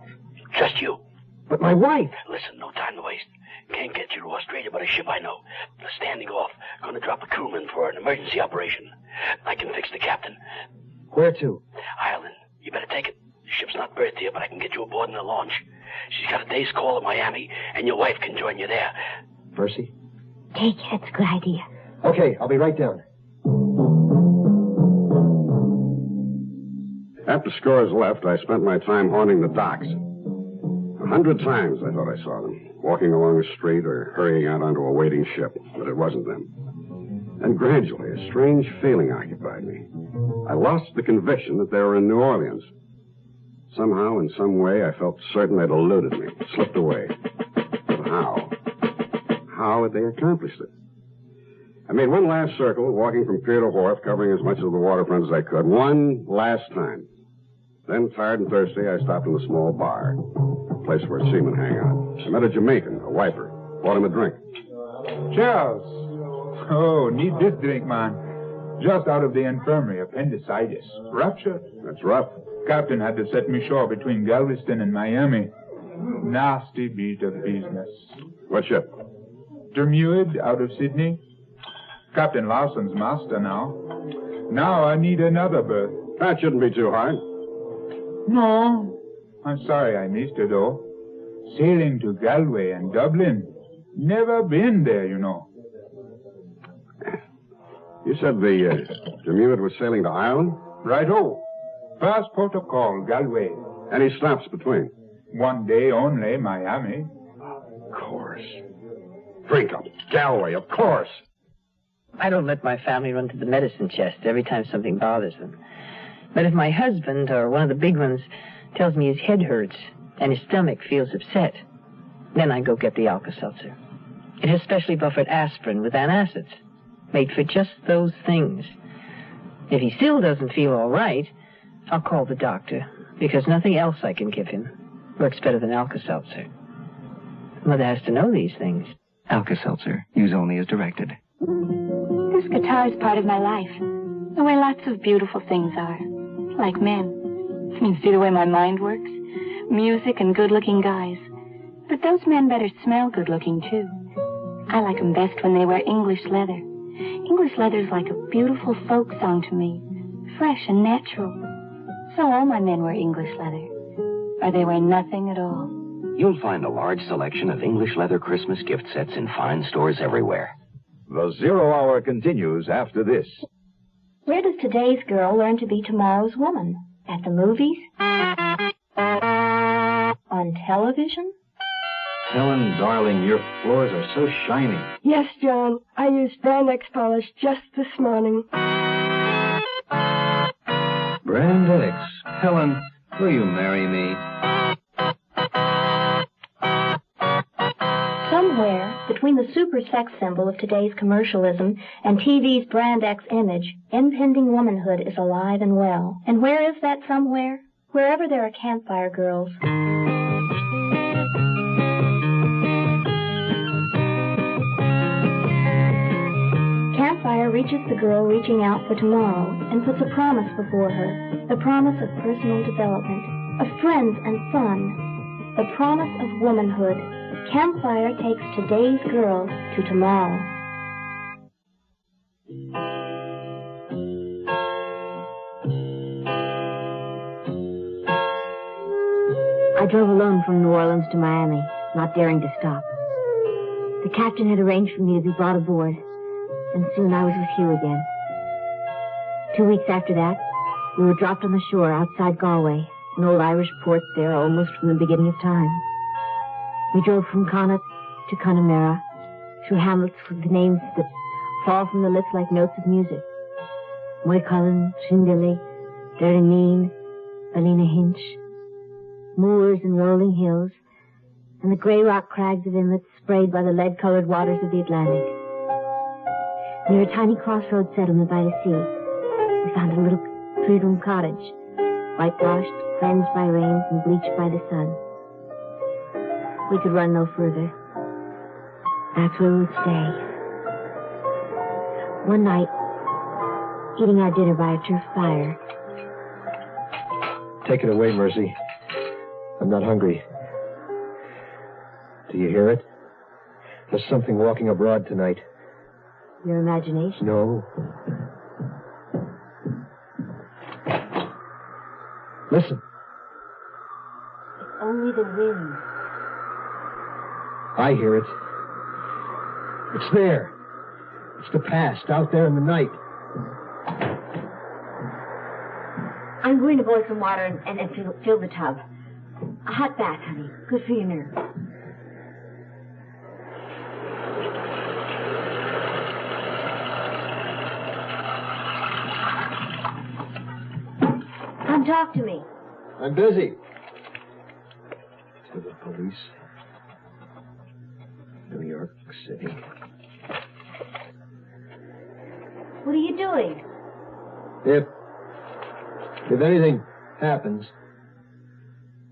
Just you. But my wife. Listen, no time to waste. Can't get you to Australia, but a ship I know. They're standing off. Gonna drop a crewman for an emergency operation. I can fix the captain. Where to? Ireland. You better take it. The ship's not berthed here, but I can get you aboard in the launch. She's got a day's call at Miami, and your wife can join you there. Mercy? Take it. That's a good idea. Okay, I'll be right down. After Scores left, I spent my time haunting the docks. 100 times I thought I saw them, walking along the street or hurrying out onto a waiting ship, but it wasn't them. And gradually, a strange feeling occupied me. I lost the conviction that they were in New Orleans. Somehow, in some way, I felt certain they'd eluded me, slipped away. But how? How had they accomplished it? I made one last circle, walking from pier to wharf, covering as much of the waterfront as I could. One last time. Then, tired and thirsty, I stopped in a small bar, a place where seamen hang out. I met a Jamaican, a wiper. Bought him a drink. Charles. Oh, need this drink, man. Just out of the infirmary, appendicitis. Rupture? That's rough. Captain had to set me ashore between Galveston and Miami. Nasty beat of business. What ship? Dermuid out of Sydney. Captain Lawson's master now. Now I need another berth. That shouldn't be too hard. No. I'm sorry I missed it, though. Sailing to Galway and Dublin. Never been there, you know. You said the Dermuid was sailing to Ireland? Right-o. First port of call, Galway. Any stops between? One day only, Miami. Of course. Drink 'em. Galway, of course. I don't let my family run to the medicine chest every time something bothers them. But if my husband, or one of the big ones, tells me his head hurts and his stomach feels upset, then I go get the Alka-Seltzer. It has specially buffered aspirin with antacids, made for just those things. If he still doesn't feel all right, I'll call the doctor, because nothing else I can give him works better than Alka-Seltzer. Mother has to know these things. Alka-Seltzer. Use only as directed. This guitar is part of my life, the way lots of beautiful things are, like men. I mean, see the way my mind works? Music and good-looking guys. But those men better smell good-looking, too. I like 'em best when they wear English leather. English leather's like a beautiful folk song to me, fresh and natural. So all my men wear English leather, or they wear nothing at all. You'll find a large selection of English leather Christmas gift sets in fine stores everywhere. The Zero Hour continues after this. Where does today's girl learn to be tomorrow's woman? At the movies? On television? Helen, darling, your floors are so shiny. Yes, John. I used Brandex polish just this morning. Brandex. Helen, will you marry me? Somewhere between the super sex symbol of today's commercialism and TV's Brandex image, impending womanhood is alive and well. And where is that somewhere? Wherever there are campfire girls. Campfire reaches the girl reaching out for tomorrow and puts a promise before her. The promise of personal development, of friends and fun. The promise of womanhood. Campfire takes today's girl to tomorrow. I drove alone from New Orleans to Miami, not daring to stop. The captain had arranged for me to be brought aboard, and soon I was with Hugh again. 2 weeks after that, we were dropped on the shore outside Galway, an old Irish port there almost from the beginning of time. We drove from Connaught to Connemara, through hamlets with the names that fall from the lips like notes of music. Moycullen, Trindilly, Derryneen, Ballynahinch, moors and rolling hills, and the gray rock crags of inlets sprayed by the lead-colored waters of the Atlantic. Near a tiny crossroads settlement by the sea, we found a little three-room cottage, whitewashed, cleansed by rains, and bleached by the sun. We could run no further. That's where we would stay. One night, eating our dinner by a turf fire. Take it away, Mercy. I'm not hungry. Do you hear it? There's something walking abroad tonight. Your imagination? No. Listen. Only the wind. I hear it. It's there. It's the past, out there in the night. I'm going to boil some water and fill the tub. A hot bath, honey. Good for your nerves. Come talk to me. I'm busy. To the police. New York City. What are you doing? If anything happens,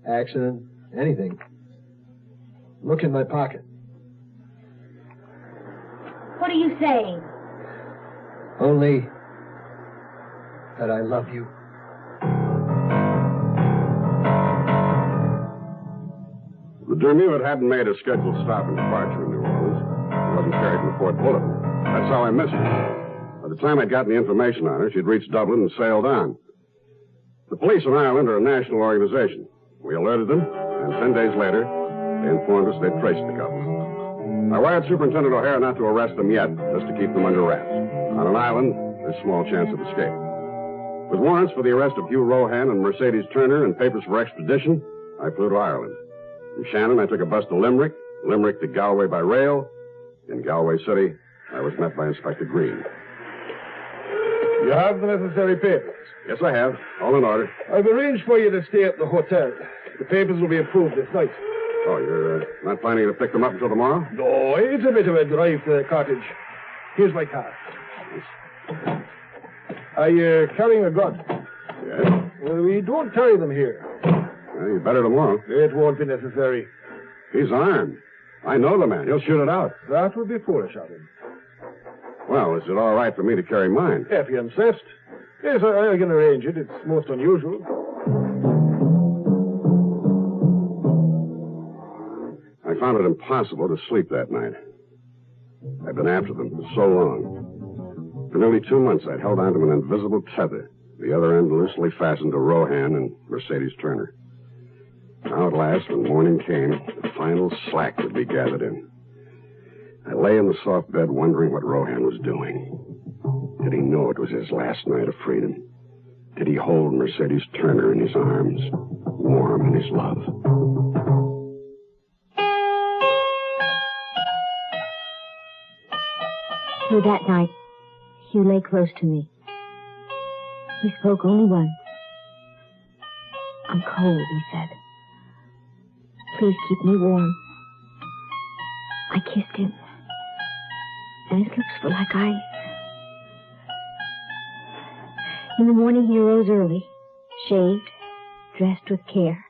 accident, anything, look in my pocket. What are you saying? Only that I love you. The Dermute hadn't made a scheduled stop and departure in New Orleans. He wasn't carried in the Port Bulletin. That's how I missed her. By the time I'd gotten the information on her, she'd reached Dublin and sailed on. The police in Ireland are a national organization. We alerted them, and 10 days later, they informed us they'd traced the couple. I wired Superintendent O'Hara not to arrest them yet, just to keep them under wraps. On an island, there's small chance of escape. With warrants for the arrest of Hugh Rohan and Mercedes Turner and papers for extradition, I flew to Ireland. From Shannon, I took a bus to Limerick, Limerick to Galway by rail. In Galway City, I was met by Inspector Green. You have the necessary papers? Yes, I have. All in order. I've arranged for you to stay at the hotel. The papers will be approved this night. Oh, you're not planning to pick them up until tomorrow? No, it's a bit of a drive to the cottage. Here's my car. Are you carrying a gun? Yes. Well, we don't carry them here. Well, you better tomorrow. It won't be necessary. He's armed. I know the man. He'll shoot it out. That would be foolish of him. Well, is it all right for me to carry mine? If you insist. Yes, I can arrange it. It's most unusual. I found it impossible to sleep that night. I'd been after them for so long. For nearly 2 months, I'd held on to an invisible tether, the other end loosely fastened to Rohan and Mercedes Turner. Now, at last, when morning came, the final slack would be gathered in. I lay in the soft bed wondering what Rohan was doing. Did he know it was his last night of freedom? Did he hold Mercedes Turner in his arms, warm in his love? Through that night, Hugh lay close to me. He spoke only once. I'm cold, he said. Please keep me warm. I kissed him, and his lips were like ice. In the morning, he arose early, shaved, dressed with care.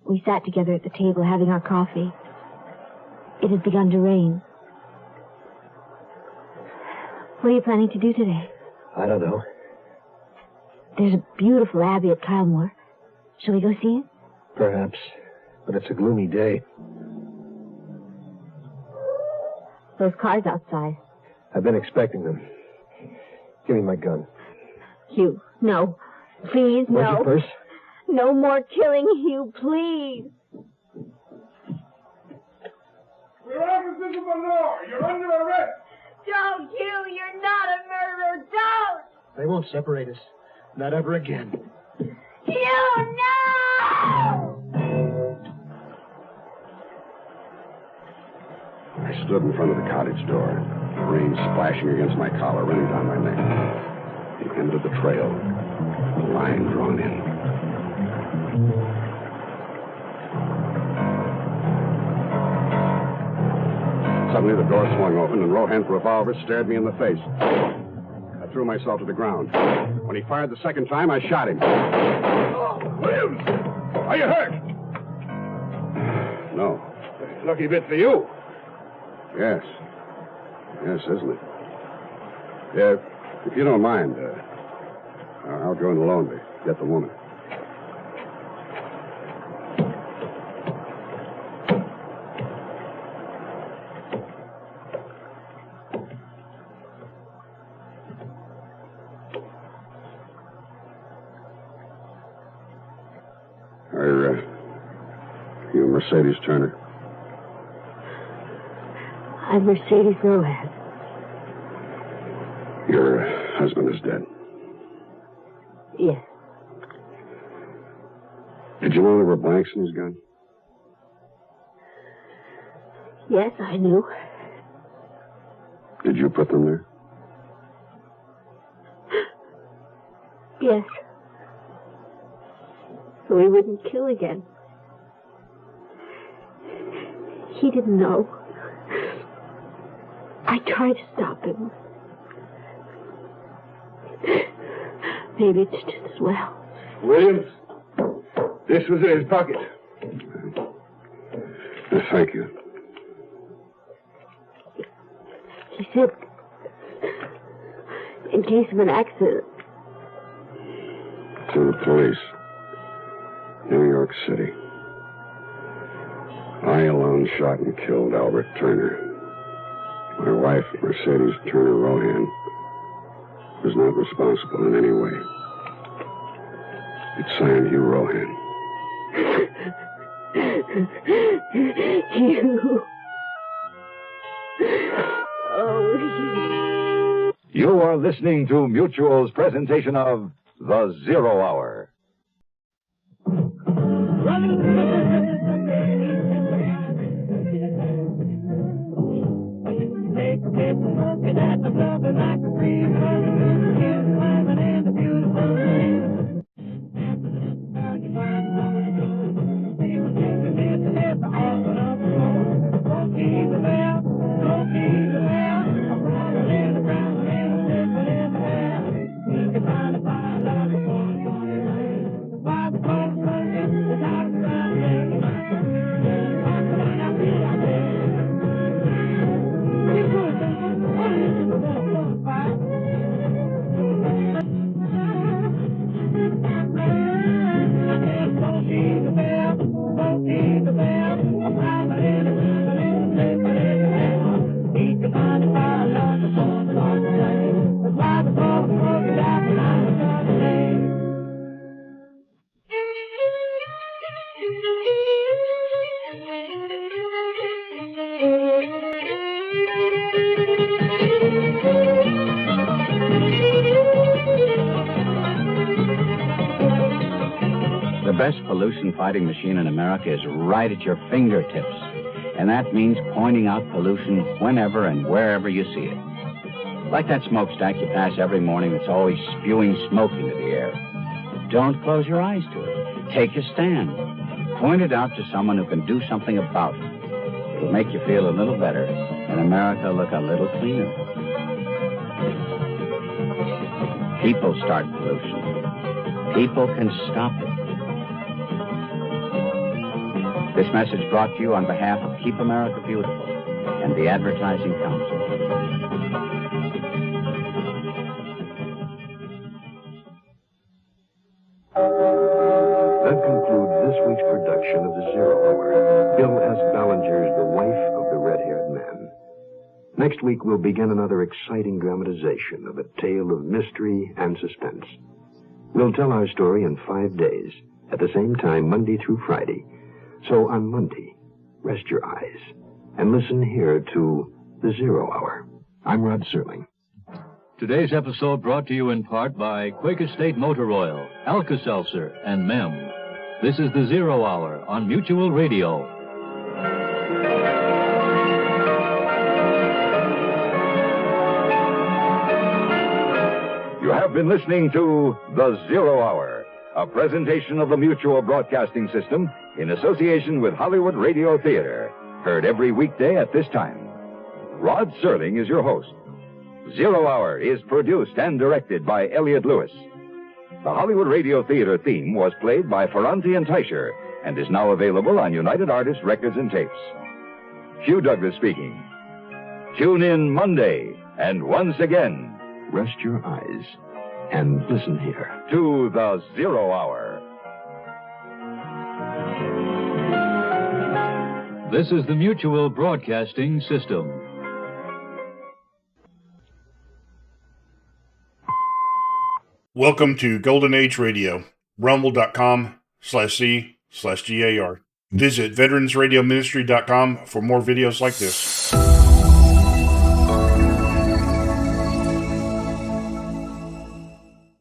We sat together at the table having our coffee. It had begun to rain. What are you planning to do today? I don't know. There's a beautiful abbey at Kylemore. Shall we go see it? Perhaps. But it's a gloomy day. Those cars outside. I've been expecting them. Give me my gun. Hugh, no. Please, no. Where's your purse? No more killing, Hugh, please. Your officers of the law, you're under arrest. Don't, Hugh. You're not a murderer. Don't. They won't separate us. Not ever again. Hugh, no! I stood in front of the cottage door, the rain splashing against my collar, running down my neck. The end of the trail, the line drawn in. Suddenly, the door swung open, and Rohan's revolver stared me in the face. I threw myself to the ground. When he fired the second time, I shot him. Oh, Williams! Are you hurt? No. Lucky bit for you. Yes. Yes, isn't it? Yeah, if you don't mind, I'll go in alone to get the woman. You Mercedes Turner? I'm Mercedes Rohan. Your husband is dead. Yes. Did you know there were blanks in his gun? Yes, I knew. Did you put them there? Yes. so he wouldn't kill again. He didn't know. I tried to stop him. Maybe it's just as well. Williams, this was in his pocket. Thank you. He said, in case of an accident. To the police. New York City. I alone shot and killed Albert Turner. My wife, Mercedes Turner Rohan, was not responsible in any way. It's signed Hugh Rohan. Hugh. Oh, You are listening to Mutual's presentation of The Zero Hour. The best pollution-fighting machine in America is right at your fingertips. And that means pointing out pollution whenever and wherever you see it. Like that smokestack you pass every morning that's always spewing smoke into the air. Don't close your eyes to it. Take a stand. Point it out to someone who can do something about it. It'll make you feel a little better and America look a little cleaner. People start pollution. People can stop it. This message brought to you on behalf of Keep America Beautiful and the Advertising Council. That concludes this week's production of The Zero Hour. Bill S. Ballinger's The Wife of the Red-Haired Man. Next week, we'll begin another exciting dramatization of a tale of mystery and suspense. We'll tell our story in 5 days, at the same time, Monday through Friday. So on Monday, rest your eyes and listen here to The Zero Hour. I'm Rod Serling. Today's episode brought to you in part by Quaker State Motor Oil, Alka-Seltzer, and MEM. This is The Zero Hour on Mutual Radio. You have been listening to The Zero Hour, a presentation of the Mutual Broadcasting System in association with Hollywood Radio Theater, heard every weekday at this time. Rod Serling is your host. Zero Hour is produced and directed by Elliott Lewis. The Hollywood Radio Theater theme was played by Ferranti and Teicher and is now available on United Artists Records and Tapes. Hugh Douglas speaking. Tune in Monday, and once again, rest your eyes and listen here to The Zero Hour. This is the Mutual Broadcasting System. Welcome to Golden Age Radio, rumble.com/C/GAR. Visit veteransradioministry.com for more videos like this.